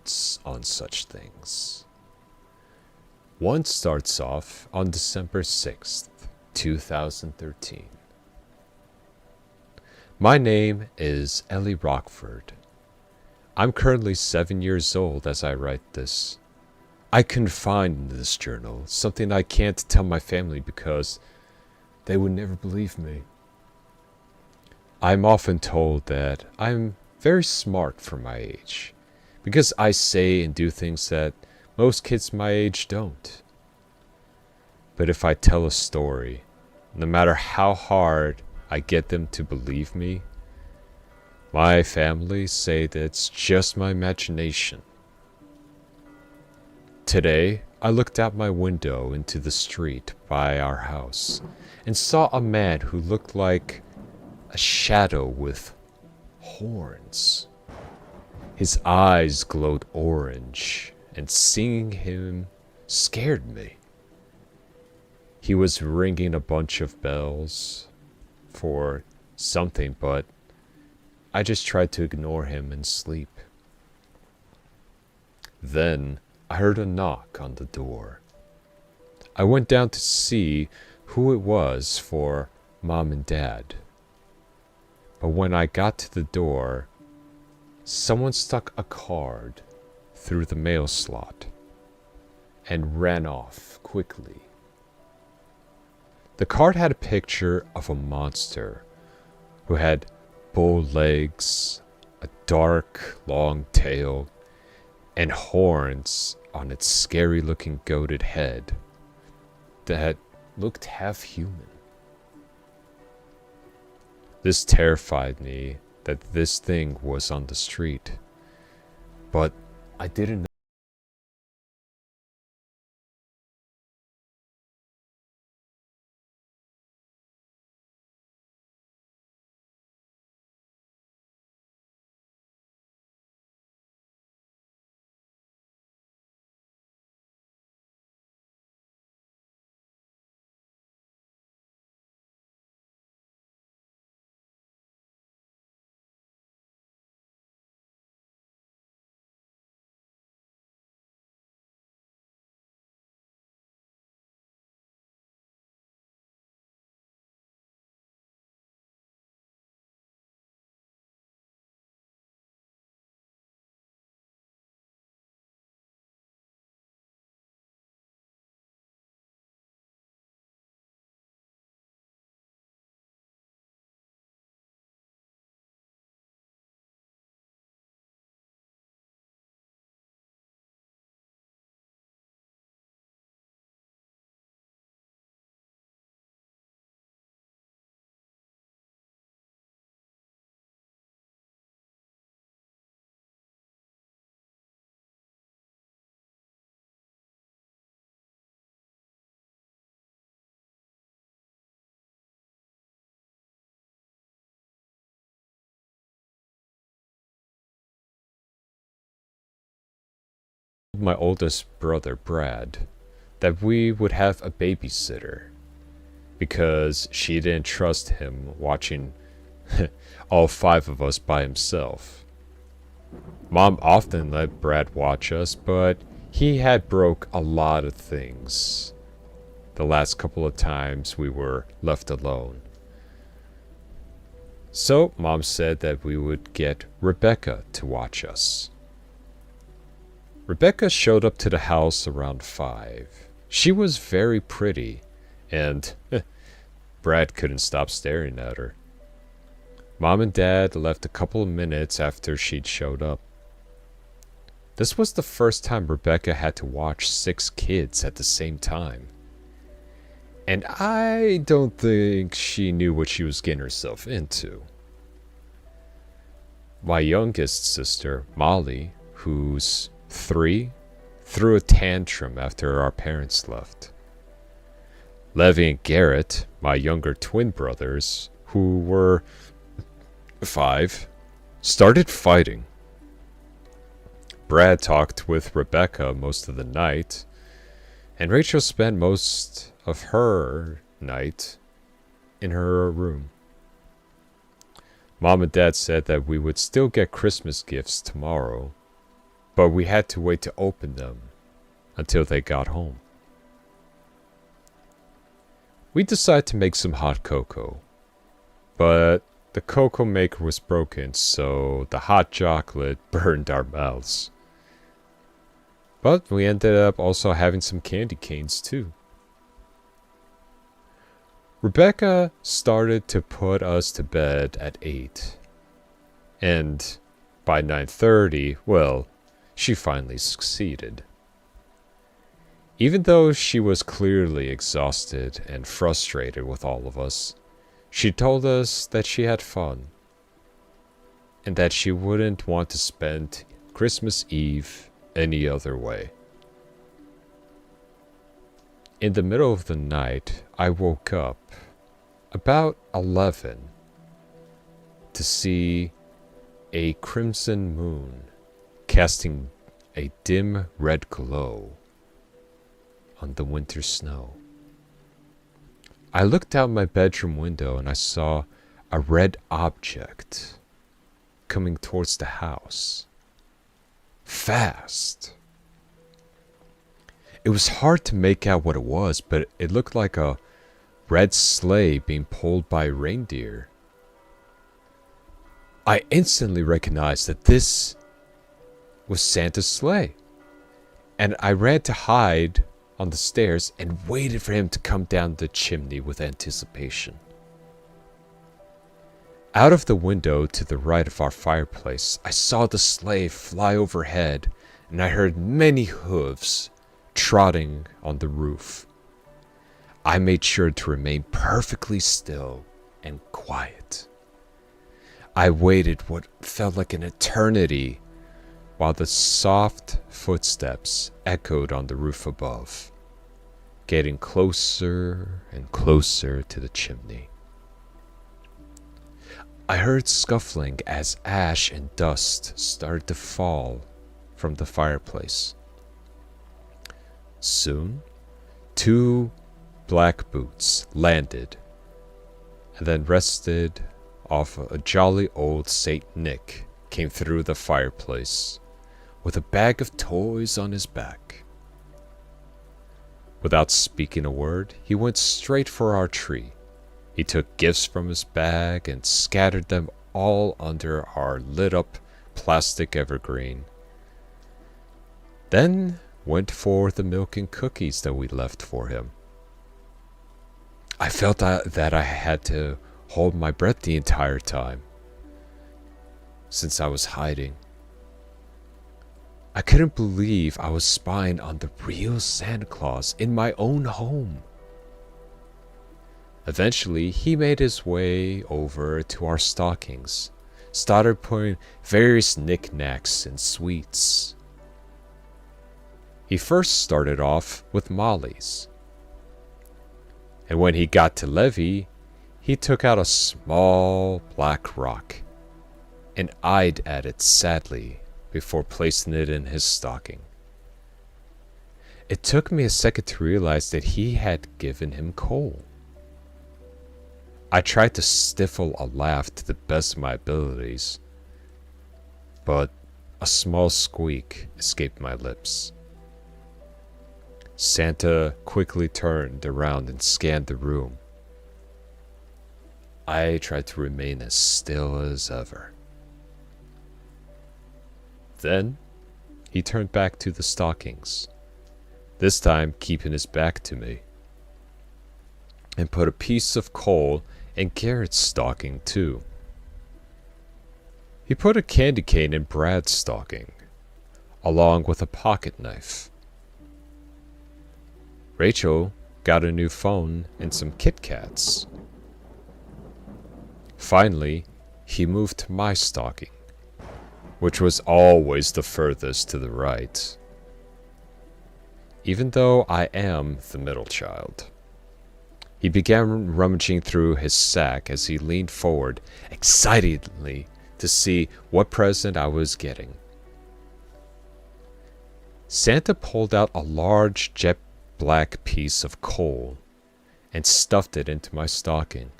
notes on such things. One starts off on December 6th, 2013. My name is Ellie Rockford. I'm currently 7 years old as I write this. I couldn't find in this journal something I can't tell my family because they would never believe me. I'm often told that I'm very smart for my age because I say and do things that most kids my age don't. But if I tell a story, no matter how hard I get them to believe me, my family say that it's just my imagination. Today, I looked out my window into the street by our house and saw a man who looked like a shadow with horns. His eyes glowed orange, and seeing him scared me. He was ringing a bunch of bells for something, but I just tried to ignore him and sleep. Then I heard a knock on the door. I went down to see who it was for Mom and Dad. But when I got to the door, someone stuck a card through the mail slot and ran off quickly. The card had a picture of a monster who had bull legs, a dark, long tail, and horns on its scary-looking goated head that looked half human. This terrified me that this thing was on the street, but I didn't know. My oldest brother, Brad, that we would have a babysitter because she didn't trust him watching all 5 of us by himself. Mom often let Brad watch us, but he had broke a lot of things the last couple of times we were left alone. So Mom said that we would get Rebecca to watch us. Rebecca showed up to the house around 5. She was very pretty, and Brad couldn't stop staring at her. Mom and Dad left a couple of minutes after she'd showed up. This was the first time Rebecca had to watch 6 kids at the same time. And I don't think she knew what she was getting herself into. My youngest sister, Molly, who's 3, threw a tantrum after our parents left. Levi and Garrett, my younger twin brothers, who were 5, started fighting. Brad talked with Rebecca most of the night, and Rachel spent most of her night in her room. Mom and Dad said that we would still get Christmas gifts tomorrow, but we had to wait to open them until they got home. We decided to make some hot cocoa, but the cocoa maker was broken, so the hot chocolate burned our mouths. But we ended up also having some candy canes too. Rebecca started to put us to bed at 8. And by 9:30, well, she finally succeeded. Even though she was clearly exhausted and frustrated with all of us, she told us that she had fun and that she wouldn't want to spend Christmas Eve any other way. In the middle of the night, I woke up about 11 to see a crimson moon casting a dim red glow on the winter snow. I looked out my bedroom window and I saw a red object coming towards the house. Fast. It was hard to make out what it was, but it looked like a red sleigh being pulled by a reindeer. I instantly recognized that this was Santa's sleigh, and I ran to hide on the stairs and waited for him to come down the chimney with anticipation. Out of the window to the right of our fireplace, I saw the sleigh fly overhead, and I heard many hooves trotting on the roof. I made sure to remain perfectly still and quiet. I waited what felt like an eternity while the soft footsteps echoed on the roof above, getting closer and closer to the chimney. I heard scuffling as ash and dust started to fall from the fireplace. Soon, 2 black boots landed and then rested off a jolly old Saint Nick came through the fireplace with a bag of toys on his back. Without speaking a word, he went straight for our tree. He took gifts from his bag and scattered them all under our lit-up plastic evergreen. Then went for the milk and cookies that we left for him. I felt that I had to hold my breath the entire time, since I was hiding. I couldn't believe I was spying on the real Santa Claus in my own home. Eventually, he made his way over to our stockings, started putting various knickknacks and sweets. He first started off with Molly's, and when he got to Levy, he took out a small black rock and eyed at it sadly before placing it in his stocking. It took me a second to realize that he had given him coal. I tried to stifle a laugh to the best of my abilities, but a small squeak escaped my lips. Santa quickly turned around and scanned the room. I tried to remain as still as ever. Then, he turned back to the stockings, this time keeping his back to me, and put a piece of coal in Garrett's stocking too. He put a candy cane in Brad's stocking, along with a pocket knife. Rachel got a new phone and some Kit Kats. Finally, he moved to my stocking, which was always the furthest to the right, even though I am the middle child. He began rummaging through his sack as he leaned forward excitedly to see what present I was getting. Santa pulled out a large jet black piece of coal and stuffed it into my stocking.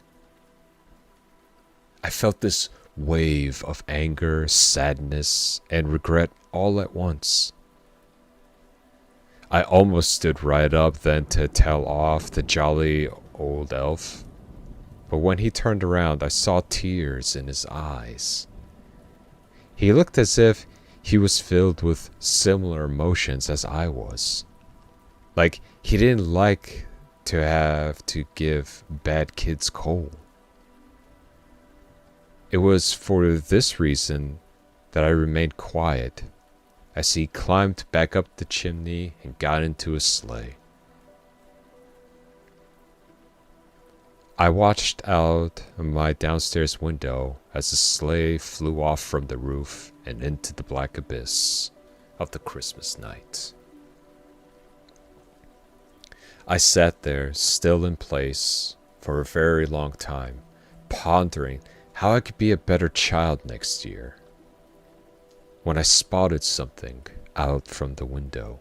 I felt this wave of anger, sadness, and regret all at once. I almost stood right up then to tell off the jolly old elf, but when he turned around, I saw tears in his eyes. He looked as if he was filled with similar emotions as I was. Like he didn't like to have to give bad kids coal. It was for this reason that I remained quiet as he climbed back up the chimney and got into his sleigh. I watched out my downstairs window as the sleigh flew off from the roof and into the black abyss of the Christmas night. I sat there, still in place, for a very long time, pondering how I could be a better child next year, when I spotted something out from the window.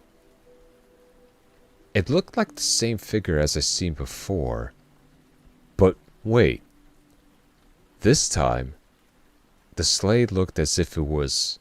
It looked like the same figure as I'd seen before, but wait. This time, the sleigh looked as if it was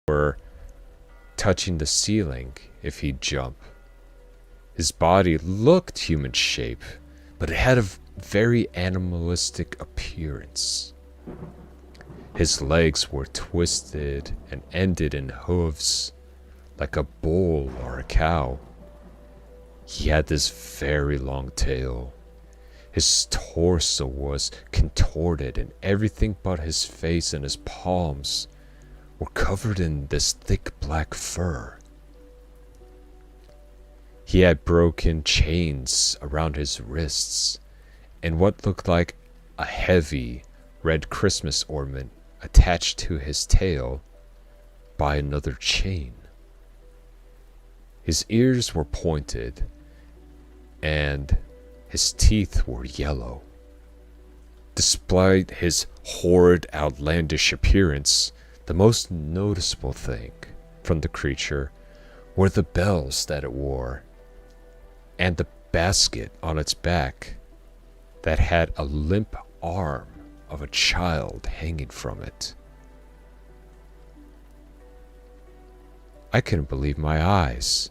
were touching the ceiling if he'd jump. His body looked human shape, but it had a very animalistic appearance. His legs were twisted and ended in hooves, like a bull or a cow. He had this very long tail. His torso was contorted, and everything but his face and his palms were covered in this thick black fur. He had broken chains around his wrists, and what looked like a heavy red Christmas ornament attached to his tail by another chain. His ears were pointed, and his teeth were yellow. Despite his horrid, outlandish appearance, the most noticeable thing from the creature were the bells that it wore, and the basket on its back that had a limp arm of a child hanging from it. I couldn't believe my eyes.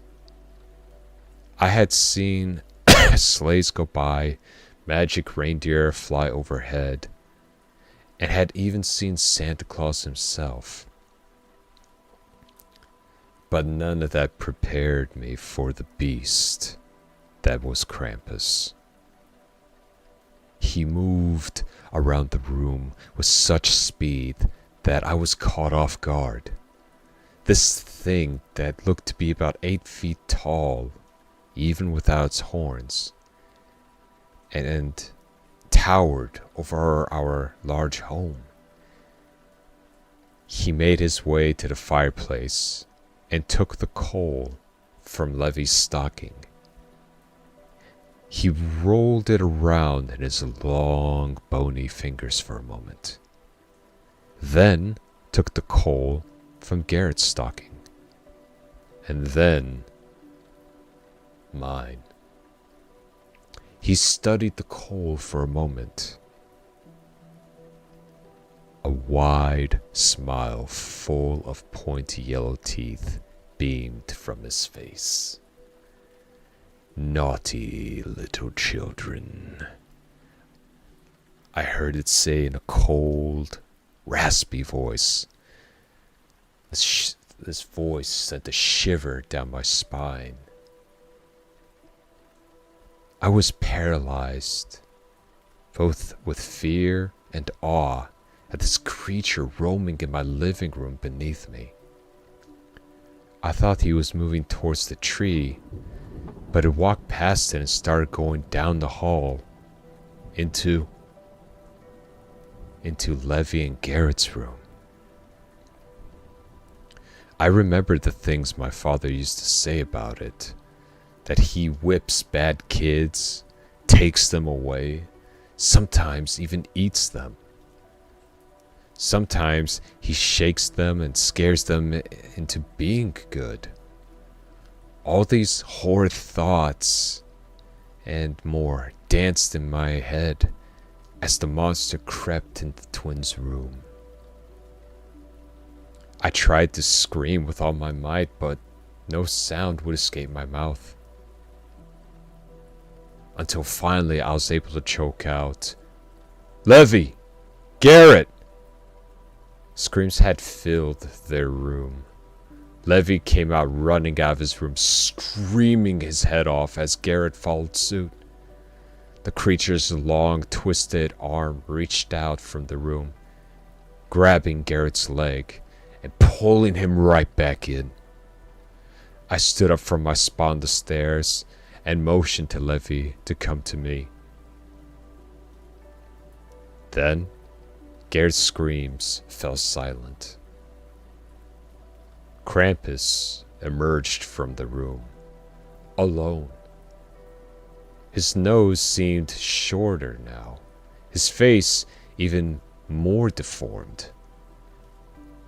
I had seen sleighs go by, magic reindeer fly overhead, and had even seen Santa Claus himself. But none of that prepared me for the beast that was Krampus. He moved around the room with such speed that I was caught off guard. This thing that looked to be about 8 feet tall, even without its horns, and towered over our large home. He made his way to the fireplace and took the coal from Levy's stocking. He rolled it around in his long, bony fingers for a moment, then took the coal from Garrett's stocking, and then mine. He studied the coal for a moment. A wide smile full of pointy yellow teeth beamed from his face. Naughty little children, I heard it say in a cold, raspy voice. This voice sent a shiver down my spine. I was paralyzed, both with fear and awe at this creature roaming in my living room beneath me. I thought he was moving towards the tree, but it walked past it and started going down the hall into Levy and Garrett's room. I remembered the things my father used to say about it, that he whips bad kids, takes them away, sometimes even eats them. Sometimes he shakes them and scares them into being good. All these horrid thoughts and more danced in my head as the monster crept into the twins' room. I tried to scream with all my might, but no sound would escape my mouth. Until finally I was able to choke out, "Levy! Garrett!" Screams had filled their room. Levy came out running out of his room, screaming his head off as Garrett followed suit. The creature's long, twisted arm reached out from the room, grabbing Garrett's leg and pulling him right back in. I stood up from my spot on the stairs and motioned to Levy to come to me. Then, Garrett's screams fell silent. Krampus emerged from the room, alone. His nose seemed shorter now, his face even more deformed.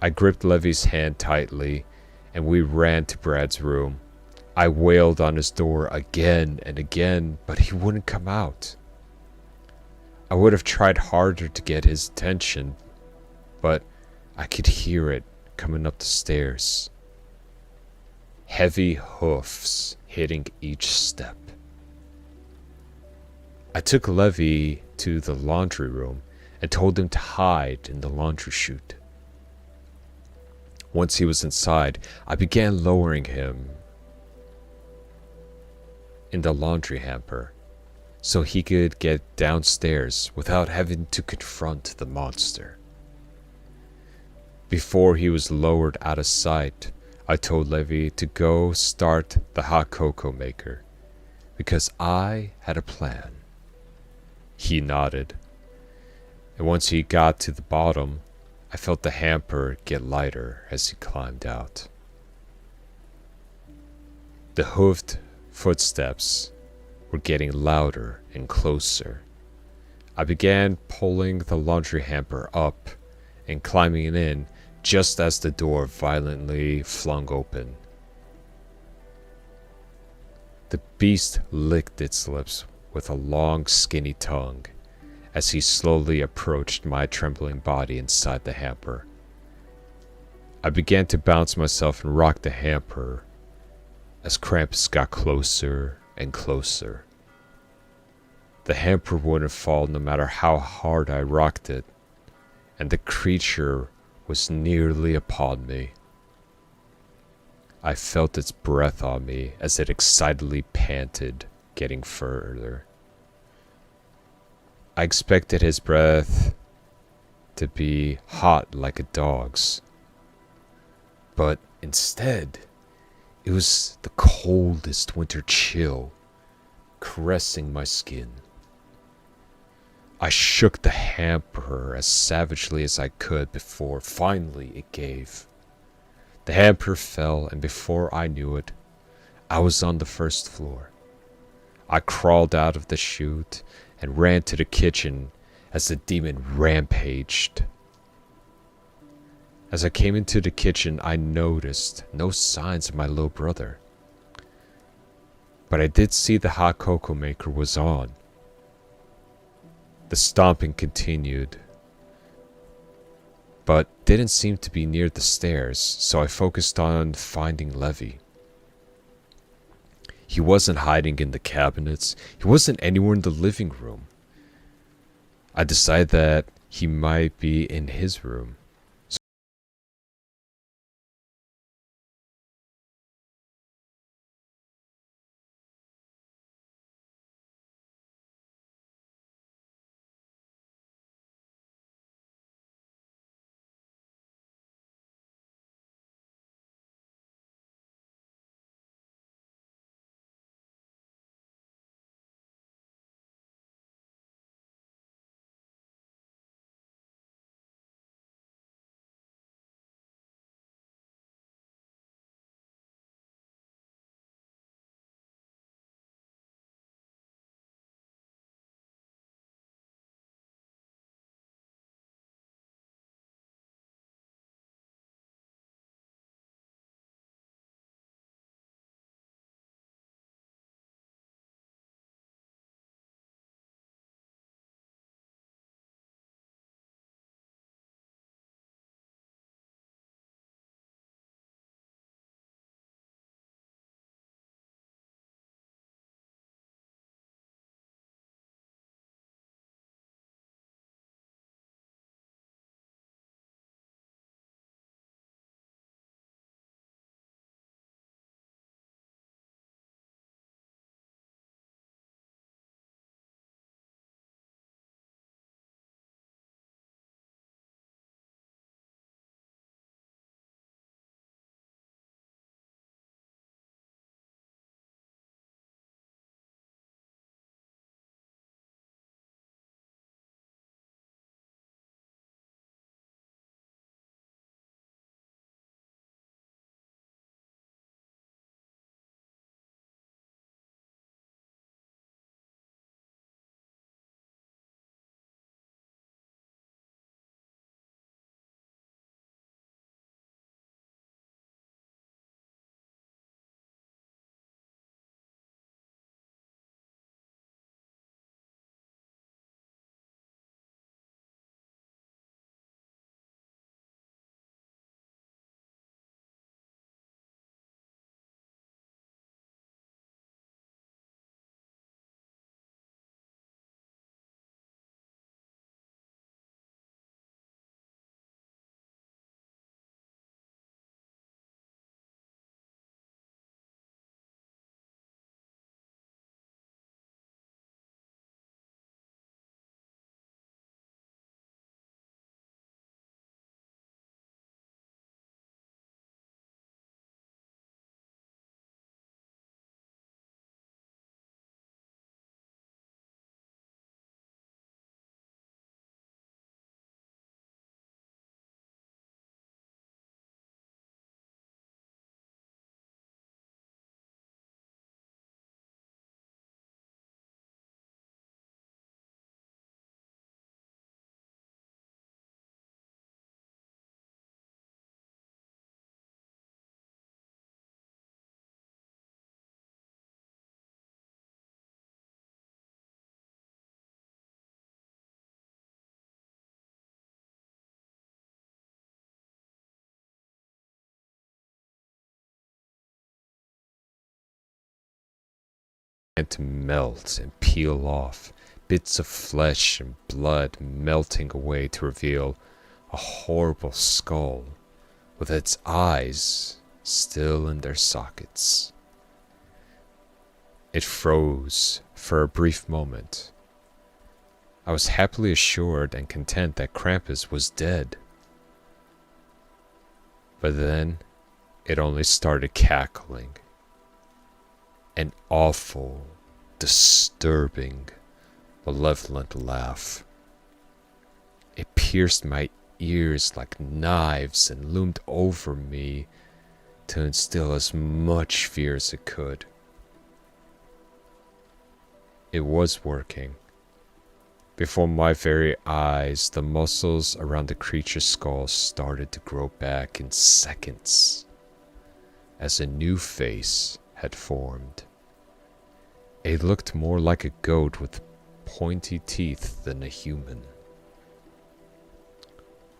I gripped Levy's hand tightly, and we ran to Brad's room. I wailed on his door again and again, but he wouldn't come out. I would have tried harder to get his attention, but I could hear it coming up the stairs. Heavy hoofs hitting each step. I took Levy to the laundry room and told him to hide in the laundry chute. Once he was inside, I began lowering him in the laundry hamper so he could get downstairs without having to confront the monster. Before he was lowered out of sight, I told Levy to go start the hot cocoa maker because I had a plan. He nodded, and once he got to the bottom, I felt the hamper get lighter as he climbed out. The hoofed footsteps were getting louder and closer. I began pulling the laundry hamper up and climbing in just as the door violently flung open. The beast licked its lips with a long, skinny tongue as he slowly approached my trembling body inside the hamper. I began to bounce myself and rock the hamper as Krampus got closer and closer. The hamper wouldn't fall no matter how hard I rocked it, and the creature was nearly upon me. I felt its breath on me as it excitedly panted, getting further. I expected his breath to be hot like a dog's, but instead, it was the coldest winter chill caressing my skin. I shook the hamper as savagely as I could before finally it gave. The hamper fell, and before I knew it, I was on the first floor. I crawled out of the chute and ran to the kitchen as the demon rampaged. As I came into the kitchen, I noticed no signs of my little brother. But I did see the hot cocoa maker was on. The stomping continued, but didn't seem to be near the stairs, so I focused on finding Levy. He wasn't hiding in the cabinets. He wasn't anywhere in the living room. I decided that he might be in his room. And to melt and peel off, bits of flesh and blood melting away to reveal a horrible skull with its eyes still in their sockets. It froze for a brief moment. I was happily assured and content that Krampus was dead. But then, it only started cackling. An awful, disturbing, malevolent laugh. It pierced my ears like knives and loomed over me to instill as much fear as it could. It was working. Before my very eyes, the muscles around the creature's skull started to grow back in seconds, as a new face had formed. It looked more like a goat with pointy teeth than a human.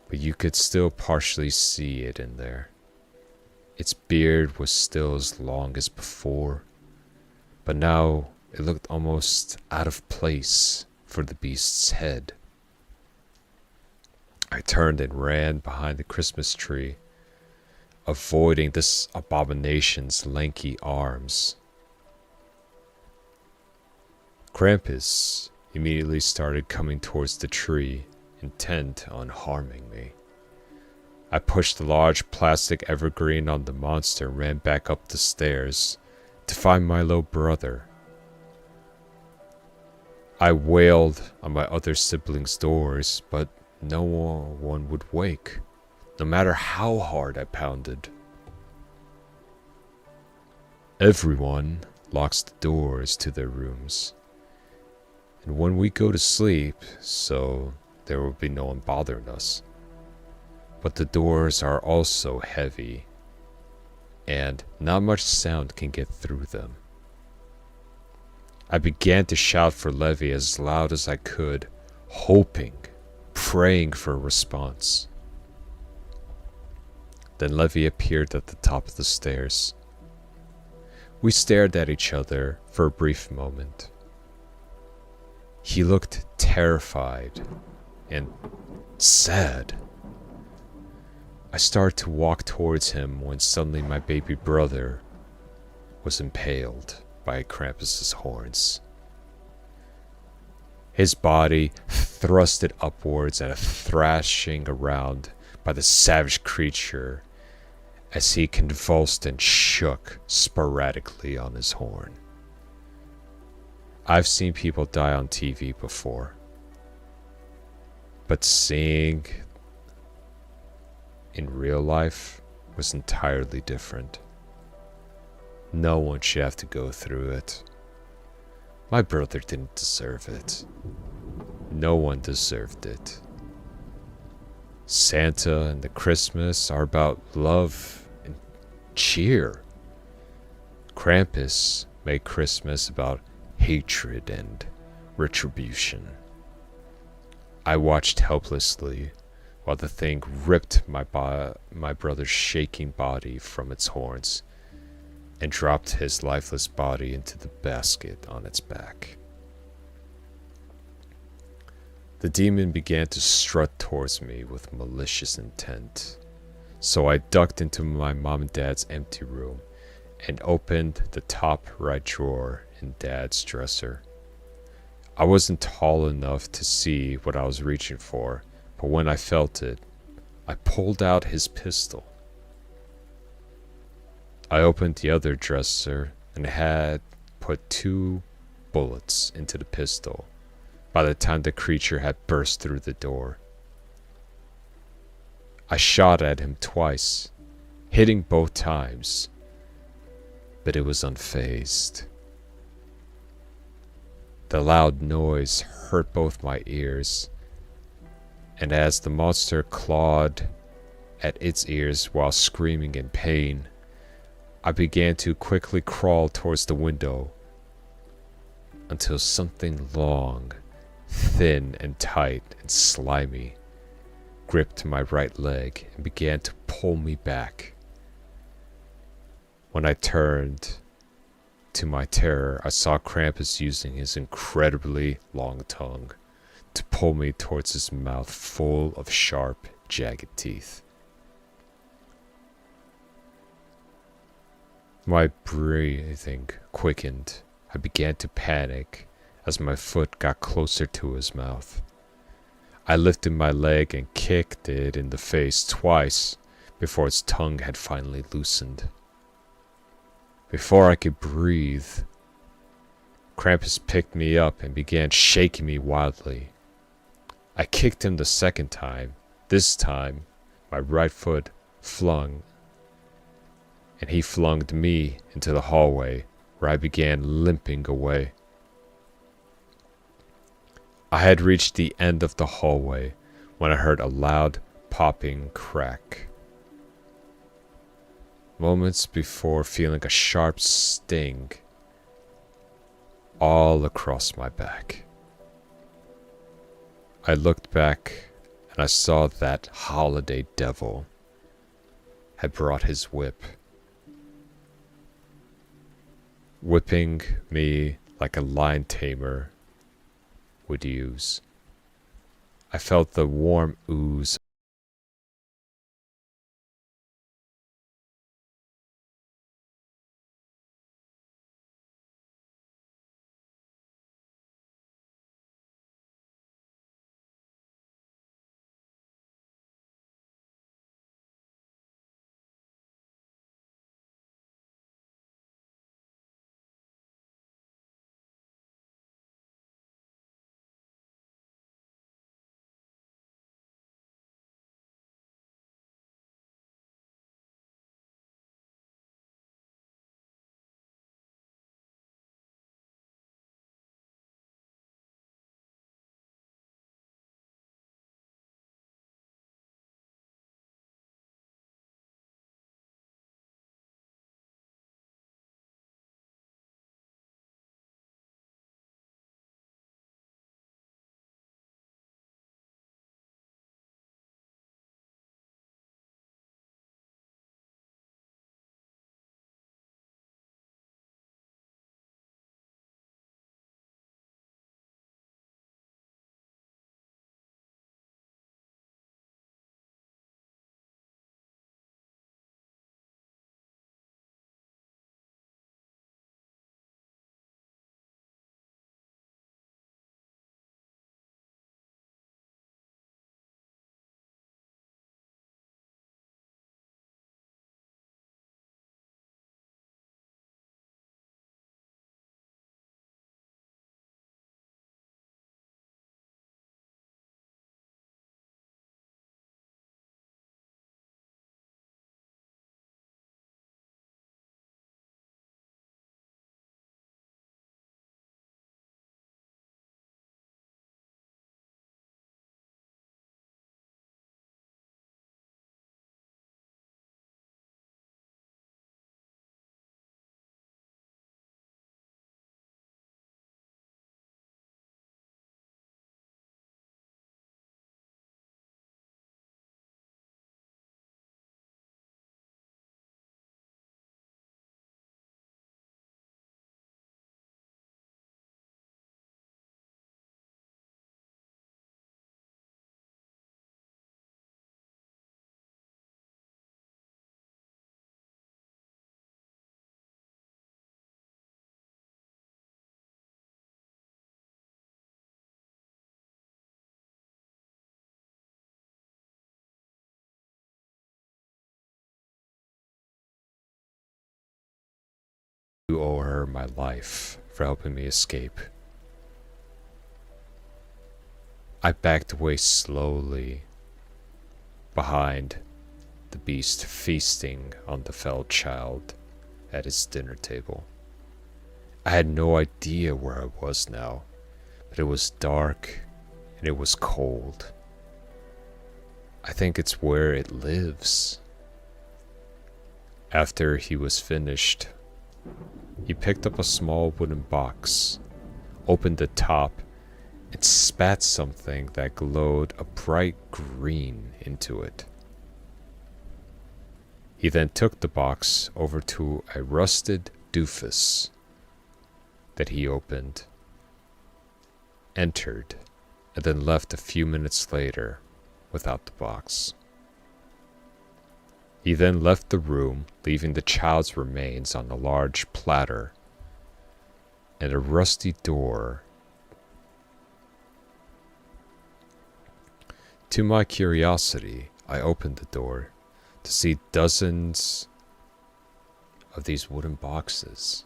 But you could still partially see it in there. Its beard was still as long as before, but now it looked almost out of place for the beast's head. I turned and ran behind the Christmas tree, avoiding this abomination's lanky arms. Krampus immediately started coming towards the tree, intent on harming me. I pushed the large plastic evergreen on the monster and ran back up the stairs to find my little brother. I wailed on my other siblings' doors, but no one would wake, no matter how hard I pounded. Everyone locks the doors to their rooms, and when we go to sleep, so there will be no one bothering us. But the doors are also heavy, and not much sound can get through them. I began to shout for Levy as loud as I could, hoping, praying for a response. Then Levy appeared at the top of the stairs. We stared at each other for a brief moment. He looked terrified and sad. I started to walk towards him when suddenly my baby brother was impaled by Krampus's horns. His body thrusted upwards and a thrashing around by the savage creature as he convulsed and shook sporadically on his horn. I've seen people die on TV before, but seeing in real life was entirely different. No one should have to go through it. My brother didn't deserve it. No one deserved it. Santa and the Christmas are about love and cheer. Krampus made Christmas about hatred and retribution. I watched helplessly while the thing ripped my brother's shaking body from its horns and dropped his lifeless body into the basket on its back. The demon began to strut towards me with malicious intent, so I ducked into my mom and dad's empty room and opened the top right drawer in Dad's dresser. I wasn't tall enough to see what I was reaching for, but when I felt it, I pulled out his pistol. I opened the other dresser and had put 2 bullets into the pistol by the time the creature had burst through the door. I shot at him twice, hitting both times, but it was unfazed. The loud noise hurt both my ears, and as the monster clawed at its ears while screaming in pain, I began to quickly crawl towards the window until something long, thin and tight and slimy gripped my right leg and began to pull me back. When I turned, to my terror, I saw Krampus using his incredibly long tongue to pull me towards his mouth full of sharp, jagged teeth. My breathing quickened. I began to panic as my foot got closer to his mouth. I lifted my leg and kicked it in the face twice before its tongue had finally loosened. Before I could breathe, Krampus picked me up and began shaking me wildly. I kicked him the second time. This time, my right foot flung, and he flung me into the hallway, where I began limping away. I had reached the end of the hallway when I heard a loud popping crack. Moments before feeling a sharp sting all across my back. I looked back and I saw that holiday devil had brought his whip, whipping me like a lion tamer would use. I felt the warm ooze to owe her my life for helping me escape. I backed away slowly behind the beast feasting on the felled child at his dinner table. I had no idea where I was now, but it was dark and it was cold. I think it's where it lives. After he was finished, he picked up a small wooden box, opened the top, and spat something that glowed a bright green into it. He then took the box over to a rusted doofus that he opened, entered, and then left a few minutes later without the box. He then left the room, leaving the child's remains on a large platter and a rusty door. To my curiosity, I opened the door to see dozens of these wooden boxes.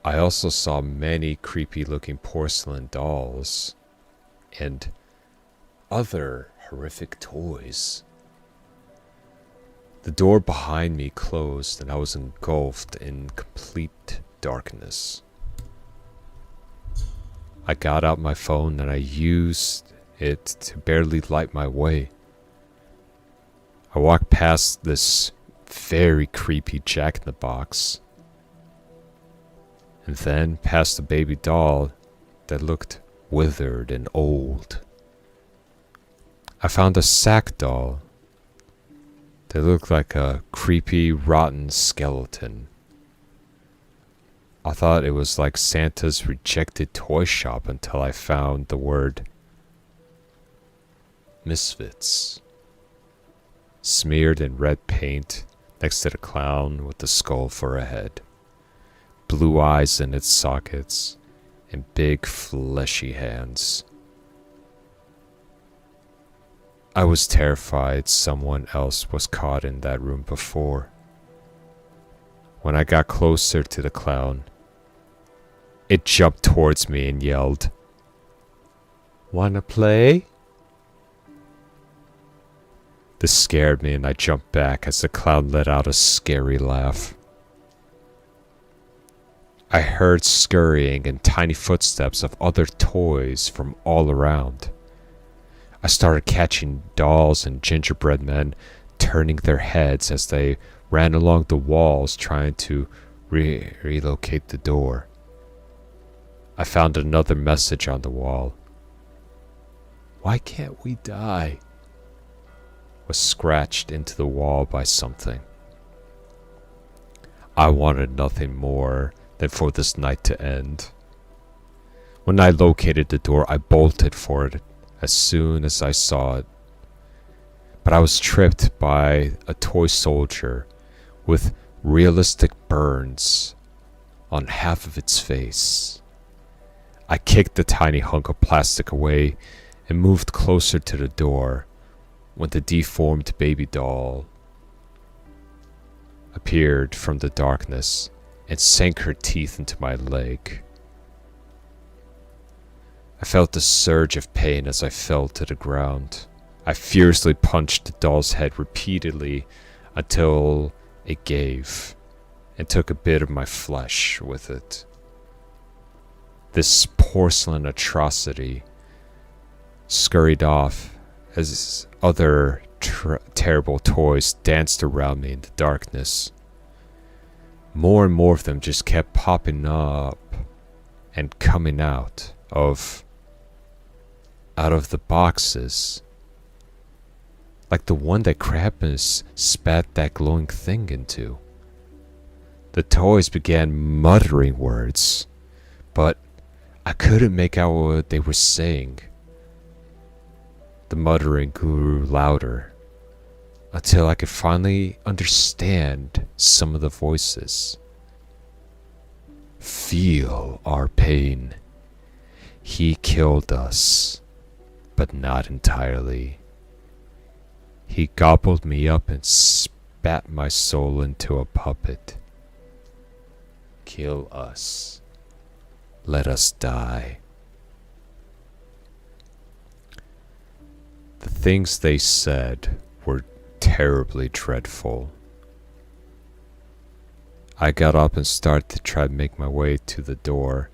I also saw many creepy-looking porcelain dolls and other horrific toys. The door behind me closed and I was engulfed in complete darkness. I got out my phone and I used it to barely light my way. I walked past this very creepy Jack-in-the-Box, and then past a baby doll that looked withered and old. I found a sack doll that looked like a creepy, rotten skeleton. I thought it was like Santa's rejected toy shop until I found the word Misfits smeared in red paint next to the clown with the skull for a head, blue eyes in its sockets, and big fleshy hands. I was terrified someone else was caught in that room before. When I got closer to the clown, it jumped towards me and yelled, "Wanna play?" This scared me and I jumped back as the clown let out a scary laugh. I heard scurrying and tiny footsteps of other toys from all around. I started catching dolls and gingerbread men turning their heads as they ran along the walls trying to relocate the door. I found another message on the wall. "Why can't we die?" was scratched into the wall by something. I wanted nothing more than for this night to end. When I located the door, I bolted for it as soon as I saw it. But I was tripped by a toy soldier with realistic burns on half of its face. I kicked the tiny hunk of plastic away and moved closer to the door when the deformed baby doll appeared from the darkness and sank her teeth into my leg. I felt a surge of pain as I fell to the ground. I fiercely punched the doll's head repeatedly until it gave and took a bit of my flesh with it. This porcelain atrocity scurried off as other terrible toys danced around me in the darkness. More and more of them just kept popping up and coming out of the boxes. Like the one that Krampus spat that glowing thing into. The toys began muttering words, but I couldn't make out what they were saying. The muttering grew louder until I could finally understand some of the voices. "Feel our pain. He killed us, but not entirely. He gobbled me up and spat my soul into a puppet. Kill us. Let us die." The things they said were terribly dreadful. I got up and started to try to make my way to the door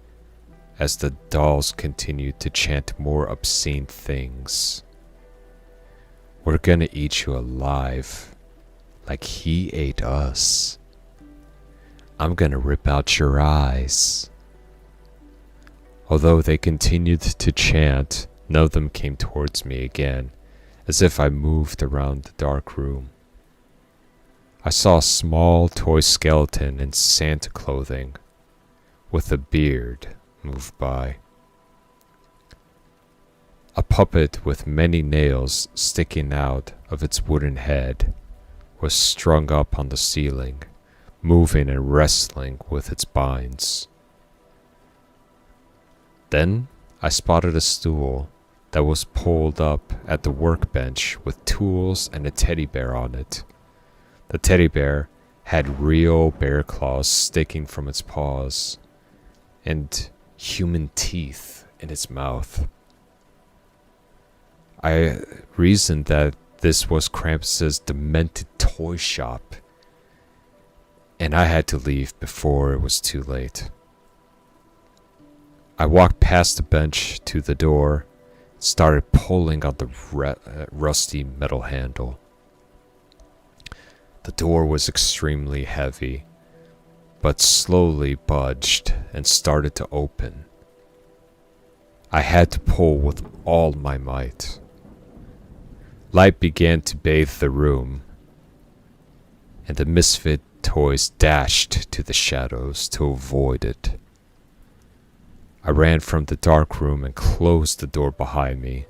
as the dolls continued to chant more obscene things. "We're gonna eat you alive, like he ate us. I'm gonna rip out your eyes." Although they continued to chant, none of them came towards me again, as if I moved around the dark room. I saw a small toy skeleton in Santa clothing, with a beard, move by. A puppet with many nails sticking out of its wooden head was strung up on the ceiling, moving and wrestling with its binds. Then I spotted a stool that was pulled up at the workbench with tools and a teddy bear on it. The teddy bear had real bear claws sticking from its paws and human teeth in its mouth. I reasoned that this was Krampus's demented toy shop, and I had to leave before it was too late. I walked past the bench to the door, started pulling on the rusty metal handle. The door was extremely heavy, but slowly budged and started to open. I had to pull with all my might. Light began to bathe the room, and the misfit toys dashed to the shadows to avoid it. I ran from the dark room and closed the door behind me.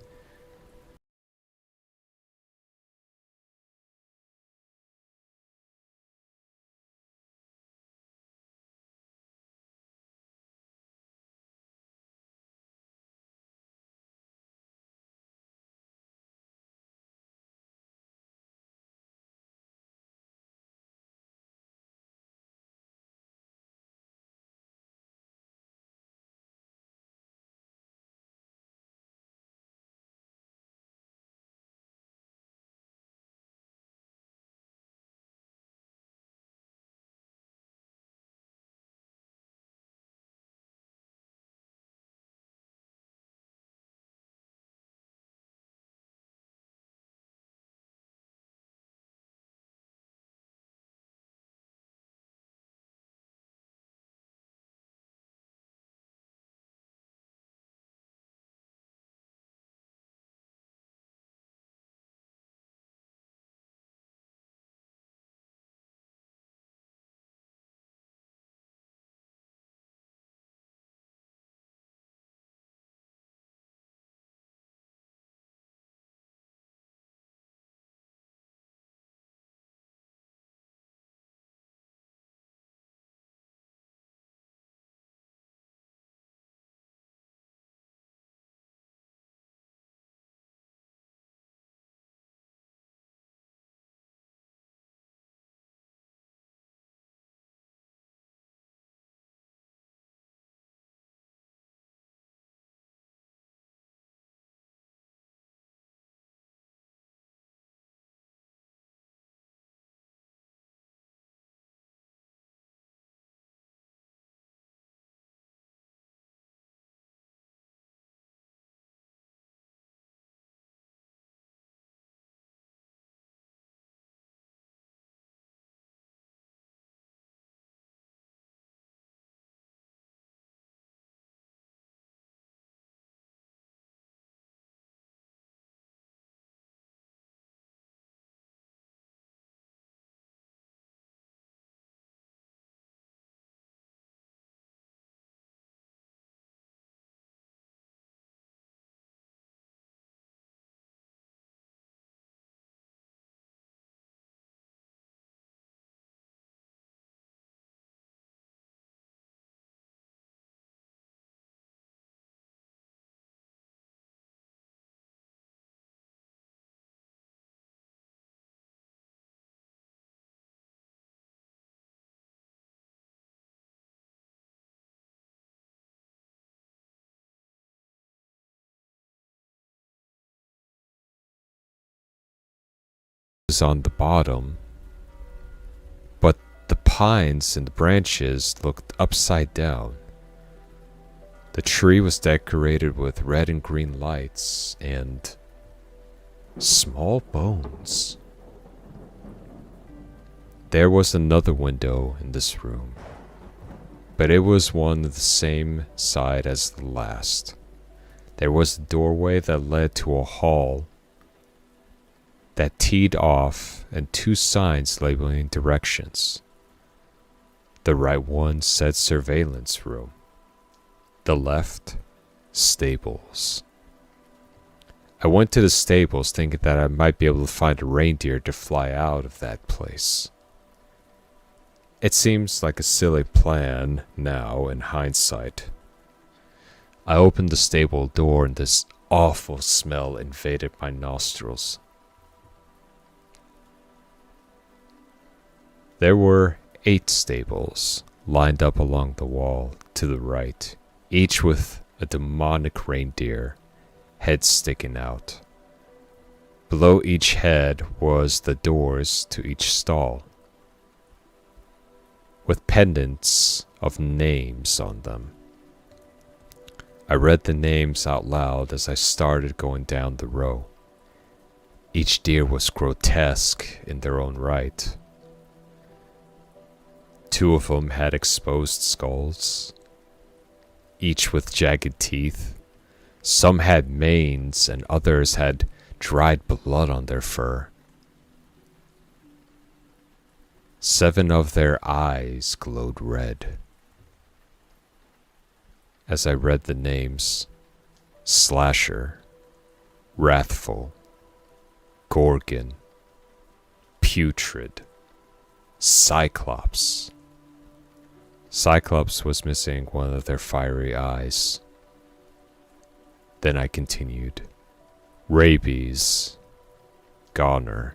Was on the bottom, but the pines and the branches looked upside down. The tree was decorated with red and green lights and small bones. There was another window in this room, but it was one the same side as the last. There was a doorway that led to a hall that teed off and two signs labeling directions. The right one said surveillance room. The left, stables. I went to the stables thinking that I might be able to find a reindeer to fly out of that place. It seems like a silly plan now in hindsight. I opened the stable door and this awful smell invaded my nostrils. There were 8 stables lined up along the wall to the right, each with a demonic reindeer, head sticking out. Below each head was the doors to each stall, with pendants of names on them. I read the names out loud as I started going down the row. Each deer was grotesque in their own right. 2 of them had exposed skulls, each with jagged teeth. Some had manes and others had dried blood on their fur. 7 of their eyes glowed red. As I read the names, Slasher, Wrathful, Gorgon, Putrid, Cyclops. Cyclops was missing one of their fiery eyes. Then I continued. Rabies, Goner,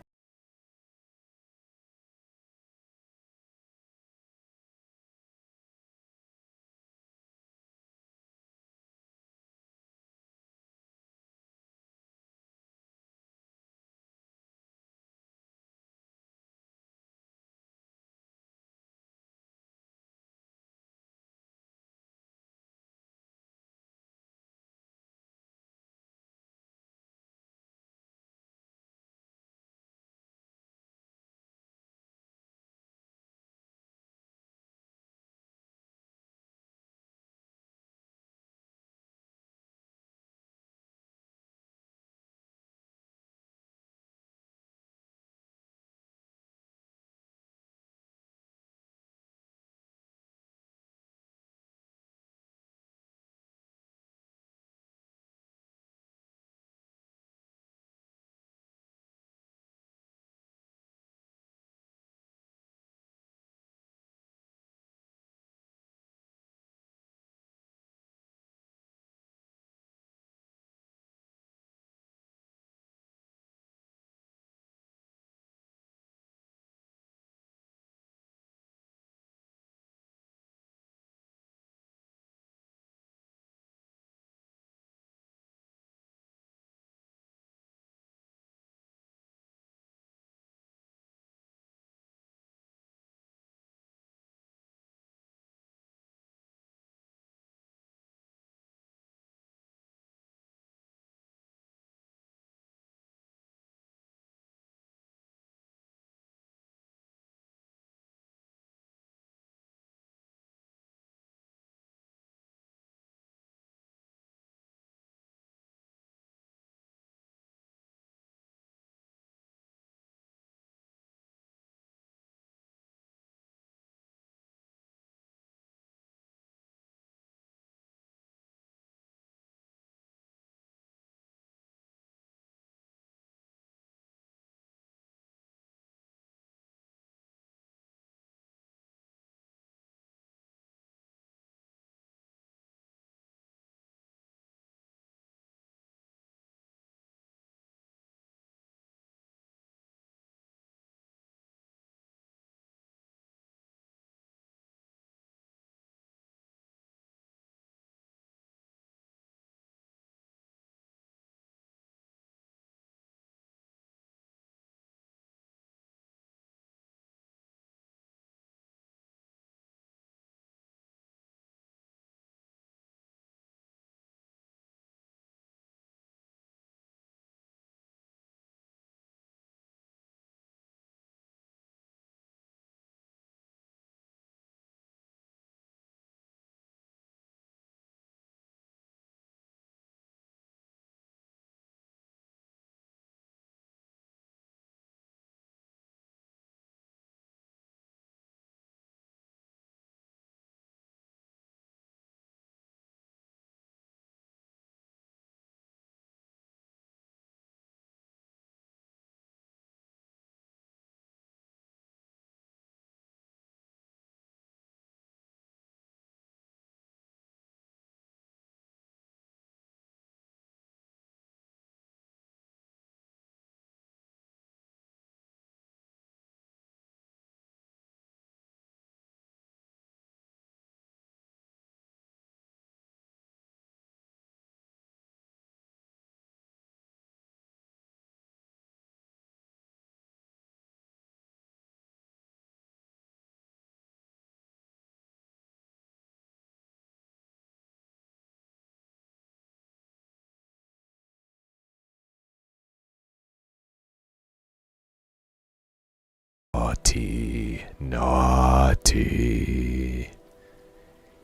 Naughty, naughty,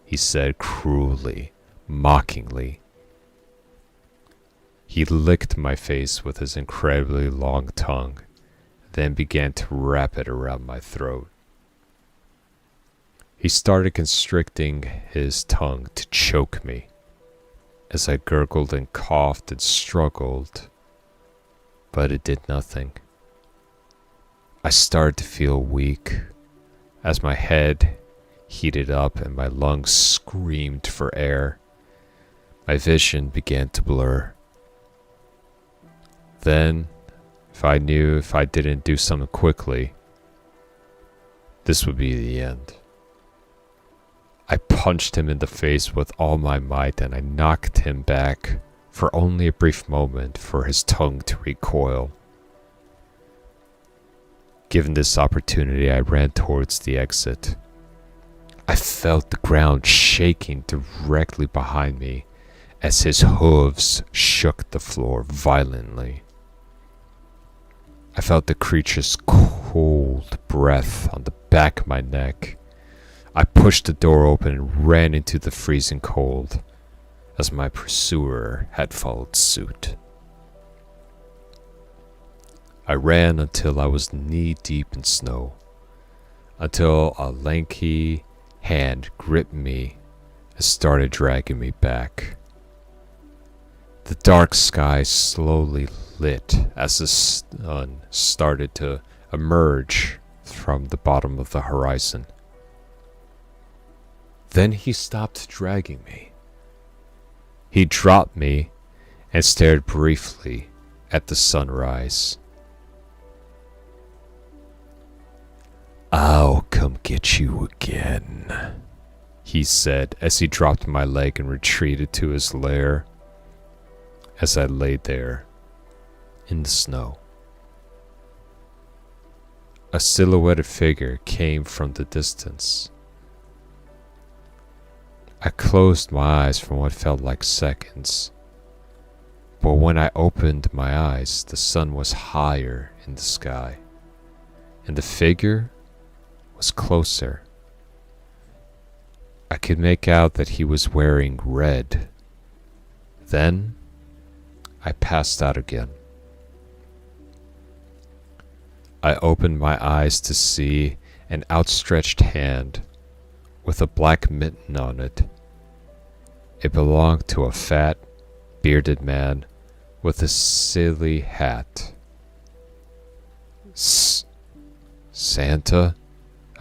he said cruelly, mockingly. He licked my face with his incredibly long tongue, then began to wrap it around my throat. He started constricting his tongue to choke me as I gurgled and coughed and struggled, but it did nothing. I started to feel weak as my head heated up and my lungs screamed for air. My vision began to blur. Then, if I didn't do something quickly, this would be the end. I punched him in the face with all my might and I knocked him back for only a brief moment for his tongue to recoil. Given this opportunity, I ran towards the exit. I felt the ground shaking directly behind me as his hooves shook the floor violently. I felt the creature's cold breath on the back of my neck. I pushed the door open and ran into the freezing cold as my pursuer had followed suit. I ran until I was knee-deep in snow, until a lanky hand gripped me and started dragging me back. The dark sky slowly lit as the sun started to emerge from the bottom of the horizon. Then he stopped dragging me. He dropped me and stared briefly at the sunrise. "I'll come get you again," he said as he dropped my leg and retreated to his lair as I lay there in the snow. A silhouetted figure came from the distance. I closed my eyes for what felt like seconds, but when I opened my eyes, the sun was higher in the sky, and the figure was closer. I could make out that he was wearing red. Then I passed out again. I opened my eyes to see an outstretched hand with a black mitten on it. It belonged to a fat, bearded man with a silly hat. "Santa?"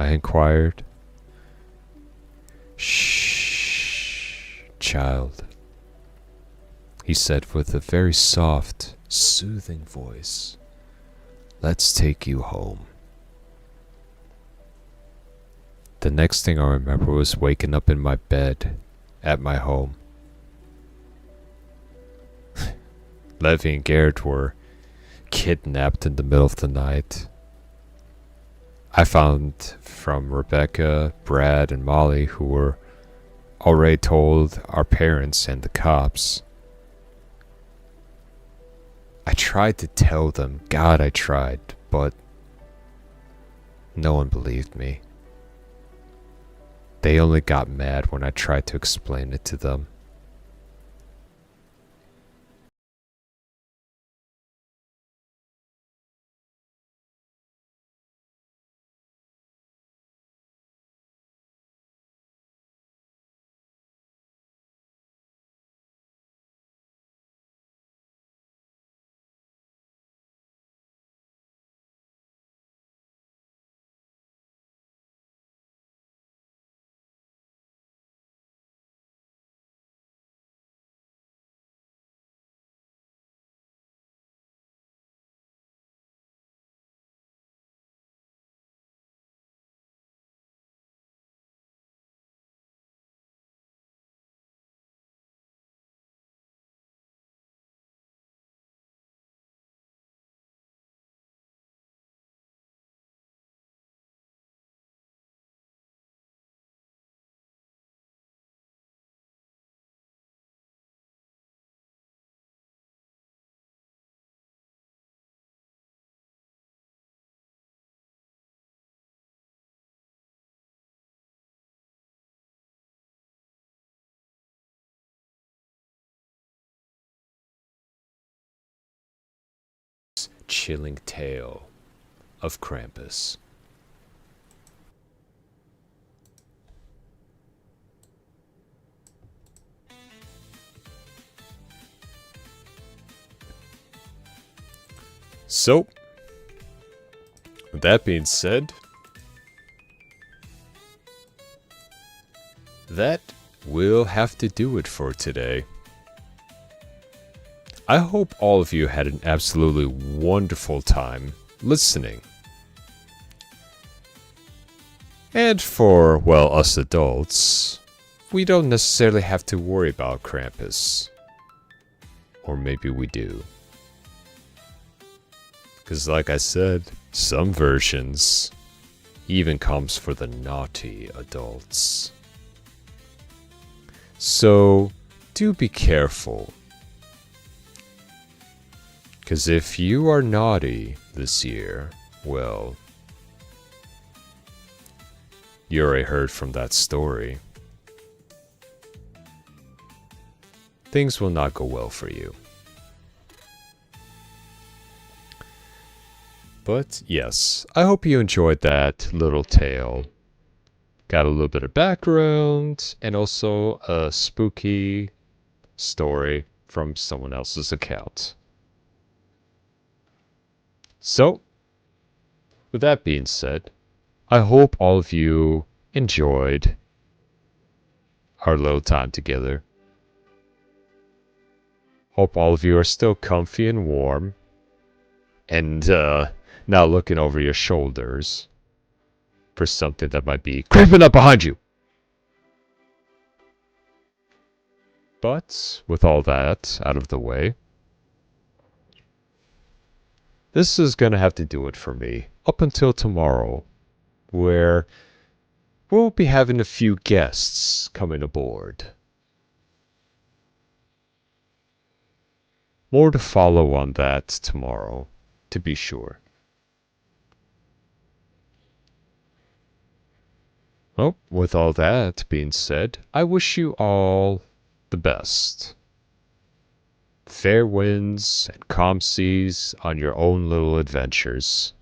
I inquired. "Shh, child," he said with a very soft, soothing voice. "Let's take you home." The next thing I remember was waking up in my bed at my home. Levi and Garrett were kidnapped in the middle of the night. I found from Rebecca, Brad, and Molly, who were already told our parents and the cops. I tried to tell them, God, I tried, but no one believed me. They only got mad when I tried to explain it to them. chilling tale of Krampus. So, with that being said, that will have to do it for today. I hope all of you had an absolutely wonderful time listening. And for, well, us adults, we don't necessarily have to worry about Krampus. Or maybe we do. Because like I said, some versions even comes for the naughty adults. So, do be careful. Because if you are naughty this year, well, you already heard from that story. Things will not go well for you. But yes, I hope you enjoyed that little tale. Got a little bit of background and also a spooky story from someone else's account. So, with that being said, I hope all of you enjoyed our little time together. Hope all of you are still comfy and warm. And now looking over your shoulders for something that might be creeping up behind you. But with all that out of the way, this is going to have to do it for me up until tomorrow, where we'll be having a few guests coming aboard. More to follow on that tomorrow, to be sure. Well, with all that being said, I wish you all the best. Fair winds and calm seas on your own little adventures.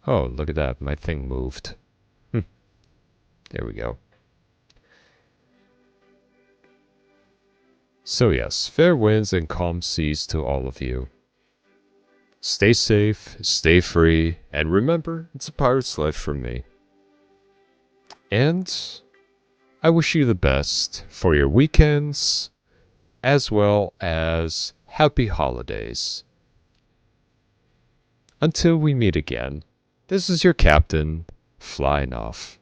Oh, look at that. My thing moved. There we go. So yes, fair winds and calm seas to all of you. Stay safe, stay free, and remember, it's a pirate's life for me. And I wish you the best for your weekends, as well as happy holidays. Until we meet again, this is your captain, flying off.